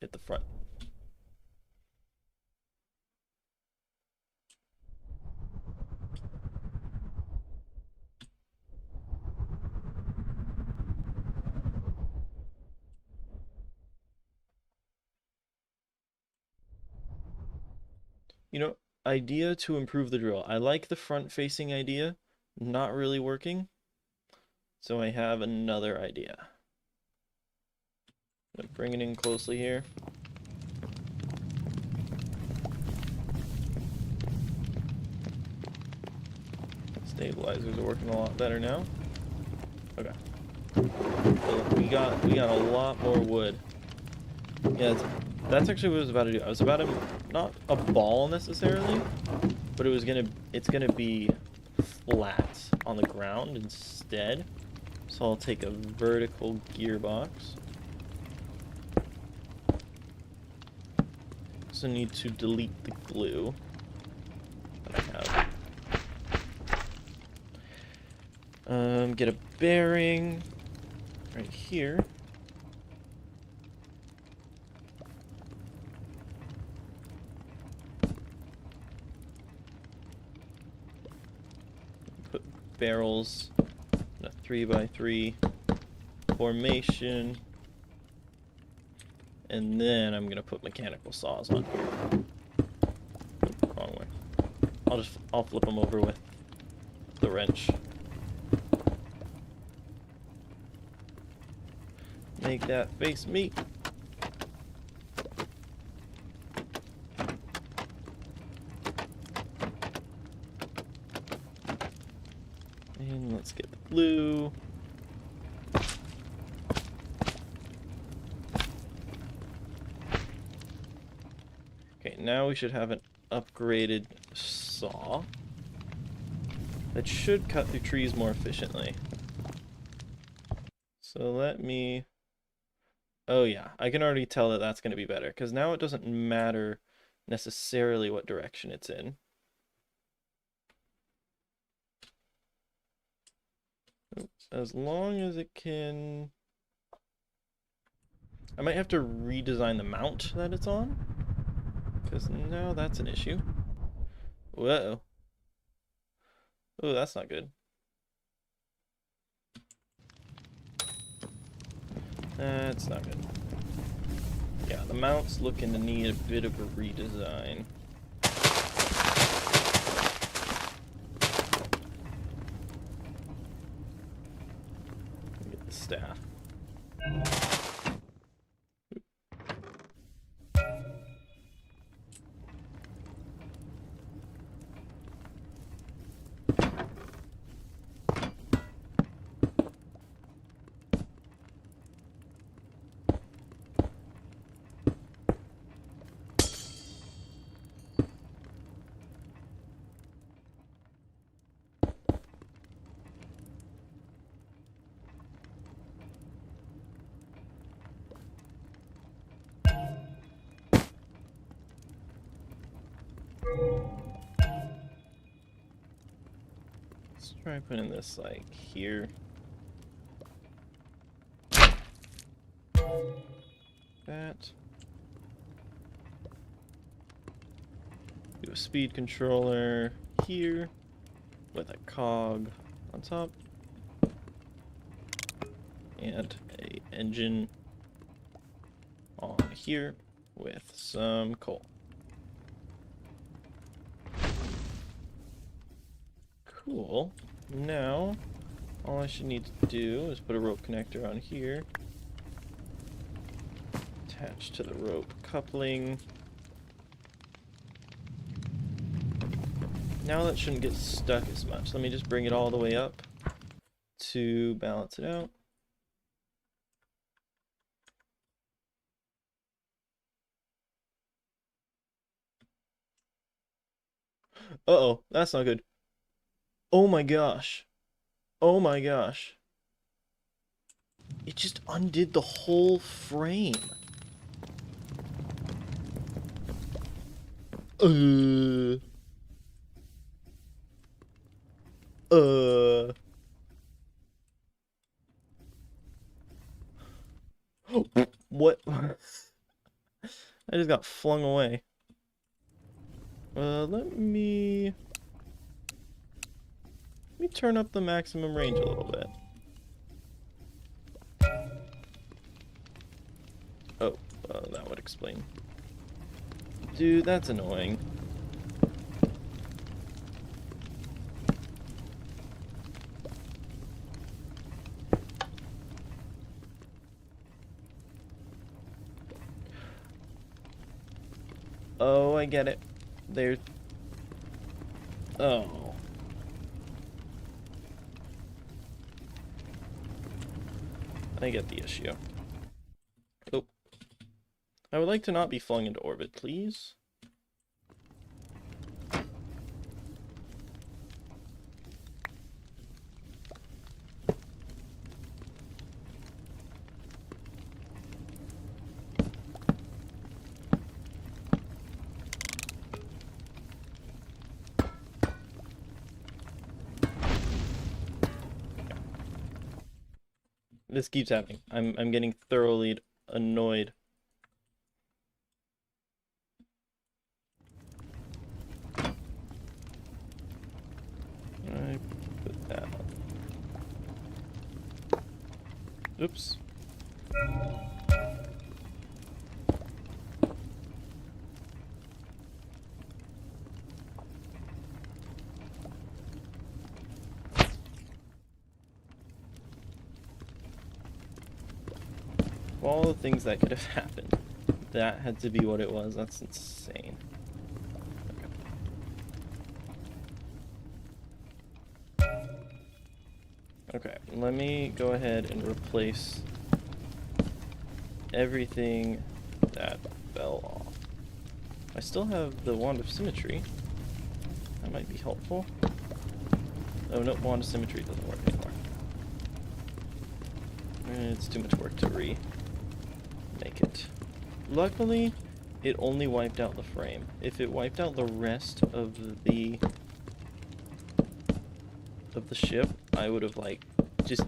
You know, idea to improve the drill. I like the front-facing idea, not really working. So I have another idea. I'm gonna bring it in closely here. Stabilizers are working a lot better now. Okay. So we got a lot more wood. Yeah, that's actually what I was about to do. I was about to, not a ball necessarily, but it's gonna be flat on the ground instead. So I'll take a vertical gearbox. Also need to delete the glue that I have. Get a bearing right here. Put barrels in a 3x3 formation. And then I'm gonna put mechanical saws on here. Wrong way. I'll flip them over with the wrench. Make that face me. And let's get the glue. Okay, now we should have an upgraded saw that should cut through trees more efficiently. So let me... Oh yeah, I can already tell that that's going to be better, because now it doesn't matter necessarily what direction it's in. As long as it can... I might have to redesign the mount that it's on, because now that's an issue. Whoa. Oh, that's not good. That's not good. Yeah, the mount's looking to need a bit of a redesign. Get the staff. Let's try putting this like here. That. Do a speed controller here with a cog on top. And a engine on here with some coal. Cool. Now, all I should need to do is put a rope connector on here. Attach to the rope coupling. Now that shouldn't get stuck as much. Let me just bring it all the way up to balance it out. Uh-oh, that's not good. Oh my gosh. Oh my gosh. It just undid the whole frame. What? I just got flung away. Let me turn up the maximum range a little bit. Oh, that would explain. Dude, that's annoying. Oh, I get it. There's... Oh. I get the issue. Oh. I would like to not be flung into orbit, please. This keeps happening. I'm getting thoroughly annoyed. I put that on. Oops. Of all the things that could have happened, that had to be what it was. That's insane. Okay, let me go ahead and replace everything that fell off. I still have the Wand of Symmetry. That might be helpful. Oh, no, Wand of Symmetry doesn't work anymore. It's too much work to remake it. Luckily, it only wiped out the frame. If it wiped out the rest of the ship, I would have, like, just...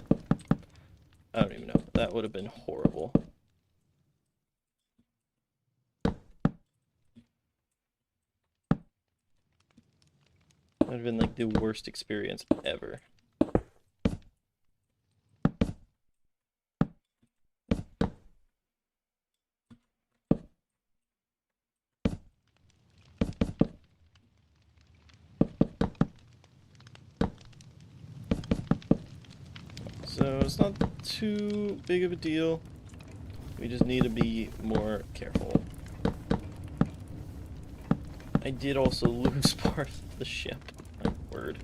I don't even know. That would have been horrible. That would have been, like, the worst experience ever. So it's not too big of a deal. We just need to be more careful. I did also lose part of the ship. My word.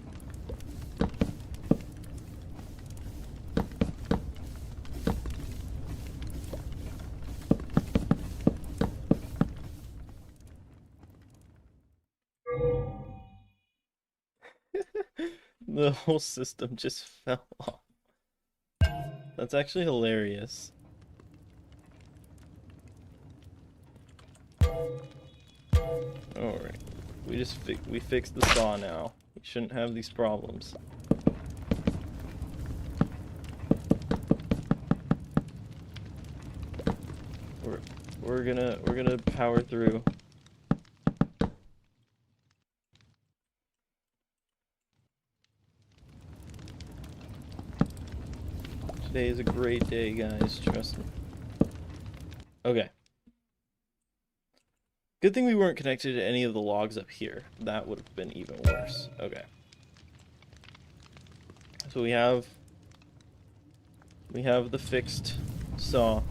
The whole system just fell off. That's actually hilarious. Alright. We fixed the saw now. We shouldn't have these problems. We're gonna power through. Today is a great day, guys, trust me. Okay. Good thing we weren't connected to any of the logs up here. That would have been even worse. Okay. So we have the fixed saw.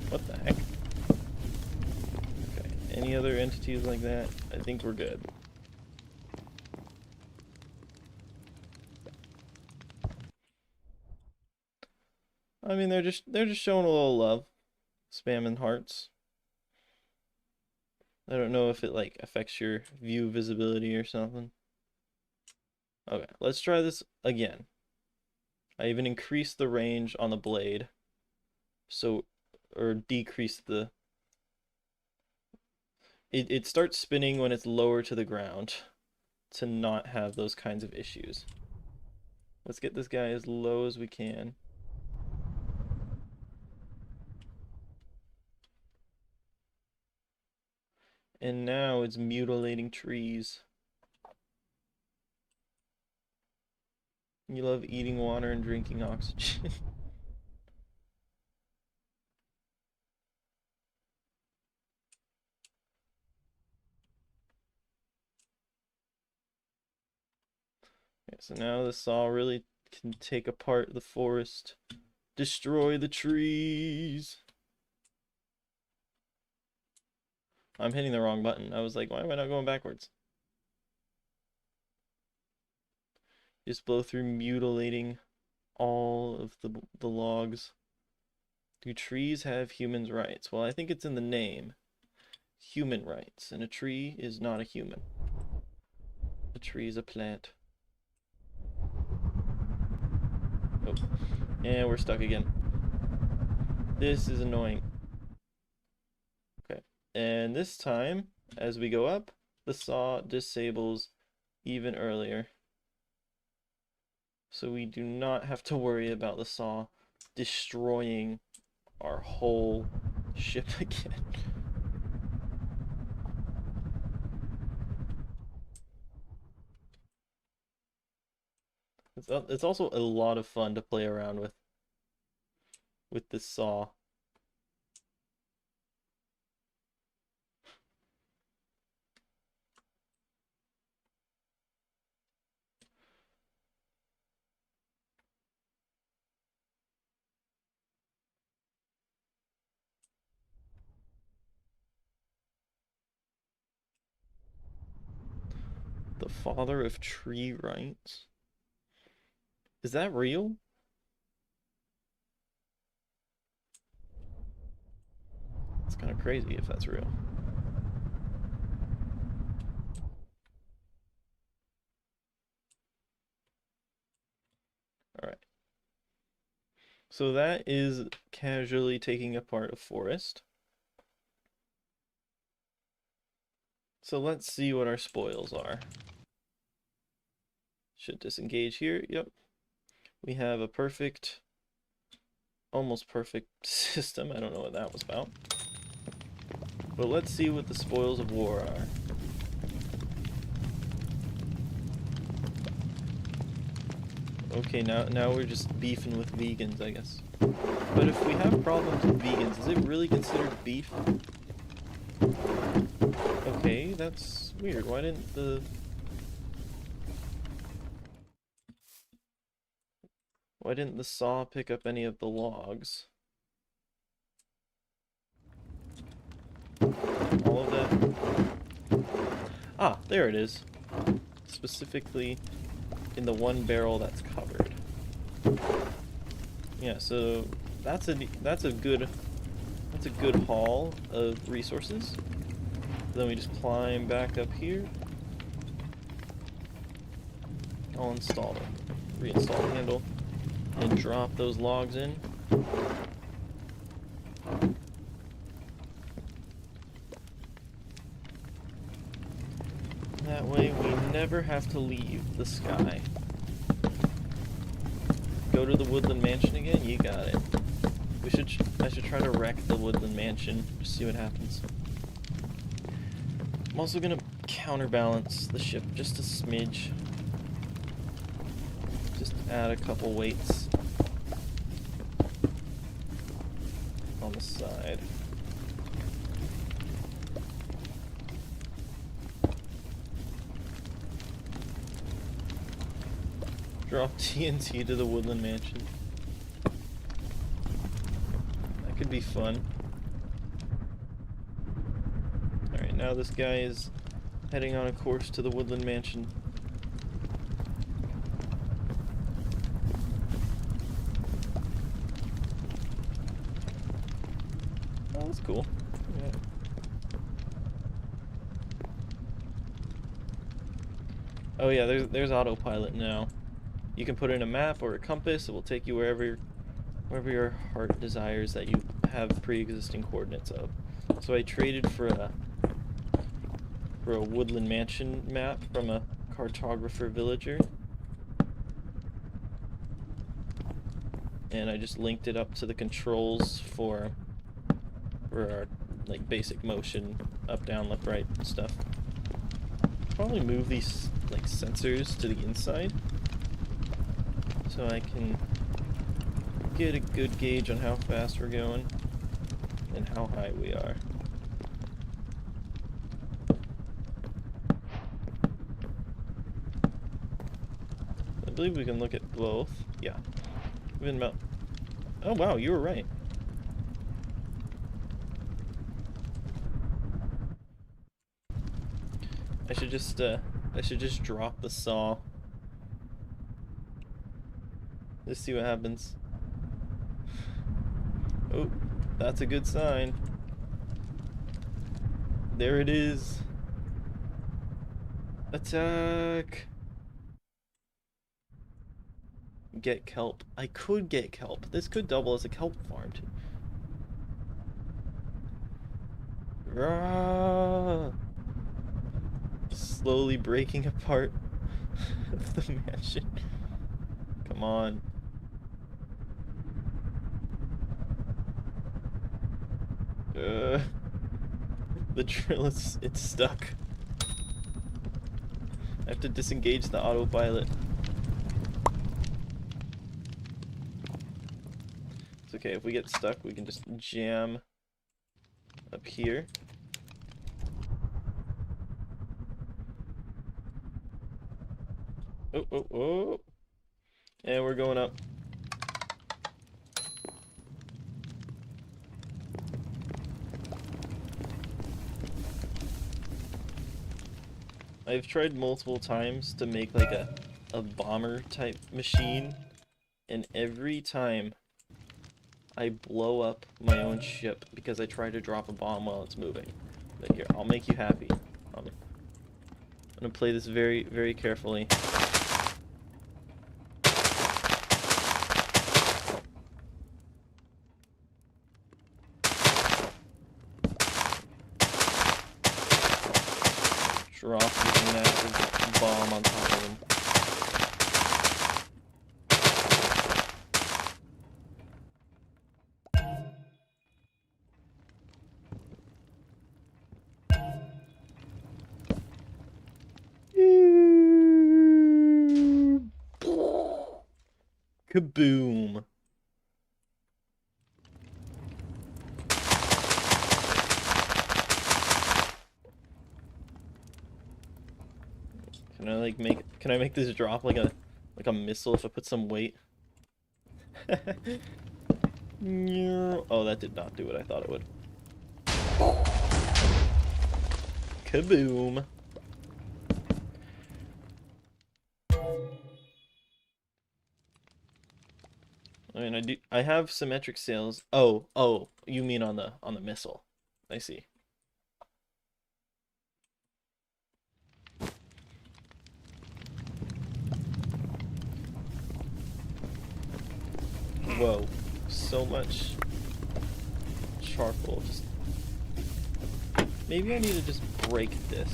What the heck? Okay. Any other entities like that? I think we're good. I mean, they're just showing a little love, spamming hearts. I don't know if it like affects your view visibility or something. Okay, let's try this again. I even increased the range on the blade, so or decreased the. It starts spinning when it's lower to the ground, to not have those kinds of issues. Let's get this guy as low as we can. And now it's mutilating trees. You love eating water and drinking oxygen. Okay, so now the saw really can take apart the forest, destroy the trees. I'm hitting the wrong button. I was like, why am I not going backwards? Just blow through mutilating all of the logs. Do trees have humans' rights? Well, I think it's in the name. Human rights. And a tree is not a human. A tree is a plant. Oh. And we're stuck again. This is annoying. Okay. And this time, as we go up, the saw disables even earlier. So we do not have to worry about the saw destroying our whole ship again. It's also a lot of fun to play around with this saw. The father of tree rights? Is that real? It's kind of crazy if that's real. Alright. So that is casually taking apart a forest. So let's see what our spoils are. Should disengage here. Yep. We have a perfect, almost perfect system. I don't know what that was about. But let's see what the spoils of war are. Okay, now we're just beefing with vegans, I guess. But if we have problems with vegans, is it really considered beef? Okay, that's weird. Why didn't the saw pick up any of the logs? All of that? Ah, there it is. Specifically in the one barrel that's covered. Yeah, so that's a good haul of resources. Then we just climb back up here. I'll install it. Reinstall the handle and drop those logs in. That way we never have to leave the sky. Go to the Woodland Mansion again? You got it. I should try to wreck the Woodland Mansion, just see what happens. I'm also gonna counterbalance the ship just a smidge. Just add a couple weights on the side. Drop TNT to the Woodland Mansion. That could be fun. Alright, now this guy is heading on a course to the Woodland Mansion. Oh, that's cool. Yeah. Oh yeah, there's autopilot now. You can put in a map or a compass. It will take you wherever your heart desires that you have pre-existing coordinates of. So I traded for a Woodland Mansion map from a cartographer villager, and I just linked it up to the controls for our like basic motion, up, down, left, right stuff. Probably move these like sensors to the inside, so I can get a good gauge on how fast we're going and how high we are. I believe we can look at both. Yeah. We've been about... Oh wow, you were right. I should just drop the saw. Just see what happens. Oh, that's a good sign. There it is. Attack! Get kelp. I could get kelp. This could double as a kelp farm too. Rah! Slowly breaking apart the mansion. Come on. The drill is, it's stuck. I have to disengage the autopilot. It's okay, if we get stuck, we can just jam up here. Oh, oh, oh. And we're going up. I've tried multiple times to make like a bomber type machine, and every time I blow up my own ship because I try to drop a bomb while it's moving. But here, I'll make you happy. I'm gonna play this very, very carefully. Drop this massive bomb on top of him. Kaboom. Can I make this drop like a missile if I put some weight? Oh, that did not do what I thought it would. Kaboom. I mean, I have symmetric sails. Oh, you mean on the missile. I see. Whoa, so much charcoal. Just maybe I need to just break this.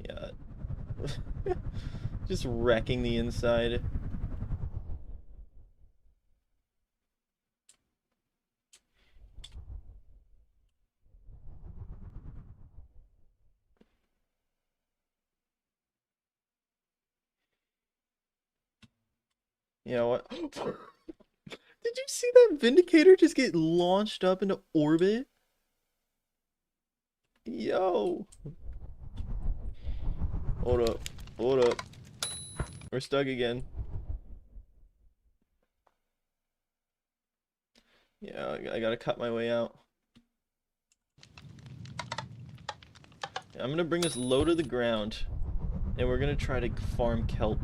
Yeah. Just wrecking the inside. You know what? Did you see that Vindicator just get launched up into orbit? Yo. Hold up. Hold up. We're stuck again. Yeah, I gotta cut my way out. I'm gonna bring this low to the ground, and we're gonna try to farm kelp.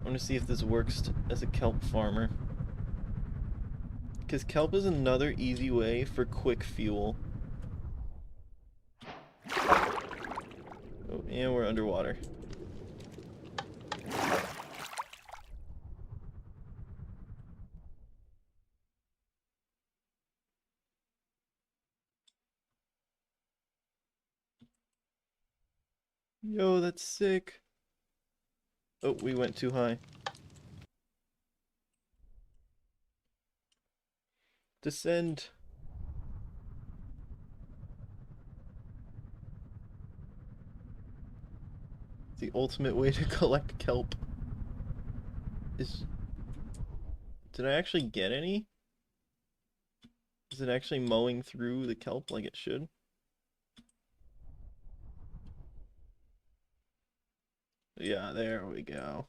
I want to see if this works as a kelp farmer. Because kelp is another easy way for quick fuel. Oh, and we're underwater. Yo, that's sick. Oh, we went too high. Descend. The ultimate way to collect kelp is... Did I actually get any? Is it actually mowing through the kelp like it should? Yeah, there we go.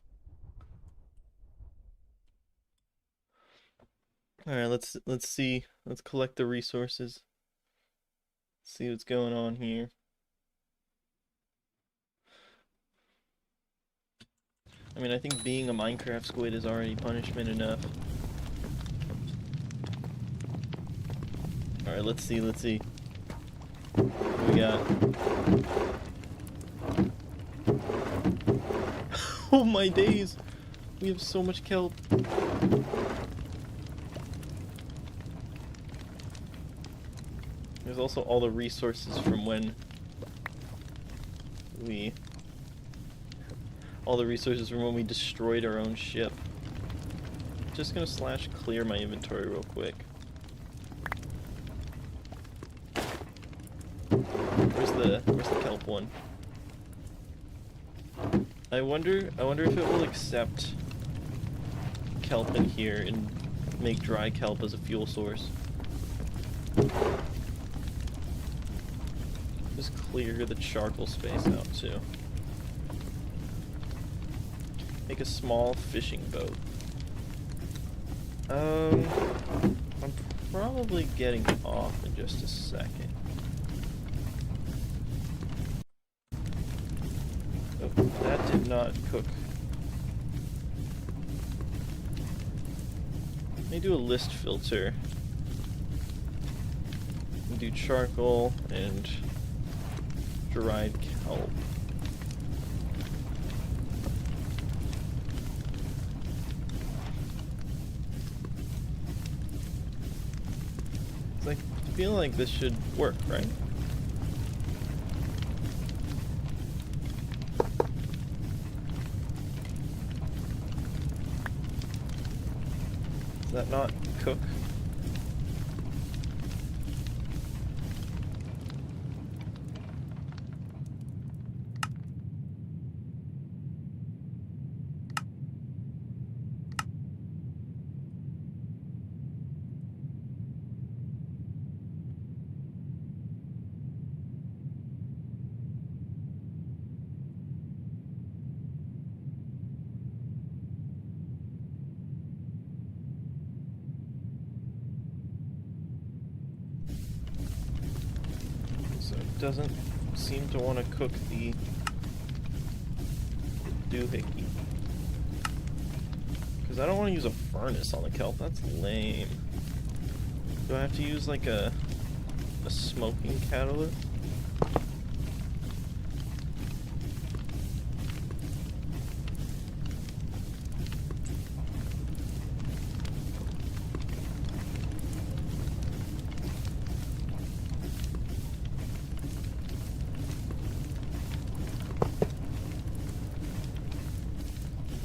Alright, let's see. Let's collect the resources. See what's going on here. I mean, I think being a Minecraft squid is already punishment enough. Alright, let's see. What we got? Oh my days! We have so much kelp. There's also all the resources from when we... all the resources from when we destroyed our own ship. Just gonna slash clear my inventory real quick. Where's the kelp one? I wonder if it will accept kelp in here and make dry kelp as a fuel source. Just clear the charcoal space out too. Make a small fishing boat. I'm probably getting off in just a second. Oh, that did not cook. Let me do a list filter. And do charcoal and dried kelp. I feel like this should work, right? Does that not cook? Doesn't seem to want to cook the doohickey. Because I don't want to use a furnace on the kelp, that's lame. Do I have to use like a smoking catalyst?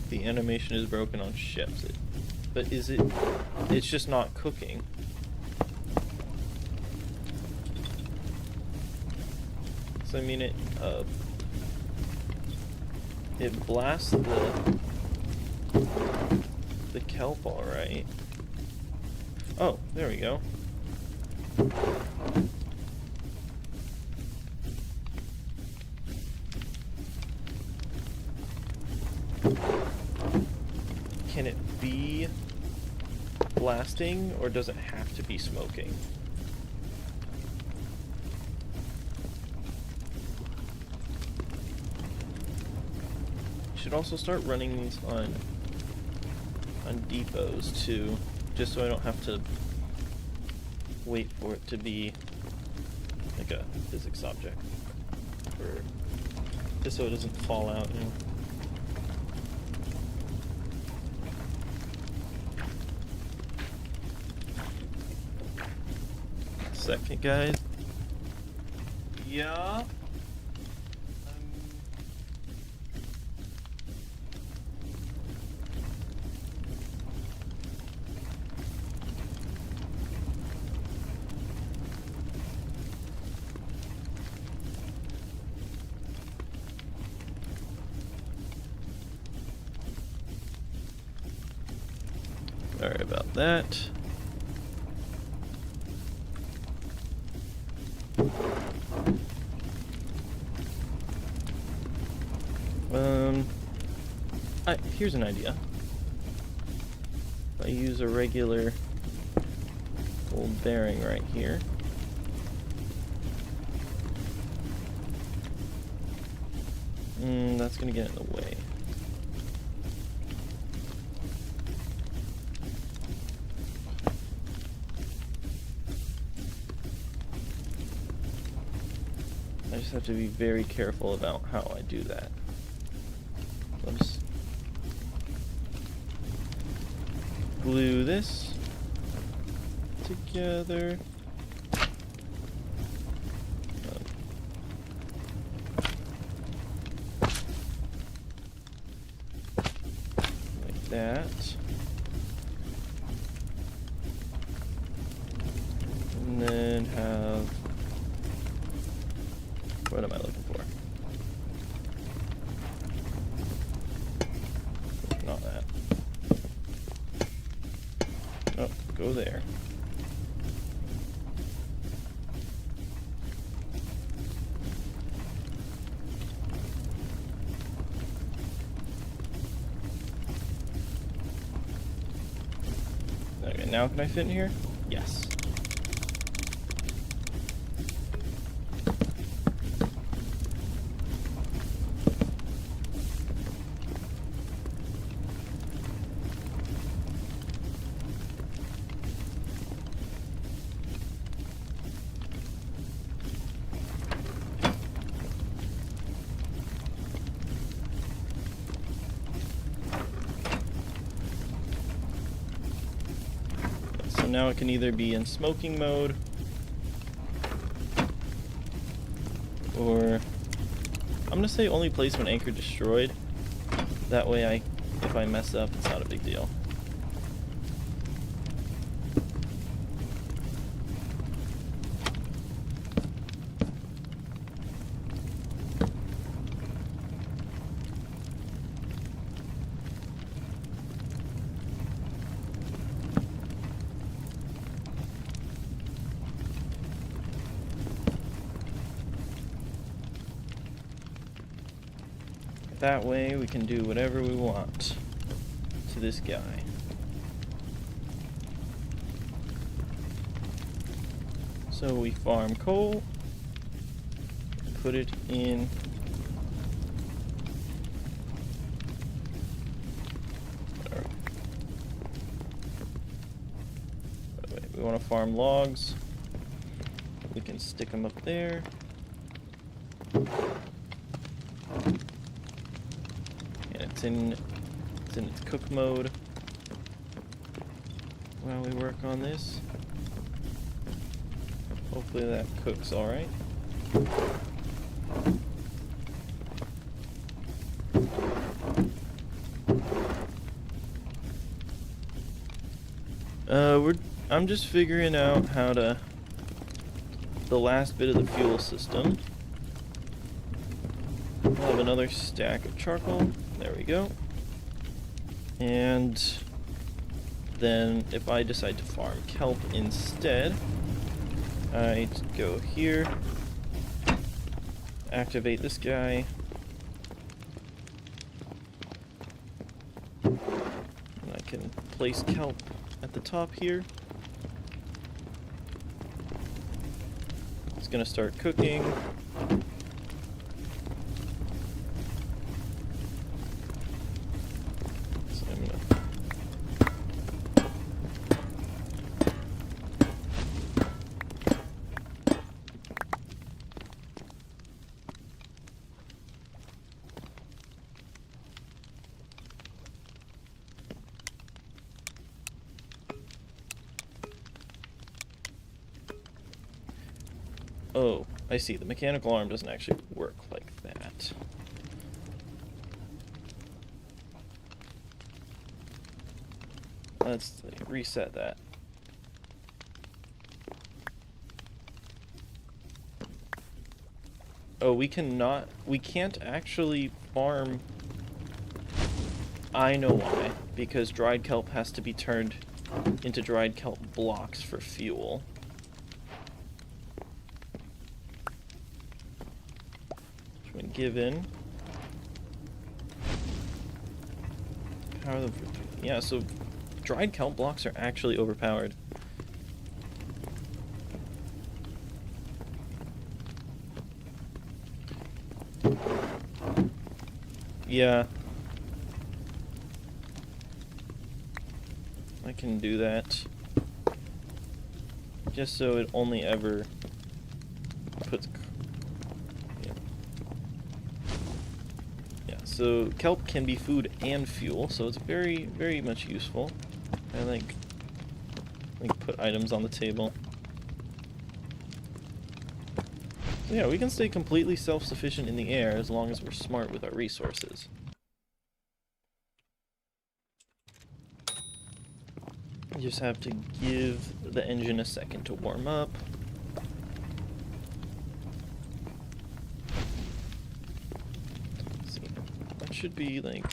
The animation is broken on ships. But is it... It's just not cooking. So I mean it blasts the kelp alright. Oh, there we go. Can it be blasting, or does it have to be smoking? Should also start running these on depots too, just so I don't have to wait for it to be like a physics object, or just so it doesn't fall out, you know. Second, guys. Yeah. Sorry about that. Here's an idea. If I use a regular old bearing right here. That's gonna get in the way. just have to be very careful about how I do that. I'll just glue this together. Like that. And then have, what am I looking for? Not that. Oh, go there. Okay, now can I fit in here? Yes. So now it can either be in smoking mode, or I'm gonna say only place when anchor destroyed. That way if I mess up, it's not a big deal. That way we can do whatever we want to this guy. So we farm coal, put it in we want to farm logs. We can stick them up there. It's in its cook mode while we work on this. Hopefully that cooks alright. I'm just figuring out how to the last bit of the fuel system. We'll have another stack of charcoal. There we go. And then if I decide to farm kelp instead, I go here, activate this guy, and I can place kelp at the top here. It's gonna start cooking. Oh, I see. The mechanical arm doesn't actually work like that. Let's reset that. Oh, we can't actually farm. I know why. Because dried kelp has to be turned into dried kelp blocks for fuel. When given power them for 3. Yeah, so dried kelp blocks are actually overpowered. Yeah. I can do that. Just so it only ever puts So kelp can be food and fuel, so it's very, very much useful. I like put items on the table. So yeah, we can stay completely self-sufficient in the air as long as we're smart with our resources. You just have to give the engine a second to warm up. Let's see, that should be like...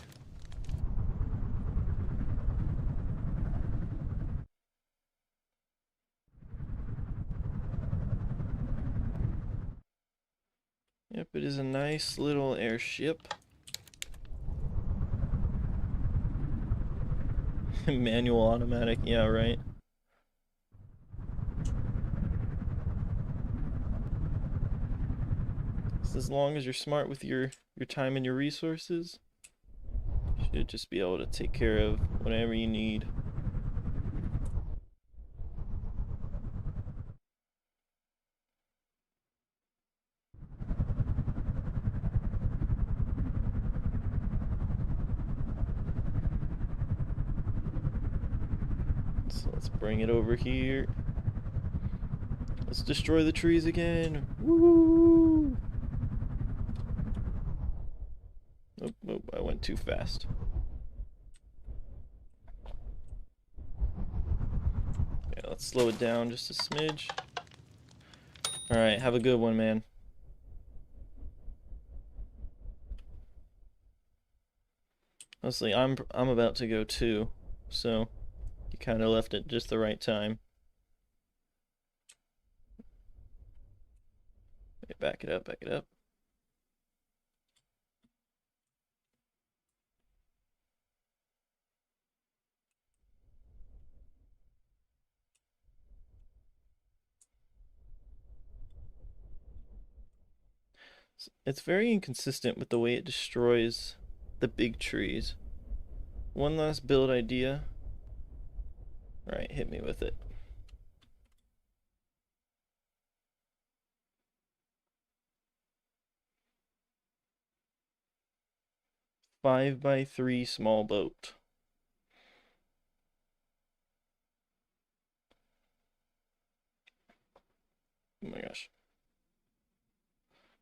Yep, it is a nice little airship. Manual automatic, yeah, right. So as long as you're smart with your time and your resources, you should just be able to take care of whatever you need. So let's bring it over here. Let's destroy the trees again. Woo! Nope, nope, I went too fast. Yeah, let's slow it down just a smidge. Alright, have a good one, man. Honestly, I'm about to go too, so you kind of left it just the right time. Okay, back it up, back it up. It's very inconsistent with the way it destroys the big trees. One last build idea. Alright, hit me with it. 5x3 small boat. Oh my gosh.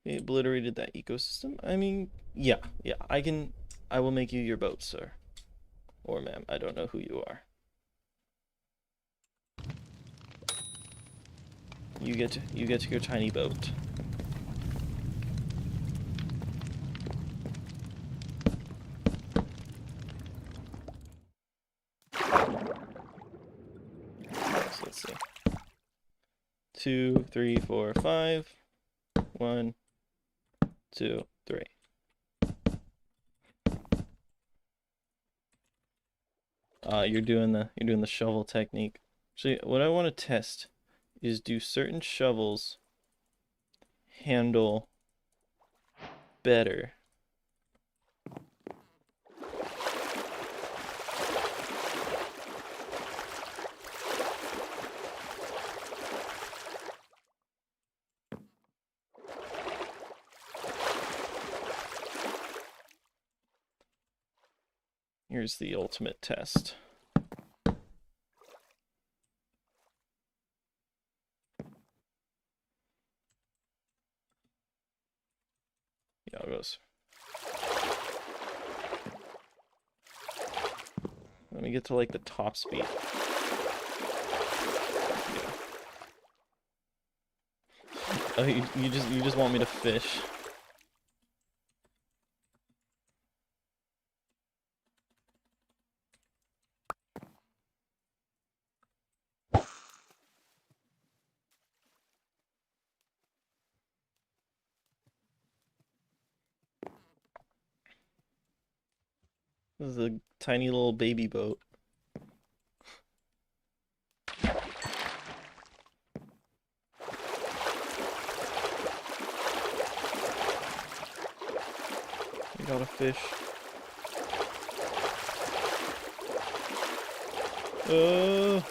They obliterated that ecosystem? I mean, yeah, I will make you your boat, sir. Or ma'am, I don't know who you are. You get to your tiny boat. So let's see. 2, 3, 4, 5. 1, 2, 3. You're doing the shovel technique. So what I want to test is, do certain shovels handle better? Here's the ultimate test. Yeah, it goes. Let me get to like the top speed. Oh, you just want me to fish. This is a tiny little baby boat. We got a fish. Oh.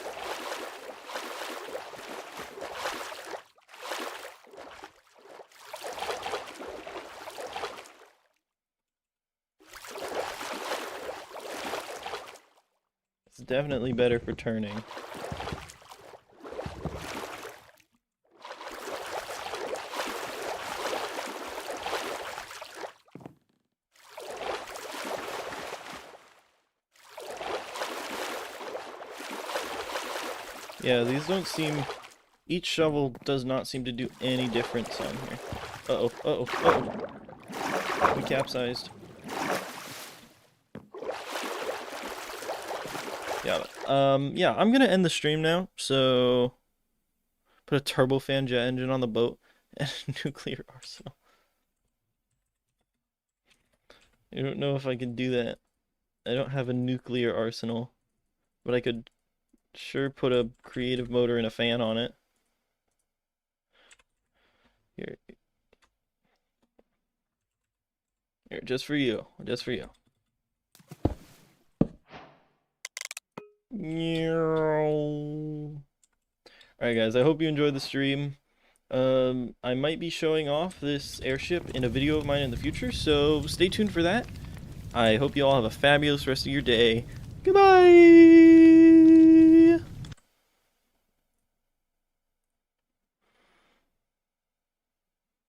It's definitely better for turning. Yeah, these don't seem... Each shovel does not seem to do any difference on here. Uh-oh, uh-oh, uh-oh. We capsized. Yeah, I'm gonna end the stream now, so... Put a turbofan jet engine on the boat and a nuclear arsenal. I don't know if I can do that. I don't have a nuclear arsenal, but I could sure put a creative motor and a fan on it. Here, here, just for you, just for you. Alright guys, I hope you enjoyed the stream. I might be showing off this airship in a video of mine in the future, so stay tuned for that. I hope you all have a fabulous rest of your day. Goodbye!